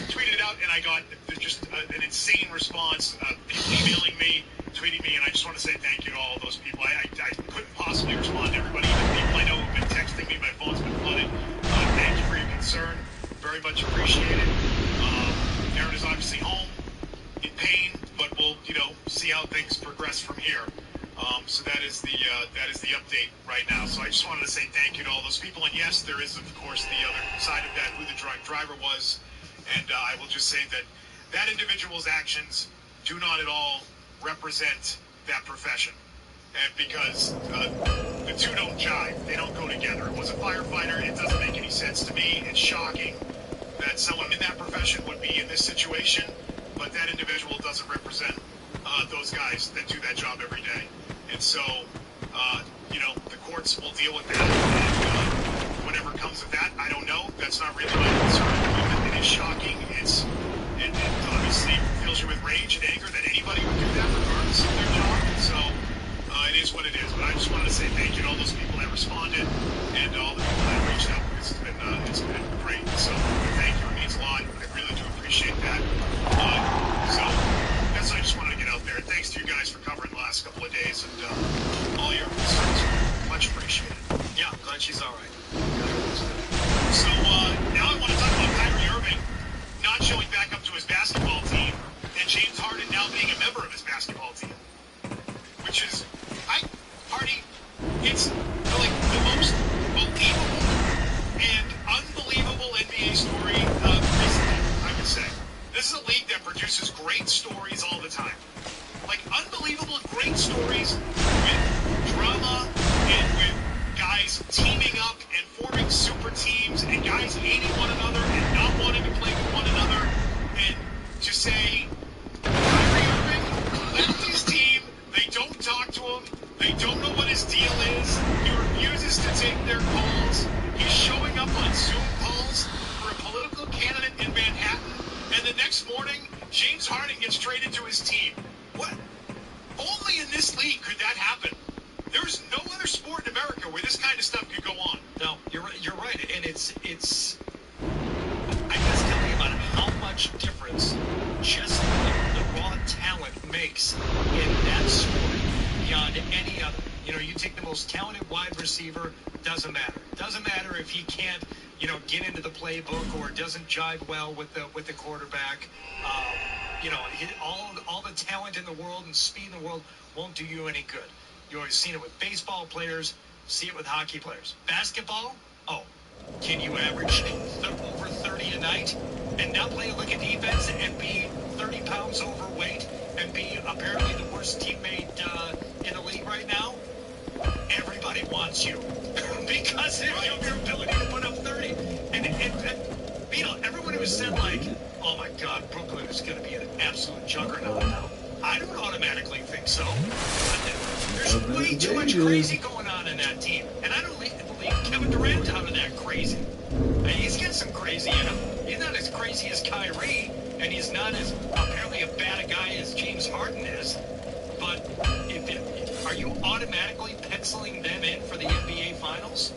tweeted it out, and I got just an insane response. People emailing me, tweeting me, and I just want to say thank you to all those people. I couldn't possibly respond to everybody. Even people I know have been texting me. My phone's been flooded. Thank you for your concern. Very much appreciated. Aaron is obviously home in pain, but we'll see how things progress from here. So that is the update right now. So I just wanted to say thank you to all those people. And yes, there is, of course, the other side of that, who the drunk driver was. And I will just say that individual's actions do not at all represent that profession. And because the two don't jive. They don't go together. It was a firefighter. It doesn't make any sense to me. It's shocking that someone in that profession would be in this situation, but that individual doesn't represent those guys that do that job every day. And so, the courts will deal with that. And whatever comes of that, I don't know. That's not really my concern at the moment. It is shocking. It obviously fills you with rage and anger that anybody would do that regardless of their job. And so, it is what it is. But I just wanted to say thank you to all those people that responded and all the people that reached out, because it's been great. So, thank you. It means a lot. I really do appreciate that. I just wanted to get out there. And thanks to you guys for covering the last couple of days, and all your concerns are much appreciated.
Yeah, I'm glad she's all right.
So now I want to talk about Kyrie Irving not showing back up to his basketball team, and James Harden now being a member of his basketball team, which is, Hardy, it's like the most believable and unbelievable NBA story recently, I would say. This is a league that produces great stories all the time. Like, unbelievable, great stories with drama and with guys teaming up and forming super teams and guys hating one another and not wanting to play with one another. And to say, Kyrie Irving left his team, they don't talk to him, they don't know what his deal is, he refuses to take their calls, he's showing up on Zoom calls for a political candidate in Manhattan. And the next morning, James Harden gets traded to his team. What? Only in this league could that happen. There's no other sport in America where this kind of stuff could go on.
No, you're right, and it's. I guess telling about how much difference just the raw talent makes in that sport beyond any other.
You know, you take the most talented wide receiver, doesn't matter. Doesn't matter if he can't, you know, get into the playbook or doesn't jive well with the quarterback. You know, all the talent in the world and speed in the world won't do you any good. You always seen it with baseball players, see it with hockey players. Basketball, oh, can you average over 30 a night and not play a lick of defense and be 30 pounds overweight and be apparently the worst teammate in the league right now? Everybody wants you because of your ability to put up 30. And you know, everyone who said, like, oh my God, Brooklyn is going to be an absolute juggernaut now. I don't automatically think so. There's way too much crazy going on in that team. And I don't leave Kevin Durant out of that crazy. I mean, he's got some crazy in him. He's not as crazy as Kyrie, and he's not as apparently a bad a guy as James Harden is. But are you automatically penciling them in for the NBA Finals?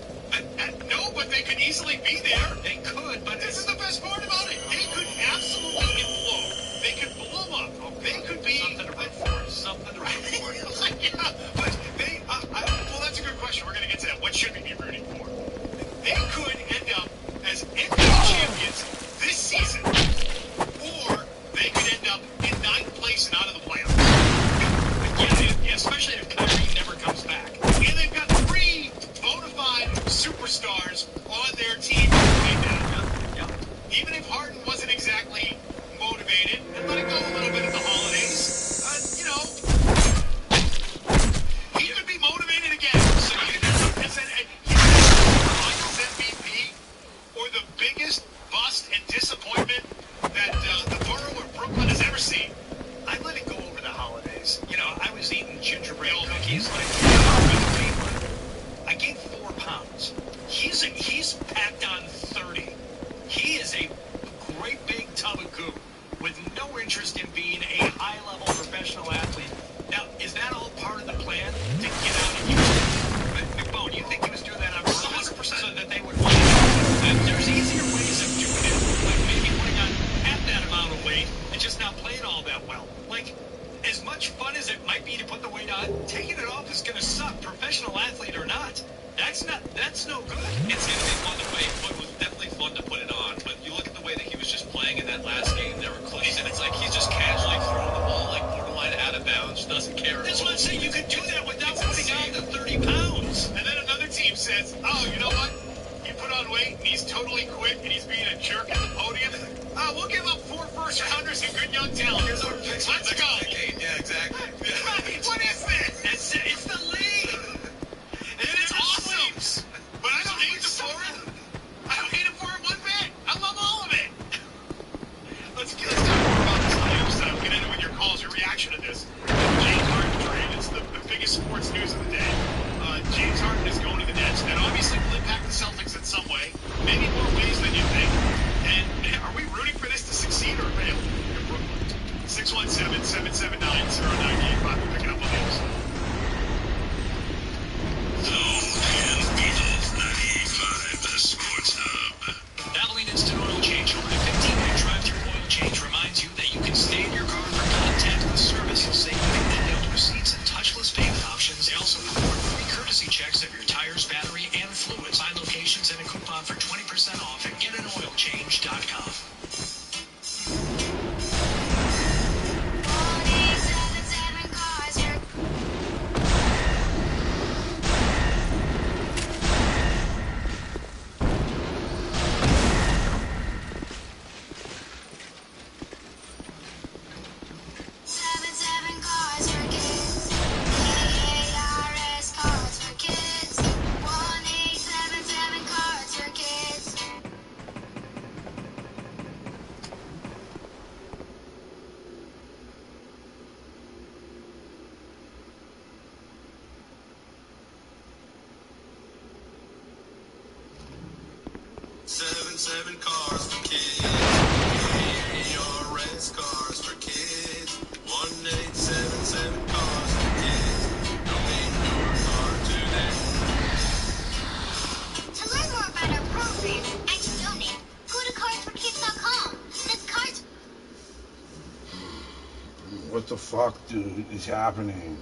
No, but they could easily be there.
They could, but
this is the best part about it. They could absolutely implode. They could blow up. They could be
something to root for. Something to root for.
Yeah, but they. Well, that's a good question. We're going to get to that. What should we be rooting for? They could end up as NBA champions this season, or they could end up in 9th place and out of the playoffs.
Yeah, especially if Kyrie never comes back.
And they've got 3 bona fide superstars on their team right now. Yeah. Even if Harden wasn't exactly motivated and let it go a little bit at the holidays, you know, he could be motivated again. So you could end up as Finals MVP or the biggest bust and disappointment that the borough of Brooklyn has ever seen.
I let it go over the holidays. You know, I was eating gingerbread cookies like I gained 4 pounds. He's packed on 30. He is a great big tub of goo with no interest in being a high-level professional athlete. Now, is that all part of the plan to get out and use it? McBone, you think he was doing that on purpose 100% so that they would win? There's easier ways of doing it, like maybe putting on half that amount of weight and just not playing all that well. Like, as much fun as it might be to put the weight on, taking it off is going to suck, professional athlete or not. That's no good.
It's going to be fun to play. It was definitely fun to put it on, but you look at the way that he was just playing in that last game. There were clips, and it's like he's just casually throwing the ball like borderline out of bounds, doesn't care.
That's what I'm saying. You could do that without putting on the 30 pounds.
And then another team says, oh, you know what? He put on weight, and he's totally quit, and he's being a jerk at the podium. We'll give up 4 first-rounders and good young talent. Here's our picks. Let's go.
Yeah, exactly.
What is this?
It's the league.
It's awesome. But I don't hate it for it. I don't hate it for it one bit. I love all of it. Let's talk more about this on the other side. We'll get into with your calls, your reaction to this. James Harden trade. It's the biggest sports news of the day. James Harden is going to the Nets. That obviously will impact the Celtics in some way. Maybe more ways than you think. And are we rooting for this to succeed or fail in Brooklyn? 617-779-0985. We're picking up on these.
The Sports Hub. Abilene Instant Oil Change. Over a 15-minute drive-through oil change reminds you that you can stay in your car for contactless service, saving detailed receipts and touchless payment options. They also perform free courtesy checks of your tires, battery, and fluids. Find locations and a coupon for 20% off at getanoilchange.com.
Seven cars for kids. ARS cars for kids. 1877 cars for kids. Donate your car today.
To learn more about our program and to donate, go to carsforkids.com. That's cars.
What the fuck, dude, is happening?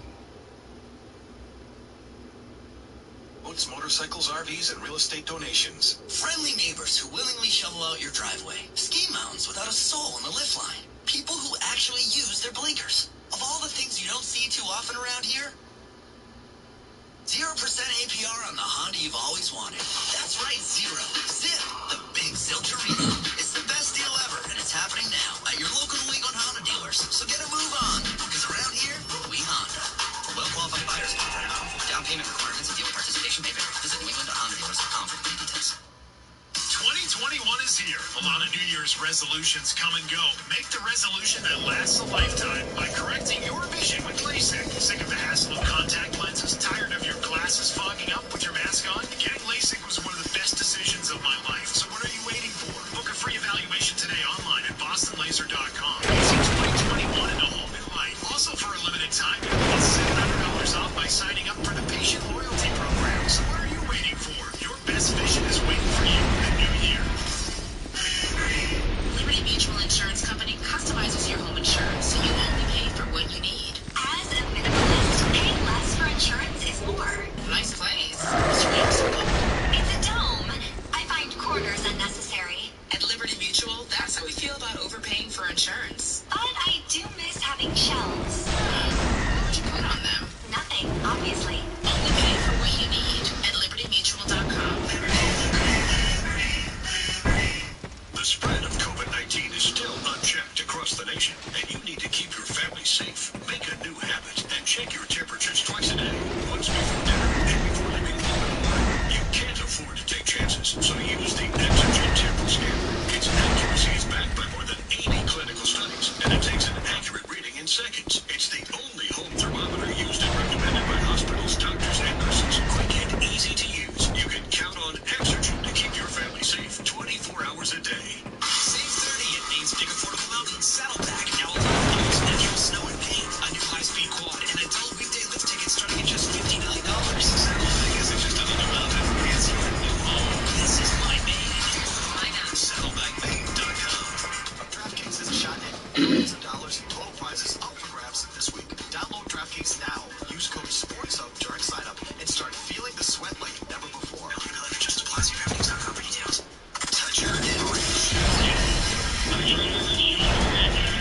boats, motorcycles, RVs, and real estate donations.
Friendly neighbors who willingly shovel out your driveway. Ski mounts without a soul in the lift line. People who actually use their blinkers. Of all the things you don't see too often around here, 0% APR on the Honda you've always wanted. That's right, zero. Zip, the big Zilcherino. It's the best deal ever, and it's happening now at your local New England Honda dealers. So get a move on, because around here, we Honda. For well-qualified buyers, down payment requirements and dealer participation may vary. Visit NewEnglandHondaDealers.com for complete details.
2021 is here. A lot of New Year's resolutions come and go. Make the resolution that lasts a lifetime by correcting your vision with LASIK. Sick of the hassle of contact lenses? Tired of your glasses fogging up with your mask on? Getting LASIK was one of the best decisions of my life. So what are you waiting for? Book a free evaluation today online at bostonlaser.com. See 2021 in a whole new light. Also for a limited time, you can get $700 off by signing up for the patient loyalty program. So what are you waiting for? Your best vision is waiting for you in the new year.
Liberty Mutual Insurance Company customizes your home insurance so you only pay for what you need.
As a minimalist, paying less for insurance is more.
Nice place. What's your name, Circle?
It's a dome. I find corners unnecessary.
At Liberty Mutual, that's how we feel about overpaying for insurance.
But I do miss having shelves.
What would you put on them?
Nothing, obviously.
Only pay for what you need at libertymutual.com.
The spread of COVID-19 is still unchecked across the nation, and you need to keep your family safe. Make a new habit and check your temperatures twice a day. Once before dinner and before leaving home in the morning. You can't afford to take chances, so use the Exergen Temporal Scanner. Its accuracy is backed by more than 80 clinical studies, and it takes an accurate reading in seconds. It's the only home thermometer used and recommended by hospitals, doctors, and nurses. Quick and easy to use. You can count on Exergen to keep your family safe 24 hours a day.
Save 30 at Maine's Big Affordable Mountain Saddleback. Now available for natural snow and pain. A new high-speed quad and adult weekday lift tickets starting at just $59. Saddleback isn't just another mountain. It's your new home. This is my Maine. Find out at saddlebackmaine.com. DraftKings is a shot at millions of dollars in total prizes up for grabs this week. Download DraftKings now. Use code SPORTSHUB during sign-up and start feeling the sweat like never before. Eligibility just applies. See DraftKings.com for details. Touch your orange.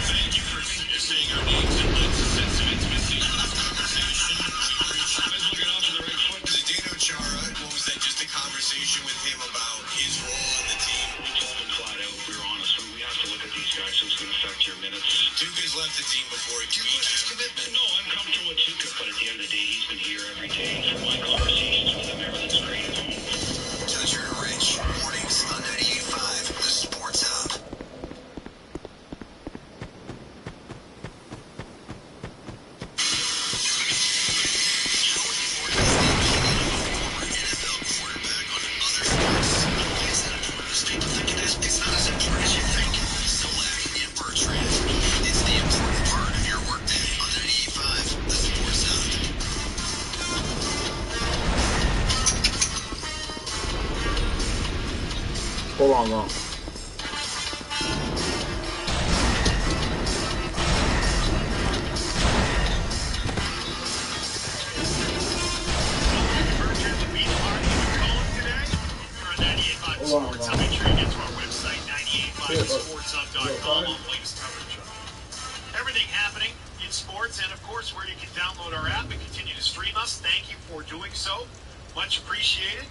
Thank you for saying our names and let's sense of intimacy in this conversation. Let's get off to the right foot.
Zdeno Chara, what was that, just a conversation with him about his role on the team?
We told him flat out, we were honest. We have to look at these guys, so it's going to affect your minutes.
Duke has left the team before.
Do you want his commitment? No, I'm comfortable with Tuca, but at the end of the day, he's been here every day. From my conversations with him, everything's great at home.
Touch your Rich. Mornings on 98.5, the Sports Hub.
Hold on, though.
Hold on, make sure you get to our website, 985sportshub.com, all the latest coverage. Everything happening in sports, and of course, where you can download our app and continue to stream us. Thank you for doing so. Much appreciated.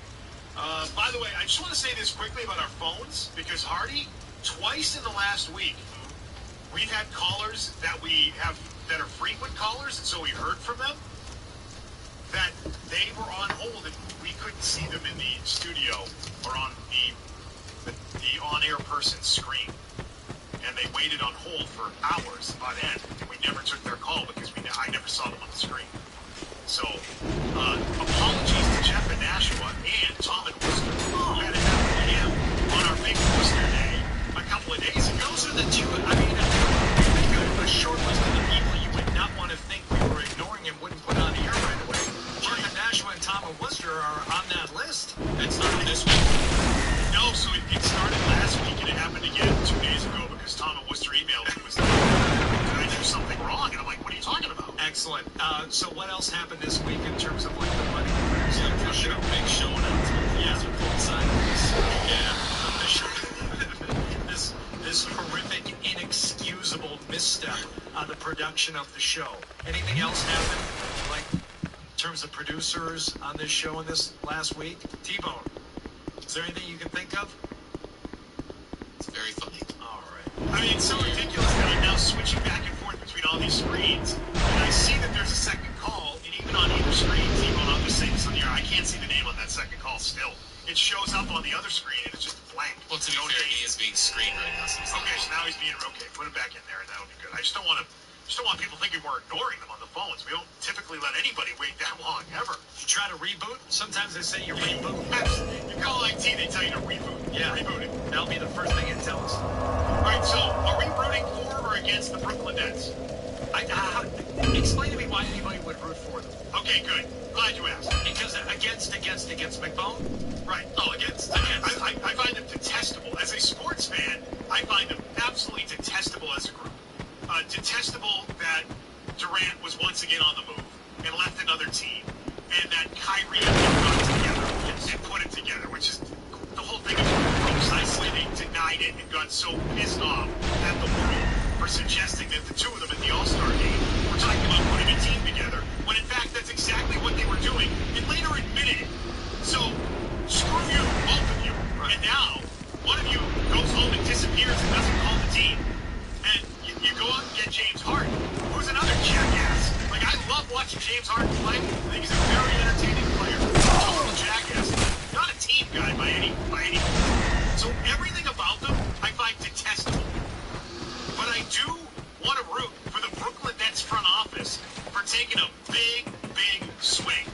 By the way, I just want to say this quickly about our phones, because Hardy, twice in the last week, we've had callers that we have that are frequent callers, and so we heard from them that they were on hold and we couldn't see them in the studio or on the on-air person's screen, and they waited on hold for hours on end, and we never took their call because I never saw them on the screen. So, apologies to Jeff in Nashua and Tom in Worcester, who had it happen to him on our big Worcester day a couple of days ago. Those are the two, I mean, a short list of the people you would not want to think we were ignoring and wouldn't put on the air right away. Jeff in Nashua and Tom in Worcester are on that list. It's not this week. No, so it started last week and it happened again 2 days ago because Tom in Worcester emailed me and was like, did I do something wrong? And I'm like, what are you talking about?
Excellent. So what else happened this week in terms of like the money?
a big showdown. Yeah, they're both sideways. Yeah. This horrific, inexcusable misstep on the production of the show. Anything else happen, like, in terms of producers on this show in this last week? T-Bone, is there anything you can think of?
It's very funny.
All right.
I mean, it's so ridiculous that I'm now switching back and forth between all these screens, and I see that there's a second call, and even on either screen, T-Bone, I'll just say this on the air, I can't see the name on that second call still. It shows up on the other screen, and it's just blank.
Well, to be fair, he is being screened right now. So
Okay, so now he's being okay. Put him back in there, and that'll be good. I just don't want people thinking we're ignoring them on the phones. We don't typically let anybody wait that long ever.
You try to reboot. Sometimes they say you reboot.
You call IT, they tell you to reboot.
Yeah,
reboot it.
That'll be the first thing it tells.
All right, so are we rooting for or against the Brooklyn Nets?
Explain to me why anybody would root for them.
Okay, good. Glad you asked.
Because against McBone?
Right.
Oh, against.
I find them detestable. As a sports fan, I find them absolutely detestable as a group. Detestable that Durant was once again on the move and left another team, and that Kyrie got it together and put it together, which is the whole thing is gross. I say they denied it and got so pissed off at the world for suggesting that the two of them at the All-Star game were talking about putting a team together, when in fact that's exactly what they were doing, and later admitted it. So, screw you, both of you. Right. And now, one of you goes home and disappears and doesn't call the team. And you go out and get James Harden, who's another jackass. Like, I love watching James Harden play. I think he's a very entertaining player. Total jackass. Not a team guy by any means. So everything about them I find detestable. But I do want to root for the Brooklyn Nets front office for taking a big swing,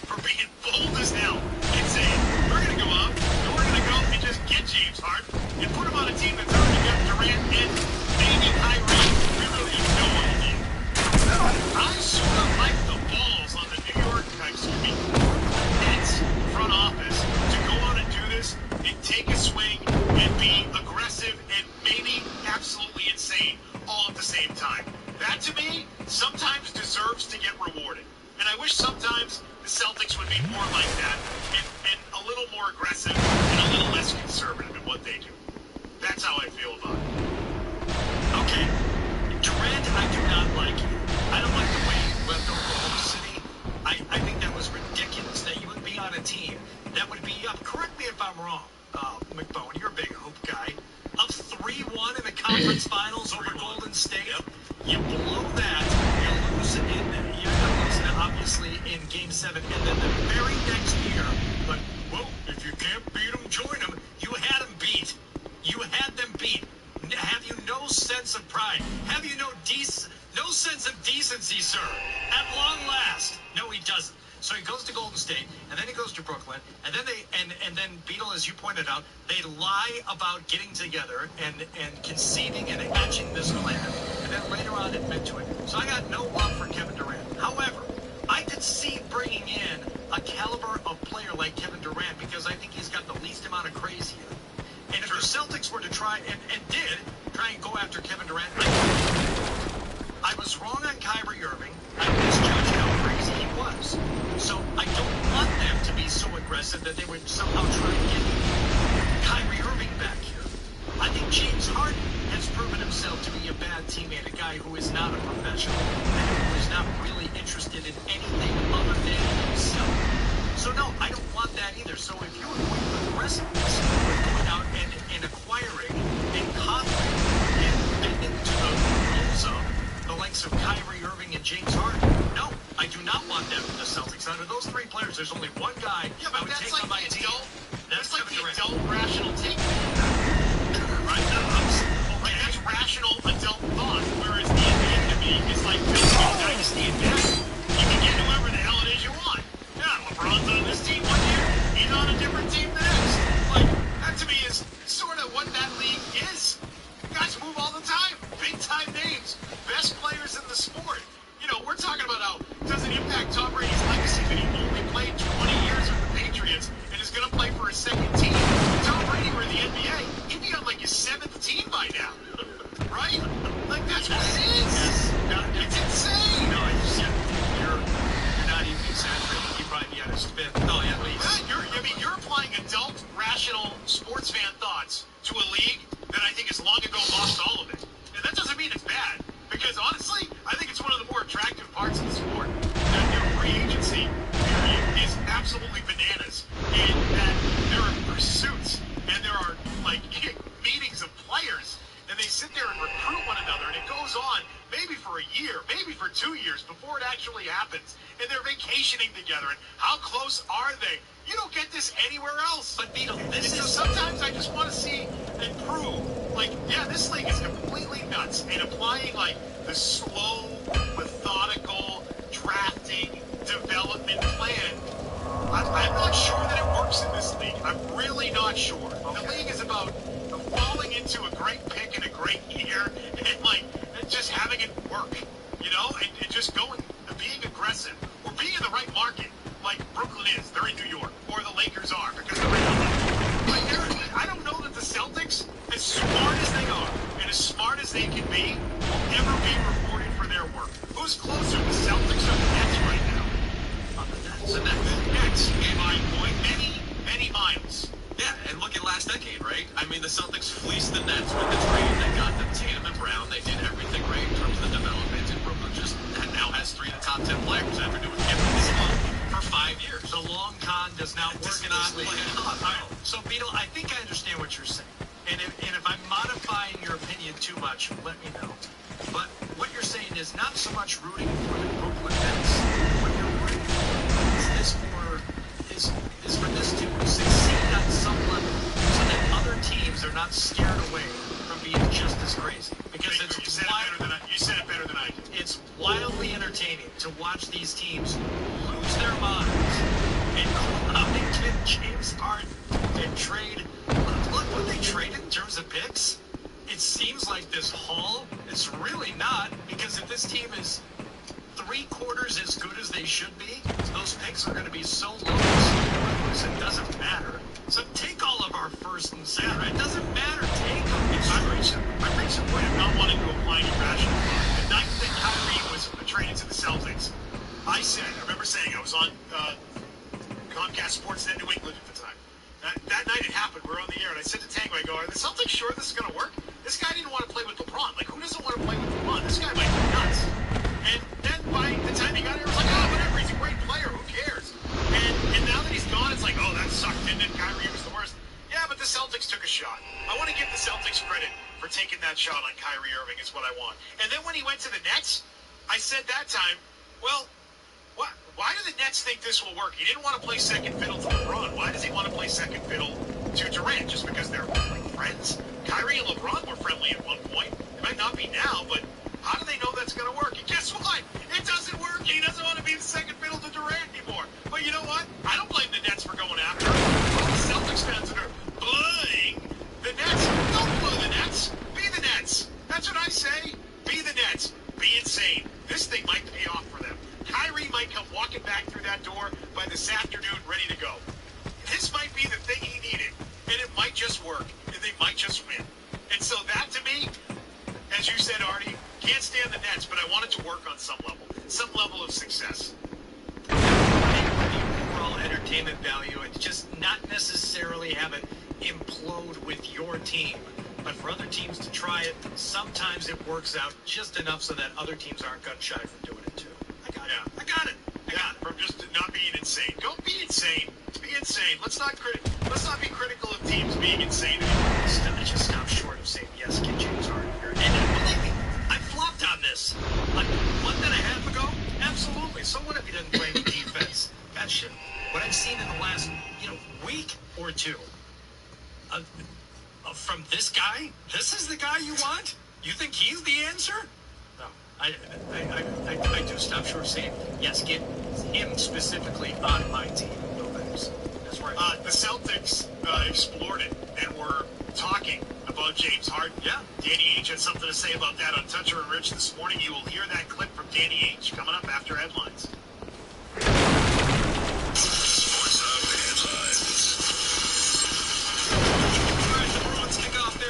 for being bold as hell and saying, we're going to go out and we're going to go and just get James Harden and put him on a team that's already got Durant and maybe Kyrie. We really have no idea. I sort of like the balls on the New York Nets front office to go out and do this and take a swing and be aggressive and maybe absolutely insane all at the same time. That, to me, sometimes deserves to get rewarded. And I wish sometimes the Celtics would be more like that and a little more aggressive and a little less conservative in what they do. That's how I feel about it.
Okay. Durant, I do not like you. I don't like the way you left Oklahoma City. I think that was ridiculous that you would be on a team that would be up. Correct me if I'm wrong, McBone. You're a big hoop guy. Up 3-1 in the conference finals over Golden State. Yep. You blow that, you lose it in there. You end up losing it, obviously, in Game 7. And then the very next year, but, well, if you can't beat them, join them. You had them beat. You had them beat. Have you no sense of pride? Have you no sense of decency, sir? At long last. No, he doesn't. So he goes to Golden State, and then he goes to Brooklyn, and then then Beetle, as you pointed out, they lie about getting together and conceiving and hatching this plan, and then later on admit to it. So I got no love for Kevin Durant. However, I could see bringing in a caliber of player like Kevin Durant because I think he's got the least amount of crazy in him. And if the Celtics were to try and did try and go after Kevin Durant, I was wrong on Kyrie Irving. I misjudged how crazy he was. So I don't want them to be so aggressive that they would somehow try and get Kyrie Irving back here. I think James Harden has proven himself to be a bad teammate, a guy who is not a professional and who is not really interested in anything other than himself. So no, I don't want that either. So if you were going aggressiveness with going out and acquiring and coddling and bending to the rules of the likes of Kyrie Irving and James Harden, no, I do not want them in the Celtics. Out of those three players, there's only one guy I would take on my team. That's
like
Kevin
the
Durant.
adult rational take.
Right now,
like that's rational adult thought, whereas the NBA to me is like building a dynasty in death. You can get whoever the hell it is you want. Yeah, LeBron's on this team one year, he's on a different team the next. Like, that to me is sort of what that league is. Guys move all the time. Big time names. Best players in the sport. You know, we're talking about how it doesn't impact Tom Brady's legacy that he only played 20 years with the Patriots and is going to play for his second team. If Tom Brady were in the NBA, he'd be on like his 7th team by now. Right? Like, that's what it is. It's insane.
No, you're not even exaggerating. He'd probably be on his 5th. No,
and they're vacationing together. And how close are they? You don't get this anywhere else.
But Beetle,
And so sometimes I just want to see and prove, like, yeah, this league is completely nuts. And applying, like, the slow, methodical drafting development plan, I'm not sure that it works in this league. I'm really not sure. The league is about falling into a great pick in a great year and, like, and just having it work, you know, and just going, being aggressive, or being in the right market, like Brooklyn is. They're in New York, or the Lakers are, because they're in LA. Like, I don't know that the Celtics, as smart as they are, and as smart as they can be, will ever be rewarded for their work. Who's closer, the Celtics or the Nets right now?
The
Nets, in my point, many miles.
Yeah, and look at last decade, right? I mean, the Celtics fleeced the Nets with the trade. They got them Tatum and Brown. They did everything right in terms of the development, and Brooklyn just now has 3 of the top 10 players after doing everything for 5 years.
The long con does not work in this league. So, Beetle, I think I understand what you're saying. And if I'm modifying your opinion too much, let me know. But what you're saying is not so much rooting for the Brooklyn Nets. What you're rooting for is for this team to succeed on some level so that other teams are not scared away from being just as crazy. Because
you said it better than I did.
It's wildly entertaining to watch these teams lose their minds and go out and get James Harden and trade. Look what they traded in terms of picks. It seems like this haul, it's really not, because if this team is 3/4 as good as they should be, those picks are going to be so low. It doesn't matter. So take all of our first and second. It doesn't matter. Take them.
I reached a point of not wanting to apply any rational thought. The night that Kyrie was traded to the Celtics, I remember saying, I was on Comcast Sportsnet New England at the time. That night it happened. We were on the air, and I said to Tango, I go, are the Celtics sure this is going to work? This guy didn't want to play with LeBron. Like, who doesn't want to play with LeBron? This guy might be nuts. And then by the time he got here, it was like, oh, whatever, he's a great player. Who cares? And now that he's gone, it's like, oh, that sucked, didn't it? Kyrie was the worst. Yeah, but the Celtics took a shot. I want to give the Celtics credit for taking that shot on Kyrie Irving is what I want. And then when he went to the Nets, I said that time, well, why do the Nets think this will work? He didn't want to play second fiddle to LeBron. Why does he want to play second fiddle to Durant? Just because they're like friends? Kyrie and LeBron were friendly at one point. It might not be now, but how do they know that's going to work? And guess what? It doesn't work. He doesn't want to be the second fiddle to Durant anymore. But you know what? I don't blame the Nets for going after him. All the Celtics fans that are booing the Nets, don't boo the Nets. Be the Nets. That's what I say. Be the Nets. Be insane. This thing might pay off for them. Kyrie might come walking back through that door by this afternoon ready to go. This might be the thing he needed, and it might just work, and they might just win. And so that, to me, as you said, Artie, can't stand the Nets, but I want it to work on some level of success.
The overall entertainment value, it's just not necessarily have it implode with your team. But for other teams to try it, sometimes it works out just enough so that other teams aren't gun shy from doing it too. I got it. From just not being insane. Don't be insane. Be insane. Let's not be critical of teams being insane anymore. I just stopped short of saying yes, get James Harden here. And believe me, I flopped on this. Like a month and a half ago, absolutely. So what if he doesn't play any defense? That shit. What I've seen in the last, week or two, from this guy, this is the guy you want? You think he's the answer? No. I do stop short of saying, yes, get him specifically on my team. No betters. That's right.
The Celtics explored it and were talking about James Harden.
Yeah.
Danny H had something to say about that on Toucher and Rich this morning. You will hear that clip from Danny H coming up after headlines.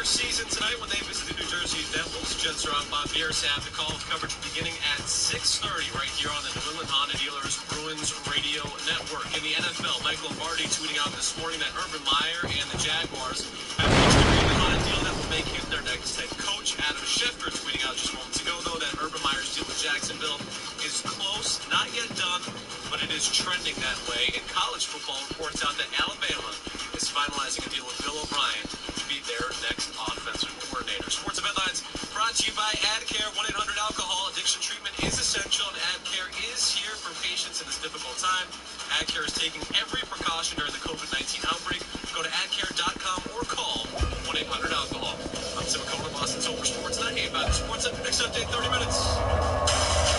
Season tonight when they visit the New Jersey Devils. Jets are on Bob Beers have the call of coverage beginning at 6:30 right here on the New England Honda Dealers Bruins Radio Network. In the NFL, Mike Lombardi tweeting out this morning that Urban Meyer and the Jaguars have reached agreement on a deal that will make him their next head coach. Adam Schefter tweeting out just moments ago, though, that Urban Meyer's deal with Jacksonville is close, not yet done, but it is trending that way. And college football reports out that Alabama is finalizing a deal with Bill O'Brien to be their next offensive coordinator. Sports Headlines brought to you by AdCare. 1-800-ALCOHOL. Addiction treatment is essential.
Mutual and AdCare is here for patients in this difficult time. AdCare is taking every precaution during the COVID-19 outbreak. Go to adcare.com or call 1-800-ALCOHOL. I'm Tim McCullough, Boston's Over Sports 98 about the sports up. Next update, 30 minutes.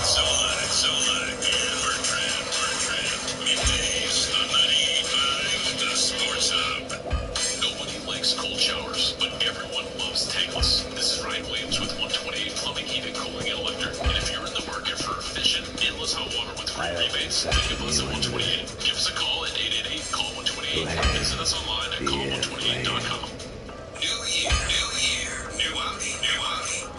Zola, and Bertrand. Middays on 98.5, the Sports Hub.
Nobody likes cold showers, but everyone loves tankless. This is Ryan Williams with 128 Plumbing, Heating, Cooling, and Electric. And if you're in the market for efficient, endless hot water with free rebates, take a buzz at 128. Give us a call at 888-CALL-128. Visit us online at call128.com.
New year, new Audi.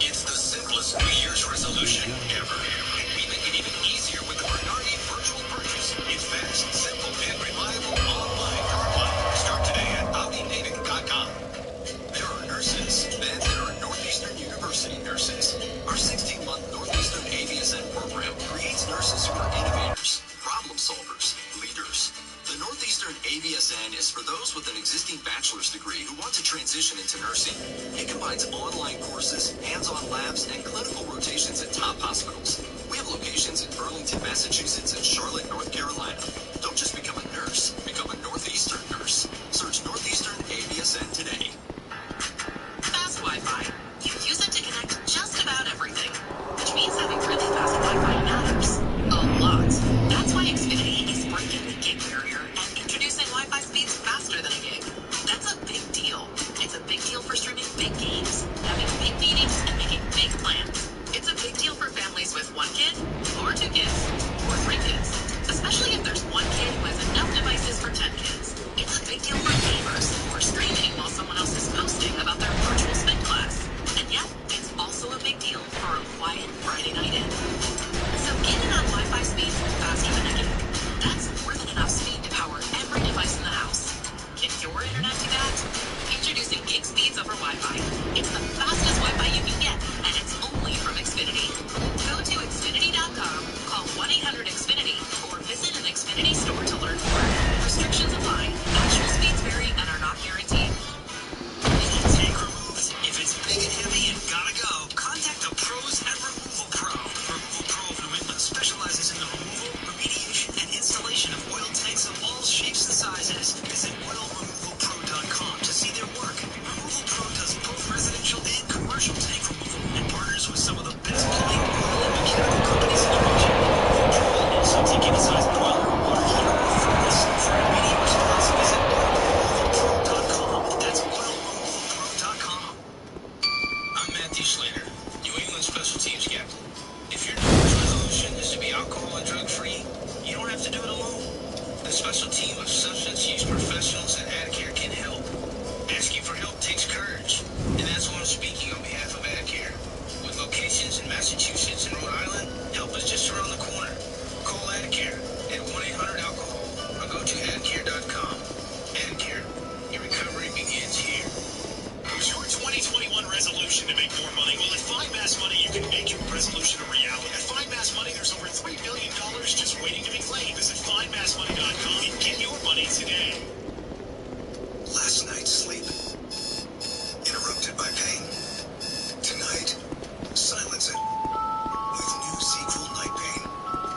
It's the simplest New Year's resolution ever. And we make it even easier with the Bernardi Virtual Purchase. It's fast, simple, and reliable online car buying. Start today at AudiPaving.com. There are nurses, then there are Northeastern University nurses. Our 16-month Northeastern AVSN program creates nurses who are innovators, problem solvers, leaders. The Northeastern AVSN is for those with an existing bachelor's degree who want to transition into nursing. It combines online courses, hands-on labs, and clinical rotations at top hospitals. We have locations in Burlington, Massachusetts, and Charlotte, North Carolina. Don't just become a nurse, become a Northeastern nurse. Search Northeastern AVSN today.
Fast Wi-Fi. You use it to connect just about everything, which means having really fast Wi-Fi matters a lot. That's why Xfinity is breaking the gig barrier and introducing Wi-Fi speeds faster than a gig. That's a big deal. It's a big deal for streaming big games, having big meetings, and making big plans. It's a big deal for families with 1 kid, or 2 kids, or 3 kids, especially if there's 1 kid who has enough devices for 10 kids. It's a big deal for gamers who are streaming while someone else is posting about their virtual spin class. And yet, it's also a big deal for a quiet Friday night in. So get in on Wi-Fi speeds faster than a gig. That's more than enough speed to power every device in the house. Can your internet do that? Introducing gig speeds over Wi-Fi. It's the fastest Wi-Fi you can get, and it's only from Xfinity. Go to Xfinity.com, call 1-800-XFINITY, or visit an Xfinity store to learn more. Restrictions apply. Actual speeds vary and are not guaranteed.
Tank removes. If it's big and heavy and gotta go, contact the pros at Removal Pro. Removal Pro of New England specializes in the removal, remediation, and installation of oil tanks of all shapes and sizes. Visit oilremovalpro.com to see their work. Removal Pro does both residential and commercial tank removal and partners with some of the best plumbing, oil, and mechanical companies in the region. Removal Pro will also take any size boiler, water heater, or furnace. For immediate response, visit oilremovalpro.com. That's oilremovalpro.com.
I'm Matthew Slater, New England Special Teams captain. If your New Year's resolution is to be alcohol and drug-free, you don't have to do it alone. The special team of substance use professionals at AdCare can help. Asking for help takes courage, and that's why I'm speaking on behalf of AdCare. With locations in Massachusetts and Rhode Island, help is just around the corner. Call AdCare at 1-800-ALCOHOL or go to adcare.com. AdCare, your recovery begins here.
Was your 2021 resolution to make more money? Well, at Find Mass Money, you can make your resolution a reality. At Find Mass Money, there's over $3 billion just waiting to be claimed. Visit findmassmoney.com and get your money today.
Last night's sleep interrupted by pain. Tonight, silence it with new Sequel Night Pain.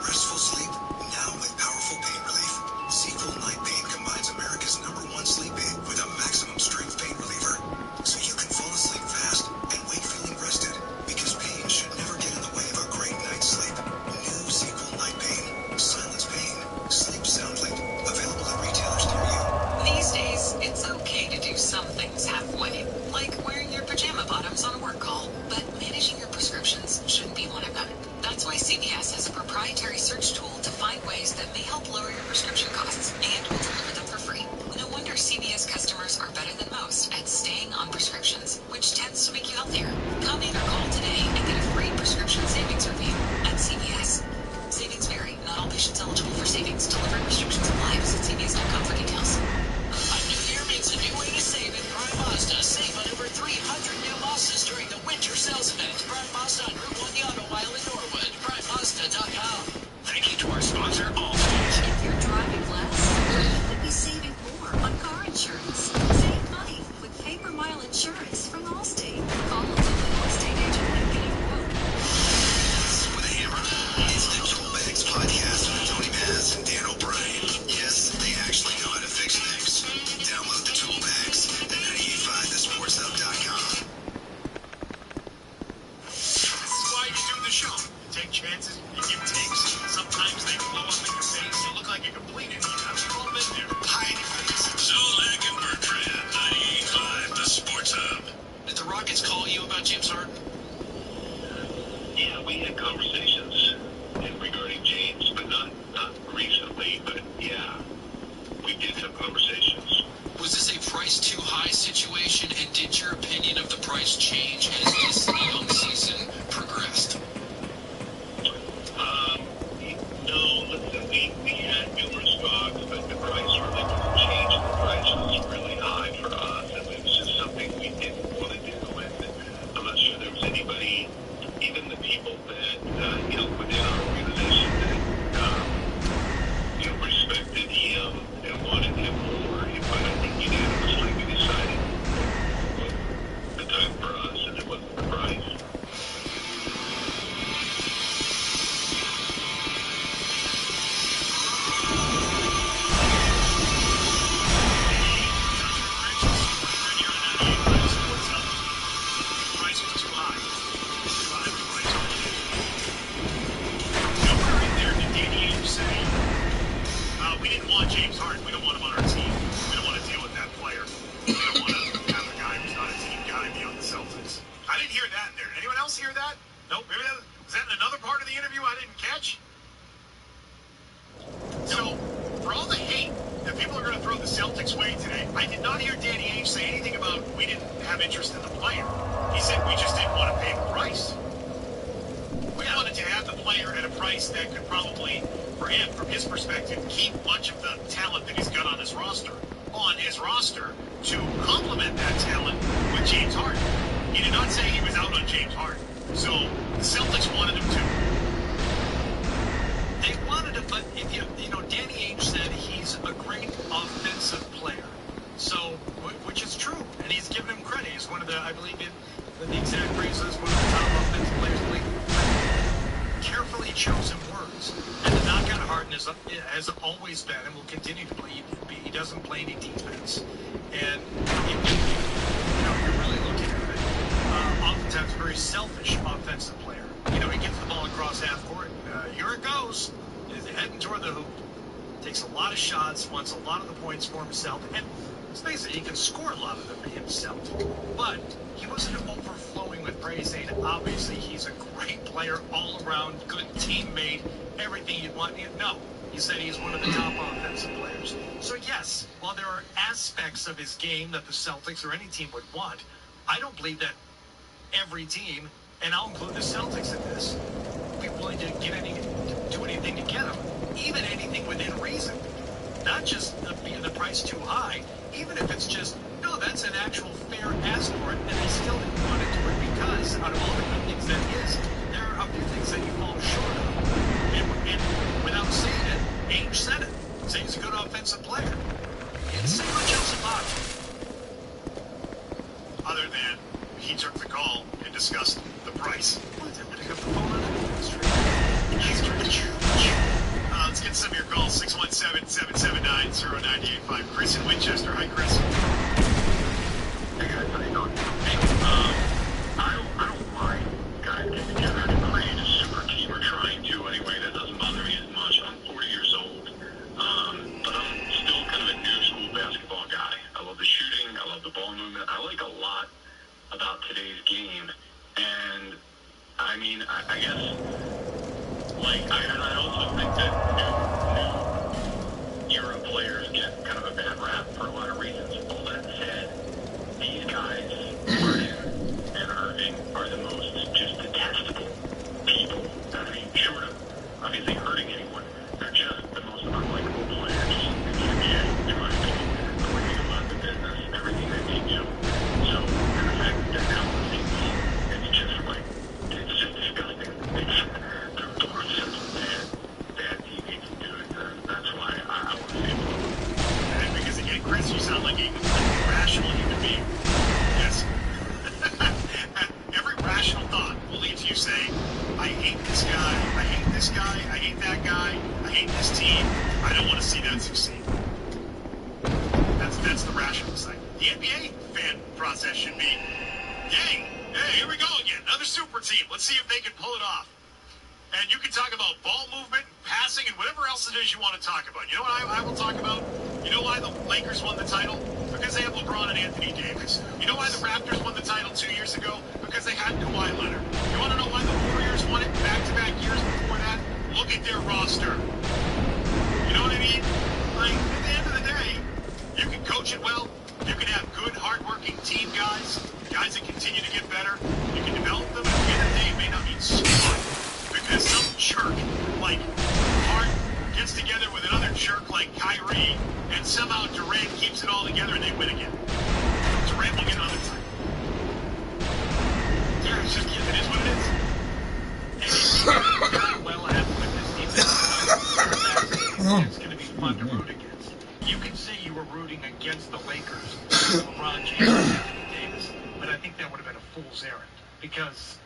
Restful sleep now with powerful pain relief. Sequel Night Pain combines America's #1 sleep aid with a maximum strength pain reliever, so you can fall asleep fast and wake feeling rested. Because pain should never get in the way of a great night's sleep. New Sequel Night Pain. Silence pain. Sleep soundly. Available at retailers near you.
These days, it's okay to do some things halfway, like wearing your pajama bottoms on a work call. But managing your prescriptions shouldn't be one of them. That's why CVS has a proprietary search tool to find ways that may help lower your prescription costs and will deliver them for free. No wonder CVS customers are better than most at staying on prescriptions, which tends to make you healthier. Come in or call today and get a free prescription savings review at CVS. Savings vary. Not all patients eligible for savings. Delivery restrictions apply. Visit CVS.com for details.
A new year means a new way to save at Prime Mazda. Save on over 300 new Mazdas during the winter sales event. Prime Mazda on Route 1 the Auto Mile in Norwood. PrimeMazda.com. Thank you to our sponsor, Allstate.
If you're driving less, you could be saving more on car insurance. Save money with pay-per-mile insurance from Allstate. Call a local Allstate agent and get a quote.
With a hammer, it's the
Harden. We don't want him on our team. We don't want to deal with that player. We don't want to have a guy who's not a team guy be on the Celtics. I didn't hear that in there. Anyone else hear that? Nope. Maybe was that in another part of the interview I didn't catch? So, for all the hate that people are going to throw the Celtics' way today, I did not hear Danny Ainge say anything about we didn't have interest in the player. He said we just didn't want to pay the price. We wanted to have the player at a price that could probably, for him, from his perspective, keep much of the talent that he's got on his roster to complement that talent with James Harden. He did not say he was out on James Harden. So the Celtics wanted him to.
They wanted him, but Danny Ainge said he's a great offensive player. So, which is true, and he's given him credit. He's one of the, I believe, the exact phrase is one of the top offensive players in the league. Carefully chosen words. And the knock on Harden has always been, and will continue to be, he doesn't play any defense. And you're really looking at it. Oftentimes, a very selfish offensive player. He gets the ball across half court. Here it goes. He's heading toward the hoop. Takes a lot of shots, wants a lot of the points for himself. And let's face it, he can score a lot of them himself. But he wasn't overflowing with praise, saying obviously he's a great player, all around, good teammate, everything you'd want. No, he said he's one of the top offensive players. So yes, while there are aspects of his game that the Celtics or any team would want, I don't believe that every team, and I'll include the Celtics in this, be willing to do anything to get him, even anything within reason. Not just being the price too high, even if it's just, no, that's an actual fair ask for it, and they still didn't want to do it because out of all the good things that is, there are a few things that you fall short of. And without saying it, Ainge said it. Saying he's a good offensive player. He didn't say much else about it.
Other than he took the call and discussed the price. Let's get some of your calls. 617-779-0985. Chris in Winchester. Hi, Chris.
Hey, guys. How you doing? Hey, I don't mind guys getting together to create a super team, or trying to anyway. That doesn't bother me as much. I'm 40 years old. But I'm still kind of a new school basketball guy. I love the shooting. I love the ball movement. I like a lot about today's game. And, I mean, I guess, I also think that new era players get kind of a bad rap for a lot of reasons. All that said, these guys, Harden and Irving, are the most just detestable people. I mean, short of obviously hurting anyone, they're just the most unlikable players in the NBA, in my opinion. The way they go about the business, everything that they do. So, and the fact that they're now on the same team, it's just disgusting. They're both such bad teammates and dudes, and that's why I want to see them.
And because again, Chris, you sound like a rational human being. Yes. Every rational thought will lead to you saying, I hate this guy, I hate this guy, I hate that guy, I hate this team, I don't want to see that succeed. That's the rational side. The NBA fan process should be, yay, hey, here we go again, another super team. Let's see if they can pull it off. And you can talk about ball movement, passing, and whatever else it is you want to talk about. You know what I will talk about? You know why the Lakers won the title? Because they have LeBron and Anthony Davis. You know why the Raptors won the title 2 years ago? Because they had Kawhi Leonard. You want to know why the Warriors won it back-to-back years before that? Look at their roster. You know what I mean? Like, at the end of the day, you can coach it well. You can have good, hard-working team guys that continue to get better. You can develop them. At the end of the day, it may not mean squat. Because some jerk like Harden gets together with another jerk like Kyrie, and somehow Durant keeps it all together and they win again. Durant will get another time. Yeah, it's just, it is what it is. And very well have with this team. It's going to be fun to root against. You can say you were rooting against the Lakers, LeBron James and Anthony Davis, but I think that would have been a fool's errand. Because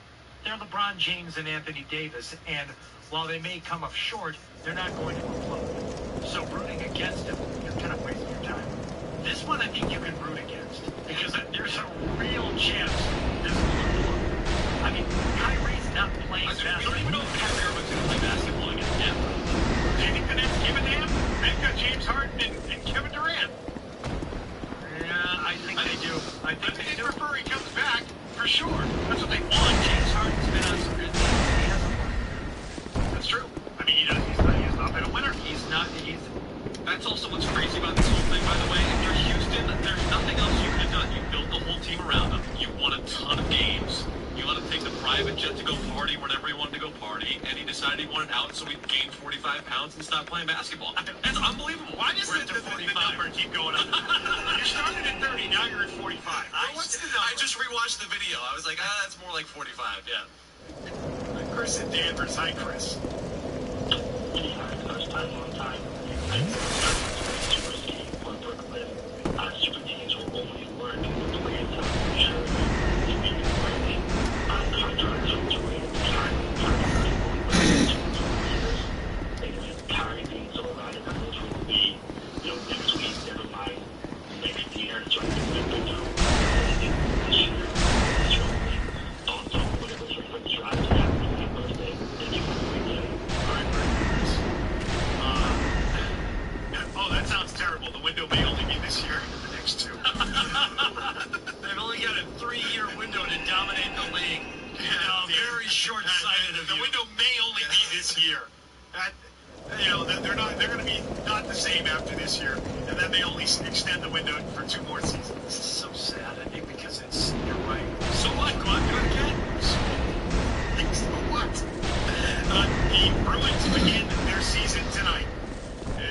they're LeBron James and Anthony Davis, and while they may come up short, they're not going to implode. So rooting against them, you're kind of wasting your time. This one I think you can root against, because there's a real chance this will implode. I mean, Kyrie's not playing basketball. We don't even know if Kyrie Irving's going to play basketball against them. Do you think the Nets give a damn? They've got James Harden and
playing basketball. That's unbelievable.
Why does the number keep going up? You started at 30, now you're at 45. What's the number?
I just rewatched the video. I was like, that's more like 45, yeah.
Chris in Danvers. Hi, Chris.
First time, long time. Super ski for Brooklyn. Super teams will only work in the play time. Sure, you need to play. Contracts will join. Kyrie being so bad at this will be, next week, never mind. Next year, it's right in the window. This year, it's really also whatever your friends try to have for your birthday. Thank you for the weekend.
All right, oh, that sounds terrible. The window may only be this year and the next two. They've only got a 3-year window to dominate the league. Very short-sighted of you. The window may only be this year. They're going to be not the same after this year, and then they only extend the window for 2 more seasons. This is so sad, I think, because you're right. So what? Go on, do it again. So what? The Bruins begin their season tonight.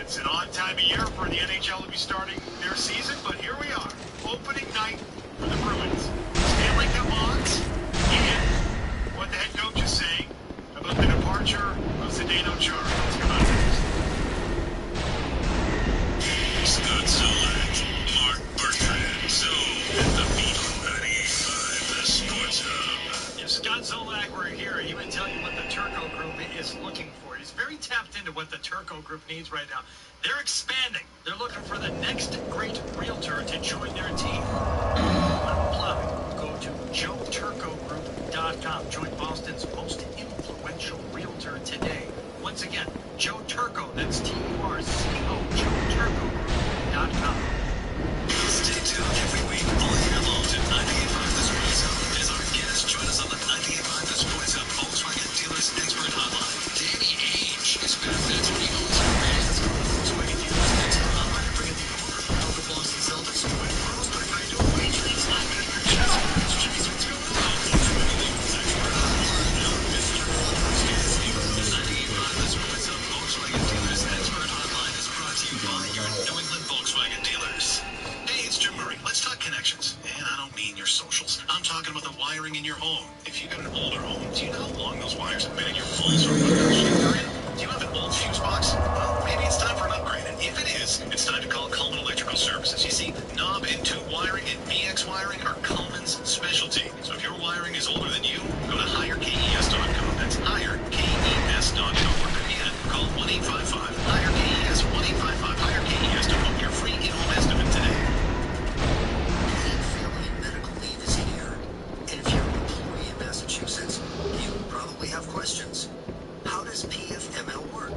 It's an odd time of year for the NHL to be starting their season, but here we are. Opening night for the Bruins. Stanley Cup odds, and what the head coach is saying about the departure of Zdeno Chara. Let's come out of this.
Scott Solak, Mark Bertrand, Zone at the Beat 98.5, the Sports Hub.
If Scott Zolak were here, he would tell you what the Turco Group is looking for. He's very tapped into what the Turco Group needs right now. They're expanding. They're looking for the next great realtor to join their team. Go to JoeTurcoGroup.com. Join Boston's most influential realtor today. Once again, Joe Turco. That's Turco. JoeTurcoGroup.com.
Stay tuned every week all year long to 98.5 The Sports Hub as our guests join us on the 98.5 The Sports Hub Volkswagen Dealers Expert Hotline. Danny Ainge is back. That's what he owns and brands from the Volkswagen Dealers Expert Hotline, bringing the owner of the Boston Celtics, Wayne Rosberg. How you doing, Wayne? It's like Jeez, what's going on? Volkswagen Dealers Expert Hotline. Mr. The 98.5 The Sports Hub Volkswagen Dealers Expert Hotline is brought to you by your New England Volkswagen dealers. Hey, it's Jim Murray. Let's talk connections. And I don't mean your socials. I'm talking about the wiring in your home. If you got an older home, do you know how long those wires have been in your walls or whatever shape they're in? Do you have an old fuse box? Well, maybe it's time for an upgrade. And if it is, it's time to call Coleman Electrical Services. You see, knob and tube wiring and BX wiring are Coleman's specialty. So if your wiring is older than you, go to HireKES.com. That's HireKES.com. And call 1-855-HIRE-KES. 1-855 HireKES to book your free in-home estimate today.
Family and medical leave is here. And if you're an employee in Massachusetts, you probably have questions. How does PFML work?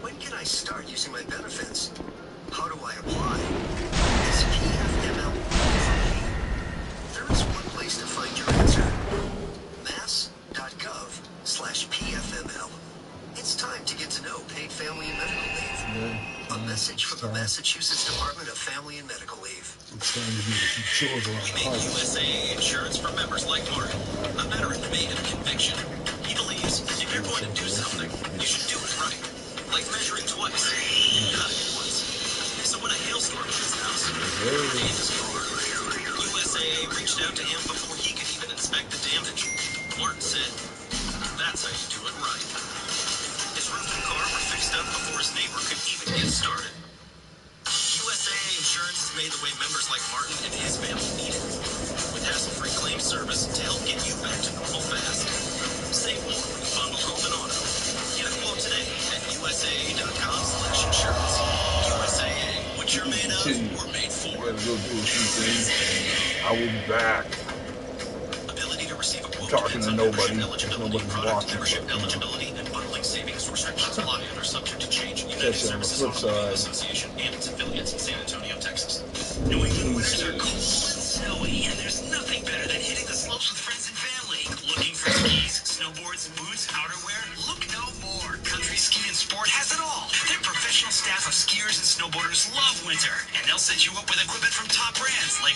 When can I start using my benefits? How do I apply? Is PFML for me? There is one place to find your answer. mass.gov/PFML. It's time to get to know paid family and medical leave. A message from the Massachusetts Department of Family and Medical Leave.
We make USAA insurance for members like Mark, a veteran who made a conviction. He believes if you're going to do something, you should do it right. Like measuring twice, cutting once. So when a hailstorm hit his house, and his car, USAA reached out to him before he could even inspect the damage. Martin said, that's how you do it right. His roof and car were fixed up before his neighbor could even get started. USAA Insurance has made the way members like Martin and his family need it. With hassle-free claim service to help get you back to normal fast. Save more with bundled home and auto. Get a quote today at USAA.com/insurance. USAA, what you're made of, we're made for.
I gotta go do a few things. I will be back.
Ability to receive a quote
Talking to nobody.
eligibility,
Nobody's
product
watching.
membership eligibility, and bundling savings restrictions apply and are subject to change. United
Catch you on the
Services
flip
Automobile
side.
Association and its affiliates in San Antonio, Texas. New England winters are cold and snowy, and there's nothing better than hitting the slopes with friends and family. Looking for skis, snowboards, boots, outerwear? Look no more. Country Ski and Sport has it all. Their professional staff of skiers and snowboarders love winter, and they'll set you up with equipment from top brands like